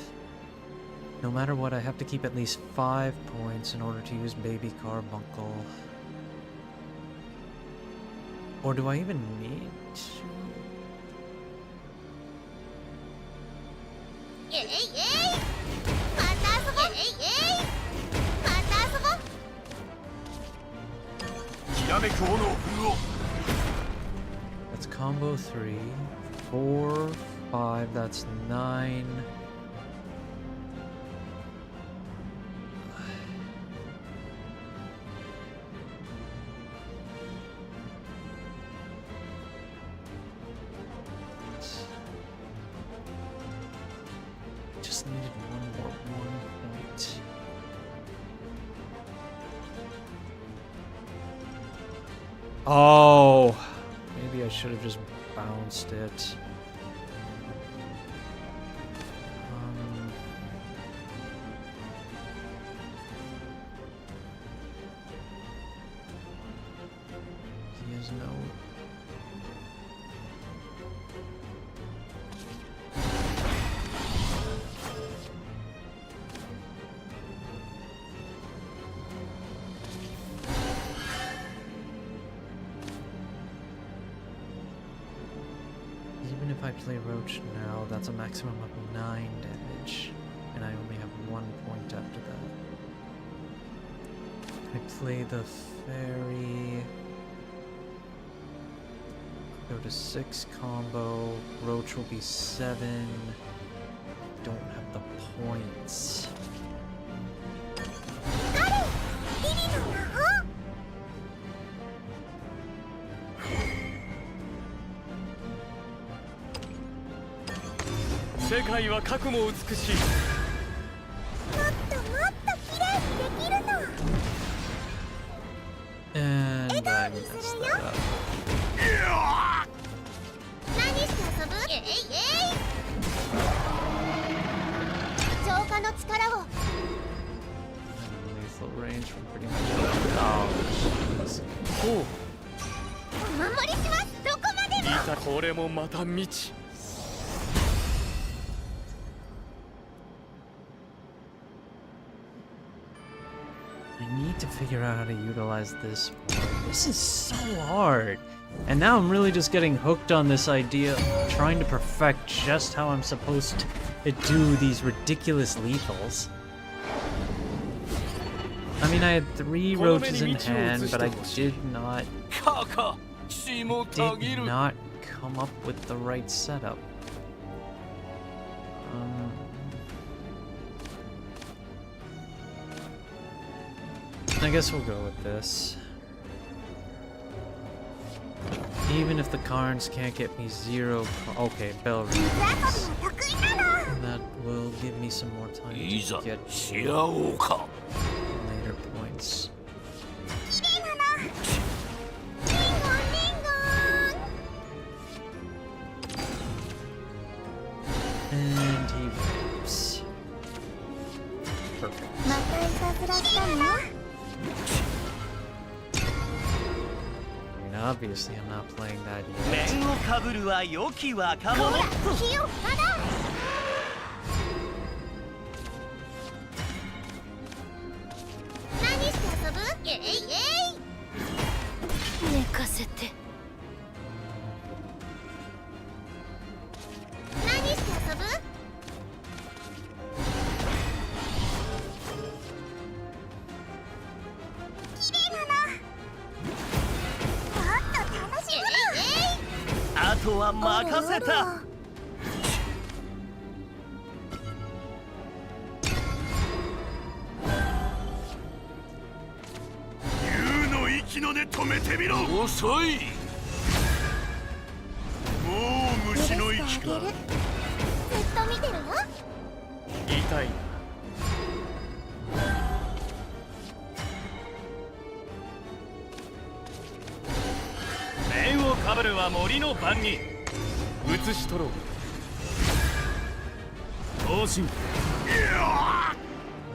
No matter what, I have to keep at least 5 points in order to use Baby Carbuncle. Or do I even need to? えいえい。また遊ぼう。えいえい。また遊ぼう。きらめく炎を振るおう。 That's combo 3, 4, 5, that's 9. Just needed 1 point. Oh, maybe I should have just bounced it. He has no... Even if I play Roach now, that's a maximum of 9 damage, and I only have 1 point after that. I play the Fairy, go to 6 combo, Roach will be 7, don't have the points. リリの魔法。 世界は核も美しい。もっともっと綺麗にできるの。 And I messed that up. 何して遊ぶ？えいえい。浄化の力を。 Lethal range from pretty much... Oh, jeez. Cool. お守りします。どこまでも。いたこれもまた未知。 I need to figure out how to utilize this more. This is so hard. And now I'm really just getting hooked on this idea of trying to perfect just how I'm supposed to do these ridiculous lethals. I mean, I had 3 roaches in hand, but I did not come up with the right setup. I guess we'll go with this. Even if the Karns can't get me 0... Okay, bell rings. That will give me some more time to get later points. And he rips. Perfect. I mean, obviously I'm not playing that yet.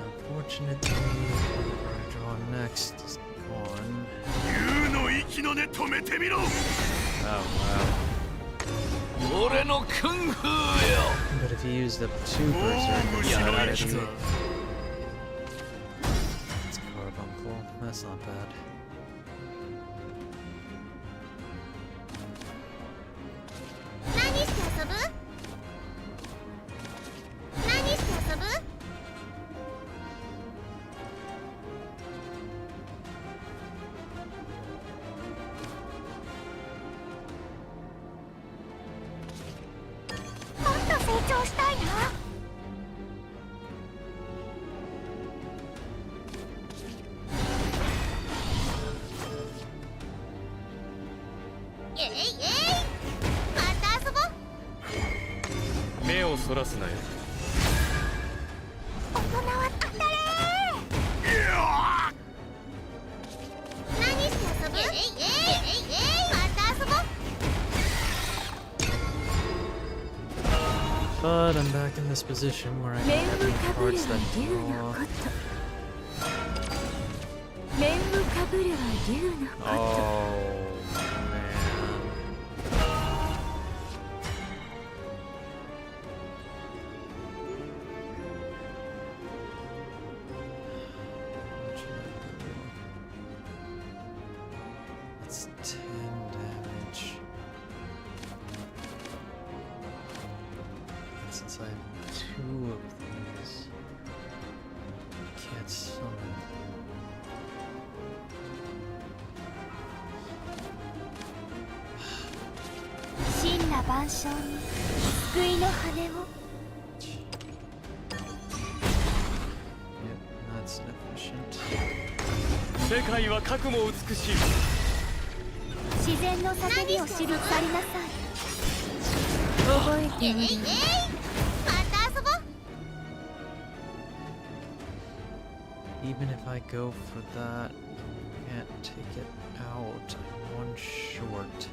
Unfortunately, whatever I draw next is gone. Oh wow. But if you used up 2 berserkers already, it's carbuncle. That's not bad. But I'm back in this position where I don't have any cards that draw. Oh man. That's 10 damage. And since I have 2 of these, I can't summon. Yep, that's sufficient. 世界は核も美しい。自然の叫びを知り去りなさい。覚えておる。Even if I go for that, I can't take it out. I'm 1 short.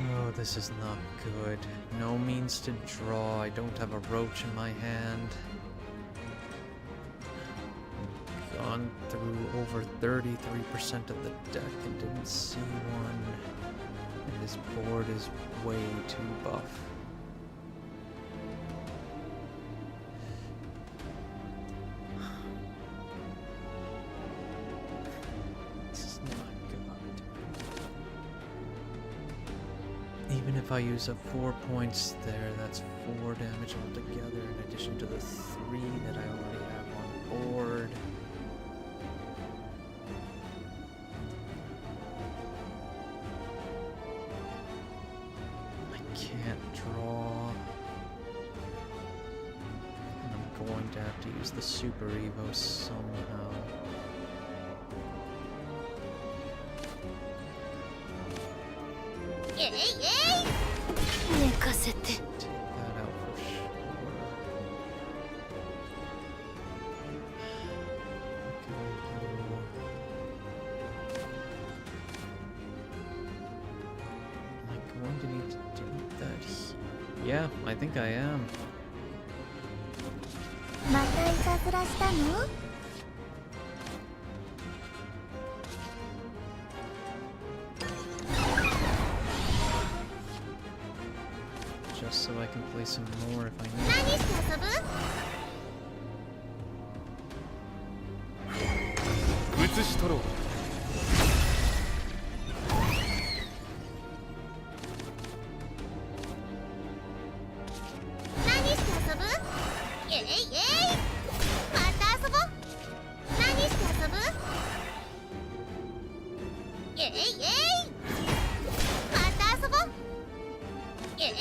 Oh, this is not good. No means to draw. I don't have a roach in my hand. I've gone through over 33% of the deck and didn't see one. And his board is way too buff. if I use up 4 points there, that's 4 damage altogether in addition to the 3 that I already have on board. I can't draw. And I'm going to have to use the Super Evo somehow.寝かせて。 Take that out for sure. Am I going to need to do that here? Yeah, I think I am. またいたずらしたの？ Just so I can play some more if I 何 need. して遊ぶ？ 写し取ろう。何して遊ぶ？えいえい。また遊ぼう。何して遊ぶ？えいえい。また遊ぼう。えいえい。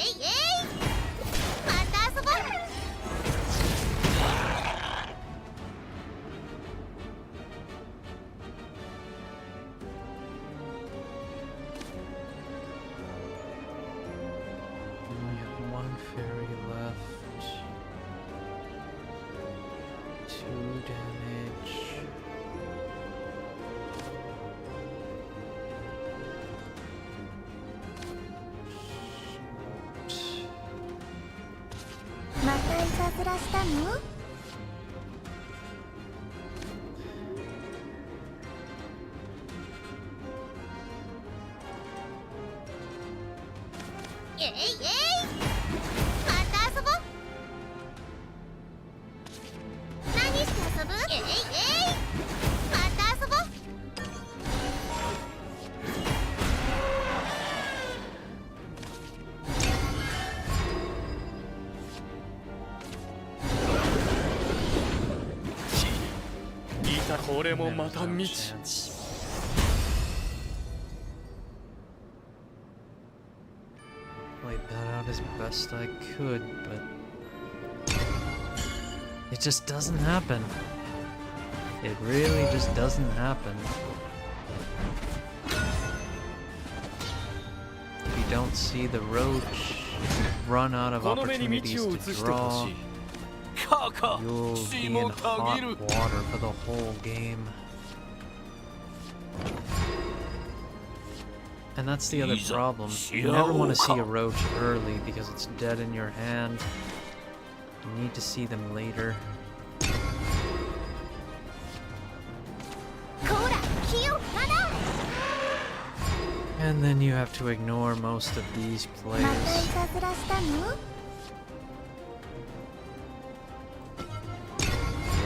また遊ぼう。 Only have 1 fairy left. 2 damage. Shoot. またいたずらしたの？ えいえい。また遊ぼう。何して遊ぶ？えいえい。また遊ぼう。 いたこれも There's また no 道。 chance. Played that out as best I could, but it just doesn't happen. It really just doesn't happen. If you don't see the roach, you run out of この目に opportunities 道を to 移してほ draw. しい。カカ You'll 血 be in もた hot ぎる。 water for the whole game. And that's the other problem. You never want to see a roach early because it's dead in your hand. You need to see them later. こら、気を離れ。 And then you have to ignore most of these またい players. たずらしたの？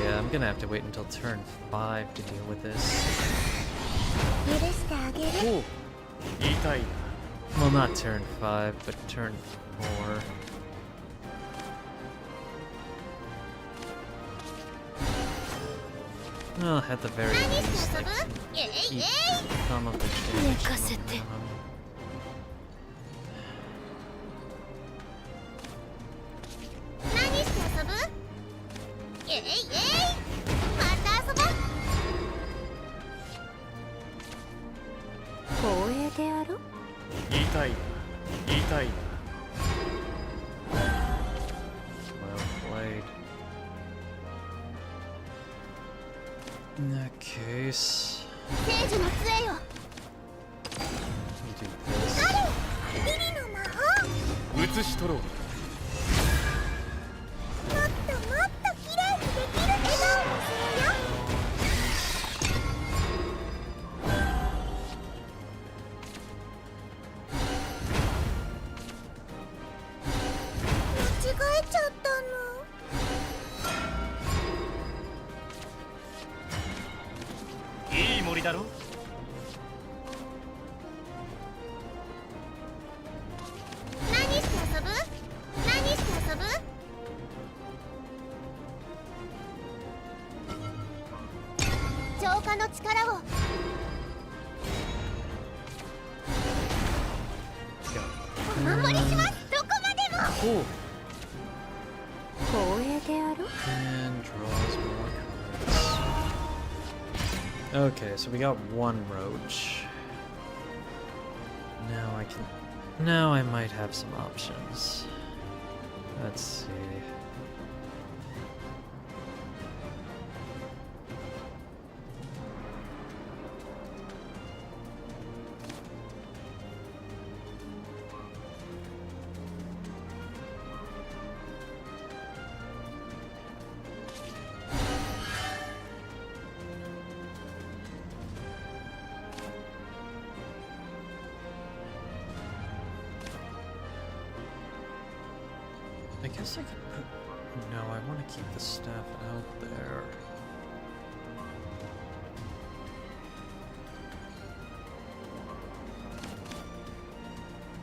Yeah, I'm gonna have to wait until turn 5 to deal with this. 許してあげる。おう、痛いな。 Well, not turn 5, but turn 4. Well, at the very 何 least, して I 遊ぶ？ can えいえ keep い。 some of the damage 寝かせ from て。 them. 何して遊ぶ？えいえい。また遊ぼう。光栄であろ？痛いな。痛いな。 Well played. In that case, 聖樹の杖よ。 we do this. リリの魔法。写し取ろう。もっともっと綺麗にできる笑顔にするよ。間違えちゃったの。 いい森だろ。 Well 浄化の力を。お守りします。どこまでも。 Cool. 光栄であろう。 And draws more cards. Okay, so we got one roach. Now I might have some options. Let's see. I guess I could put... No, I want to keep the staff out there.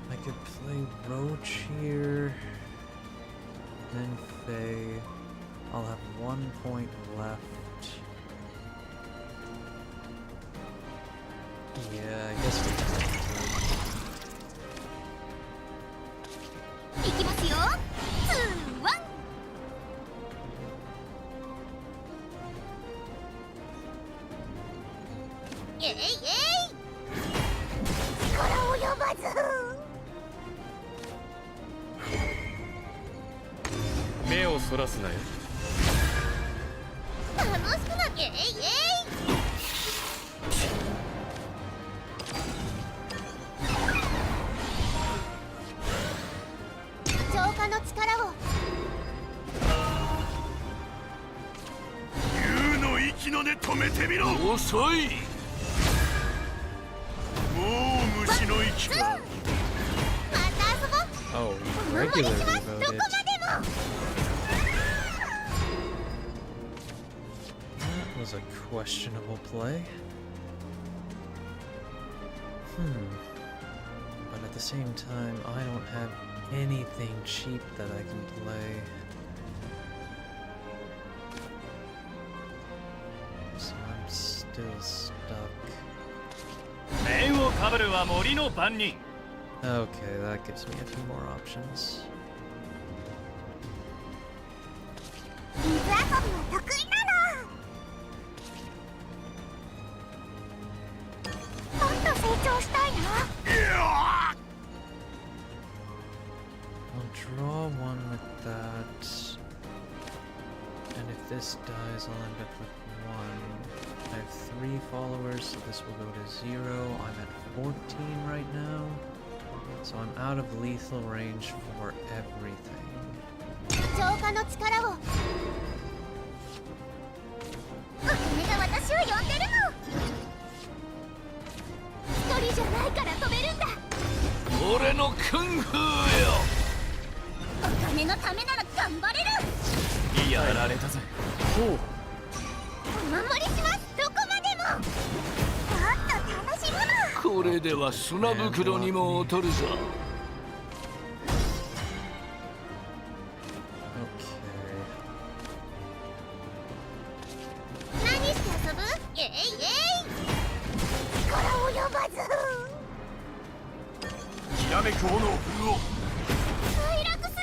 I could play Roach here. Then Faye. I'll have 1 point left. Yeah, I guess we can. いきますよ。2、1。えいえい。力及ばず。目をそらすなよ。楽しくなきゃえいえい。浄化の力を。竜の息の根止めてみろ。遅い。もう虫の息か。また遊ぼう。 Oh, お守り regularly します。どこ voted. までも。 That was a questionable play. But at the same time, I don't have anything cheap that I can play. So I'm still stuck. 面をかぶるは森の番人。 Okay, that gives me a few more options. 水遊びは得意なの。もっと成長したいな。 I'll draw one with that. And if this dies, I'll end up with 1. I have 3 followers, so this will go to 0. I'm at 14 right now. So I'm out of lethal range for everything. 浄化の力を。お金が私を呼んでるの。一人じゃないから飛べるんだ。俺のクンフーよ。お金のためなら頑張れる。やられたぜ。Oh! お守りします。どこまでも。もっと楽しむの。これでは砂袋にも劣るぞ。 Okay. 何して遊ぶ？えいえい。力及ばず。きらめく炎を振るおう。墜落する。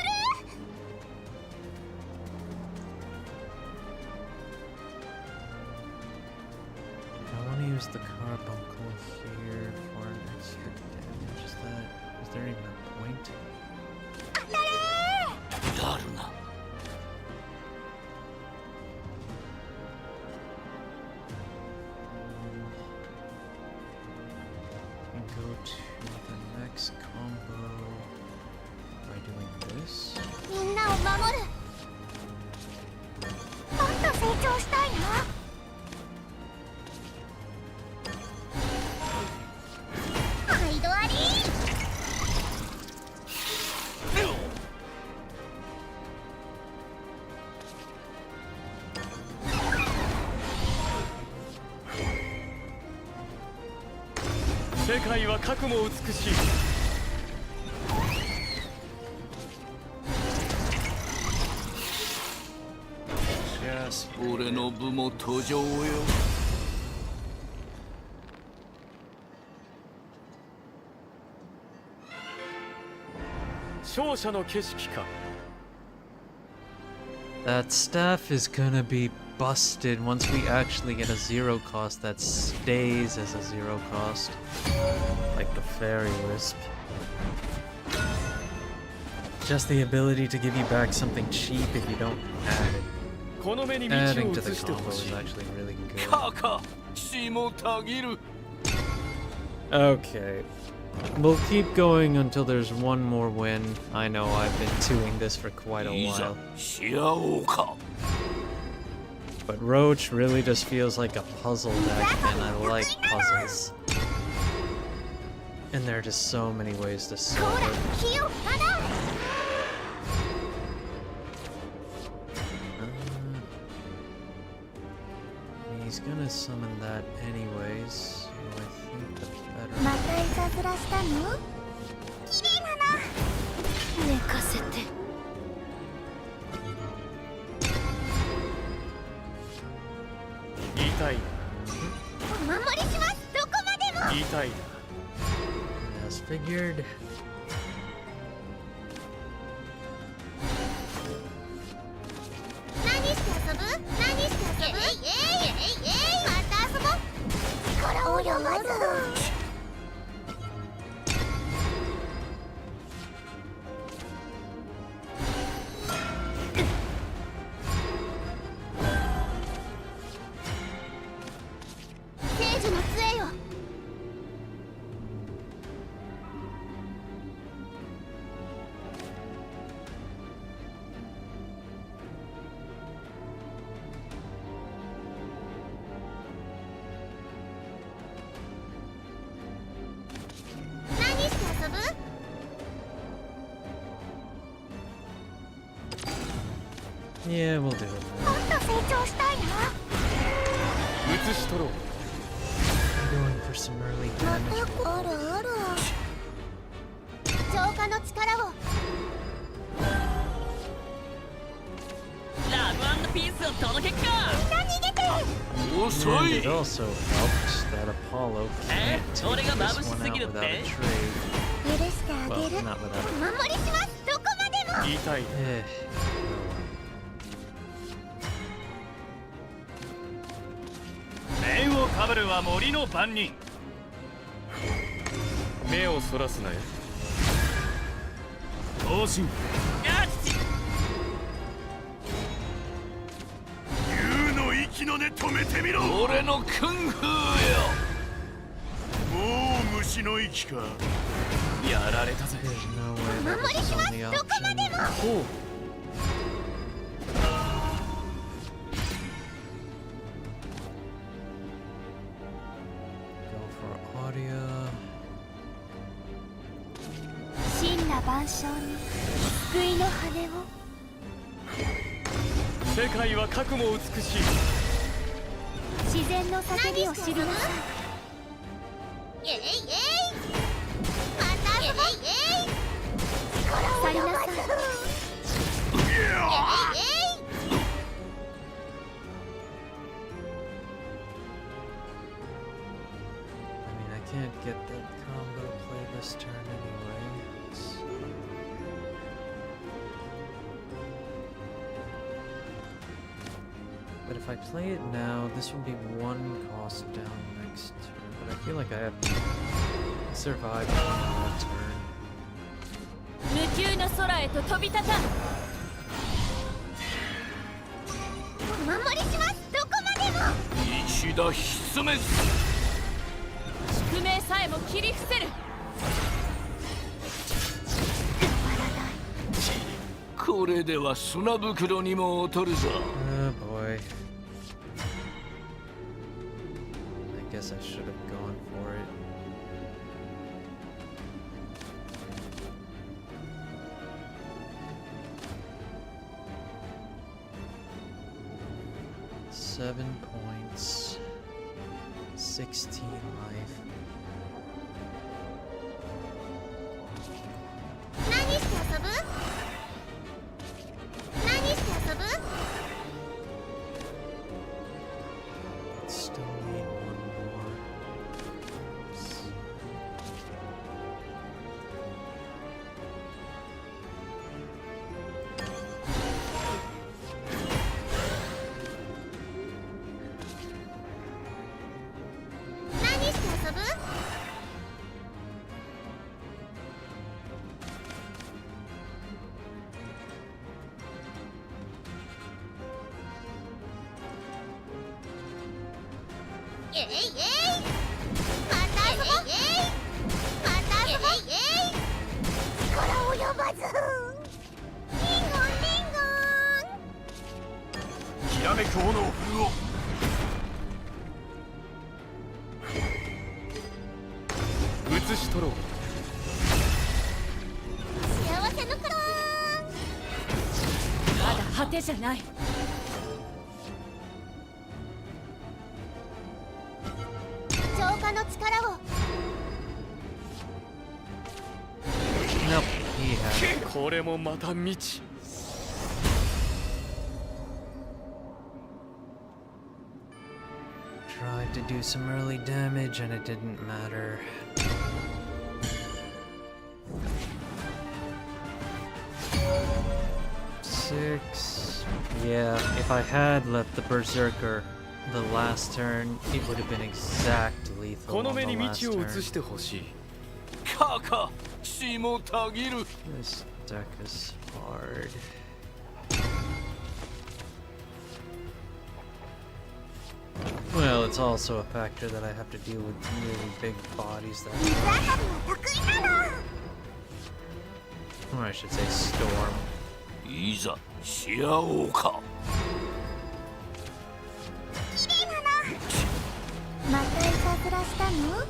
I want to use the carbuncle here for an extra damage. Is there even a point? 当たれ。やるな。 And go to the next combo by doing this. みんなを守る。もっと成長したいな。毎度あり。世界はかくも美しい。俺の部も途上よ。勝者の景色か。 That staff is gonna be busted once we actually get a zero cost that stays as a zero cost. Like the fairy wisp. Just the ability to give you back something cheap if you don't add it. この目に道 Adding を to the 移して combo ほし is い。 actually really good. かか、血もたぎる。 Okay. We'll keep going until there's one more win. I know I've been doing this for quite a いざ while. し合おうか。 But Roach really just feels like a puzzle deck, and I like puzzles. And there are just so many ways to こ solve ら it. 火を放う He's gonna summon that anyways, so I think the better. またいたずらしたの綺麗なな寝かせて。言いたいな。お守りしますどこまでも言いたいな。 As figured. 何して遊ぶ何して遊ぶまた遊ぼう力を読まず聖樹の杖よ何して遊ぶ Yeah, we'll do it. もっと成長したいな移し取ろう。 I'm going for some early ま damage. たあらあら浄化の力をラブ&ピースを届けっか。みんな逃げて 遅 And い。 it also helped that Apollo can't take this one out without a trade. 許してあ Well, げる not without お守りしますどこまでも言いたいな。 a... Eh. 面をかぶるは森の番人。目をそらすなよ。同心。竜の息の根止めてみろ。俺のクンフーよ。もう虫の息か。やられたぜ。 There's no way that 守り this し is ます only どこまで option. も Oh. Go for Audio. 神羅万象に救いの羽を世界は核も美しい。自然の叫びを知りなさいまた遊ぼう去りなさい I mean, I can't get that combo play this turn anyway. So- But if I play it now, this will be one cost down next turn. But I feel like I have to survive one more turn. 無休の空へと飛び立たん。お守りしますどこまでも一打必滅。宿命さえも切り伏せる。これでは砂袋にも劣るぞ。 Oh boy. I guess I should have gone for it. Seven points. 16 life. 何して遊ぶ何して遊ぶ Still need one more. えいえいまた遊ぼうまた遊ぼう力及ばずリンゴンリンゴンきらめく炎を振るおう。映し取ろう。幸せのクローンまだ果てじゃない。浄化の力を Nope, he had it. これもまた未知。 Tried to do some early damage and it didn't matter. Six. Yeah, if I had let the Berserker the last turn, it would have been exact lethal こ on の the 目に last 道を移 turn. してほしい。かか血もたぎる。 This deck is hard. Well, it's also a factor that I have to deal with really big bodies that, 水遊びは得意なの or I should say storm. いざし合おうか。綺麗なのまたいたずらしたの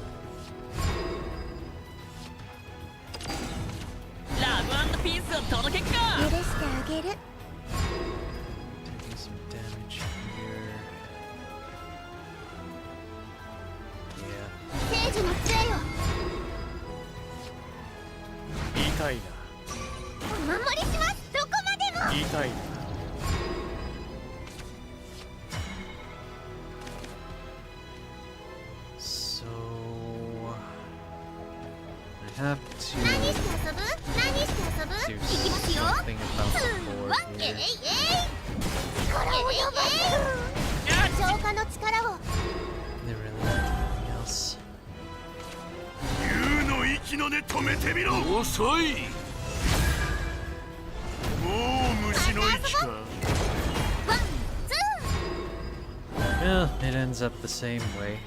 ラブ&ピースを届けっか。許してあげる Taking some damage here. Yeah. 聖樹の杖よ痛いな。お守りしますどこまでも痛いな。 So I have 何して遊ぶ何して遊ぶ to 行 do きますよ something about the ワ board ンえいえ here. い力及ばず浄化の力を There really anything else? 竜の息の根止めてみろ。遅い。もう虫の息か。ワンツ Well, it ends up the same way.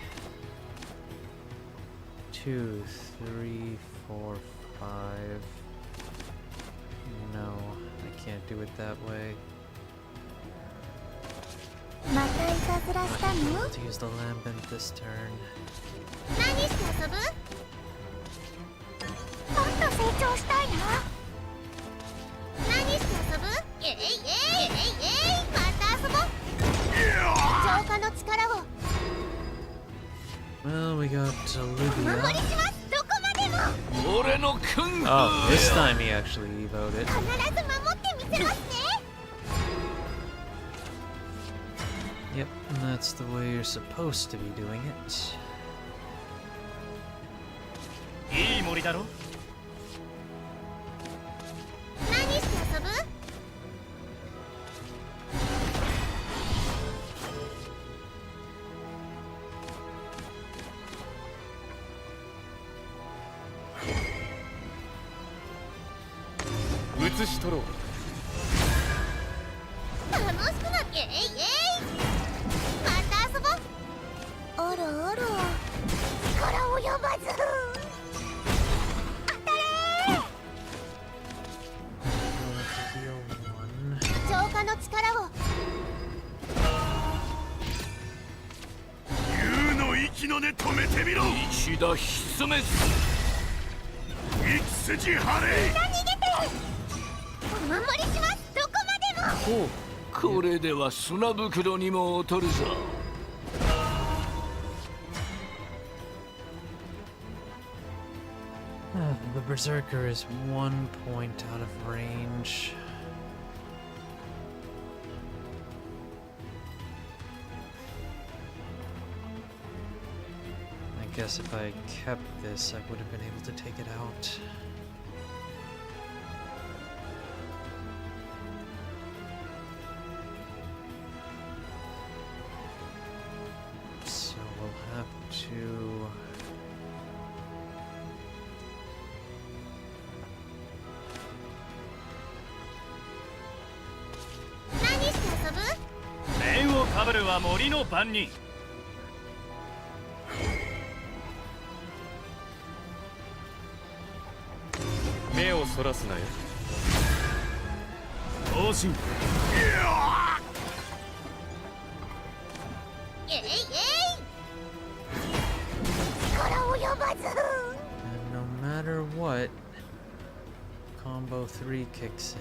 2, 3, 4, 5. No, I can't do it that way. ーまたいたずら I した might be の able to use the lambent this turn. 何して遊ぶもっと成長したいな何して遊ぶえいえいえいえいまた遊ぼう浄化の力を Well, we got お守り Olivia. しますどこまでも俺のクンフ Oh, this time he actually evoed it. 必ず守ってみせますね Yep, and that's the way you're supposed to be doing it. いい森だろ。何して遊ぶ映し取ろう。楽しくなってえいえいまた遊ぼうおろおろ力及ばず当たれ Heal 1. 浄化の力を竜の息の根止めてみろ。一打ひめす。一筋張れ。逃げてお守りしますどこまでもほう、これでは砂袋にも劣るぞ。The Berserker is 1 point out of range. I guess if I kept this, I would have been able to take it out. So we'll have to...何して遊ぶ面をかぶるは森の番人。そらすなよ。同心。えいえい力及ばず And no matter what, combo 3 kicks in.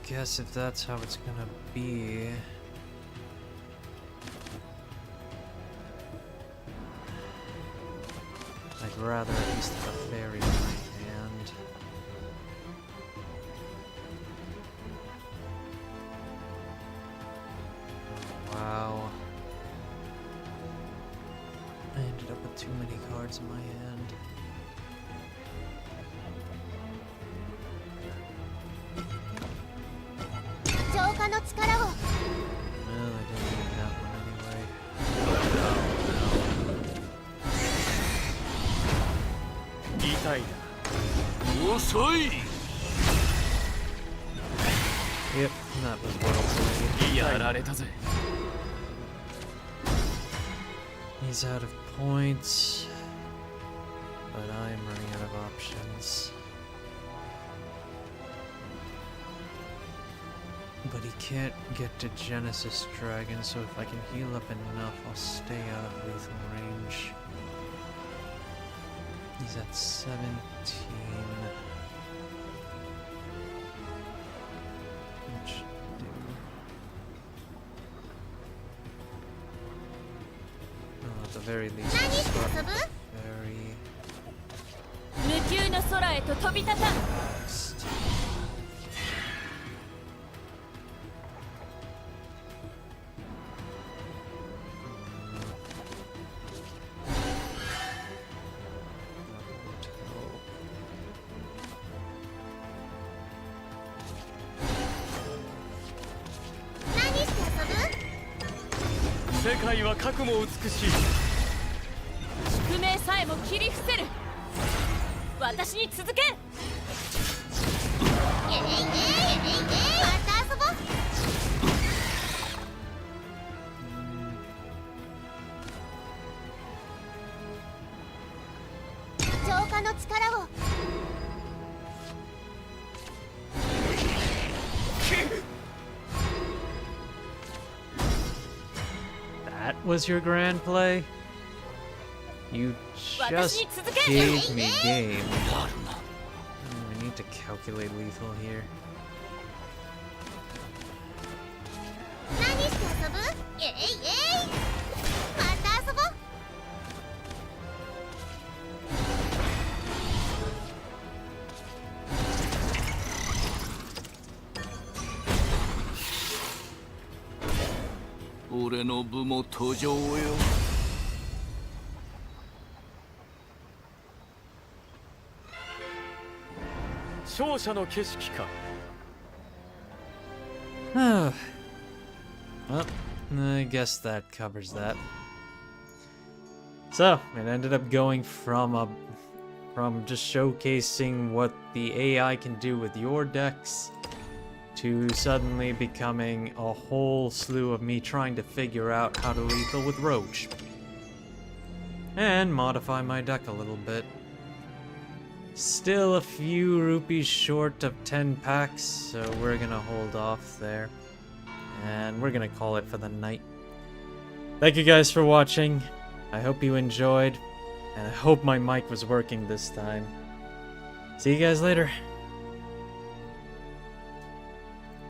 Guess if that's how it's gonna be. I'd rather at least have a fairy in my hand. Oh, wow. I ended up with too many cards in my hand. Well, I didn't need that one anyway. Yep, that was well played. He's out of points, but I'm running out of options. But he can't get to Genesis Dragon, so if I can heal up enough, I'll stay out of lethal range. He's at 17. Which do. Oh, at the very least, I'll start with very 無休の空へと飛び立たん。 next. Oh. 宿命さえも切り伏せる。私に続け。また遊ぼう浄化の力を That was your grand play? You just gave me game. I need to calculate lethal here. 何して遊ぶえいえいまた遊ぼう俺の部も登場よ。勝者の景色か。Well, I guess that covers that. So, it ended up going from just showcasing what the AI can do with your decks to suddenly becoming a whole slew of me trying to figure out how to lethal with Roach. And modify my deck a little bit. Still a few rupees short of 10 packs, so we're gonna hold off there. And we're gonna call it for the night. Thank you guys for watching. I hope you enjoyed, and I hope my mic was working this time. See you guys later.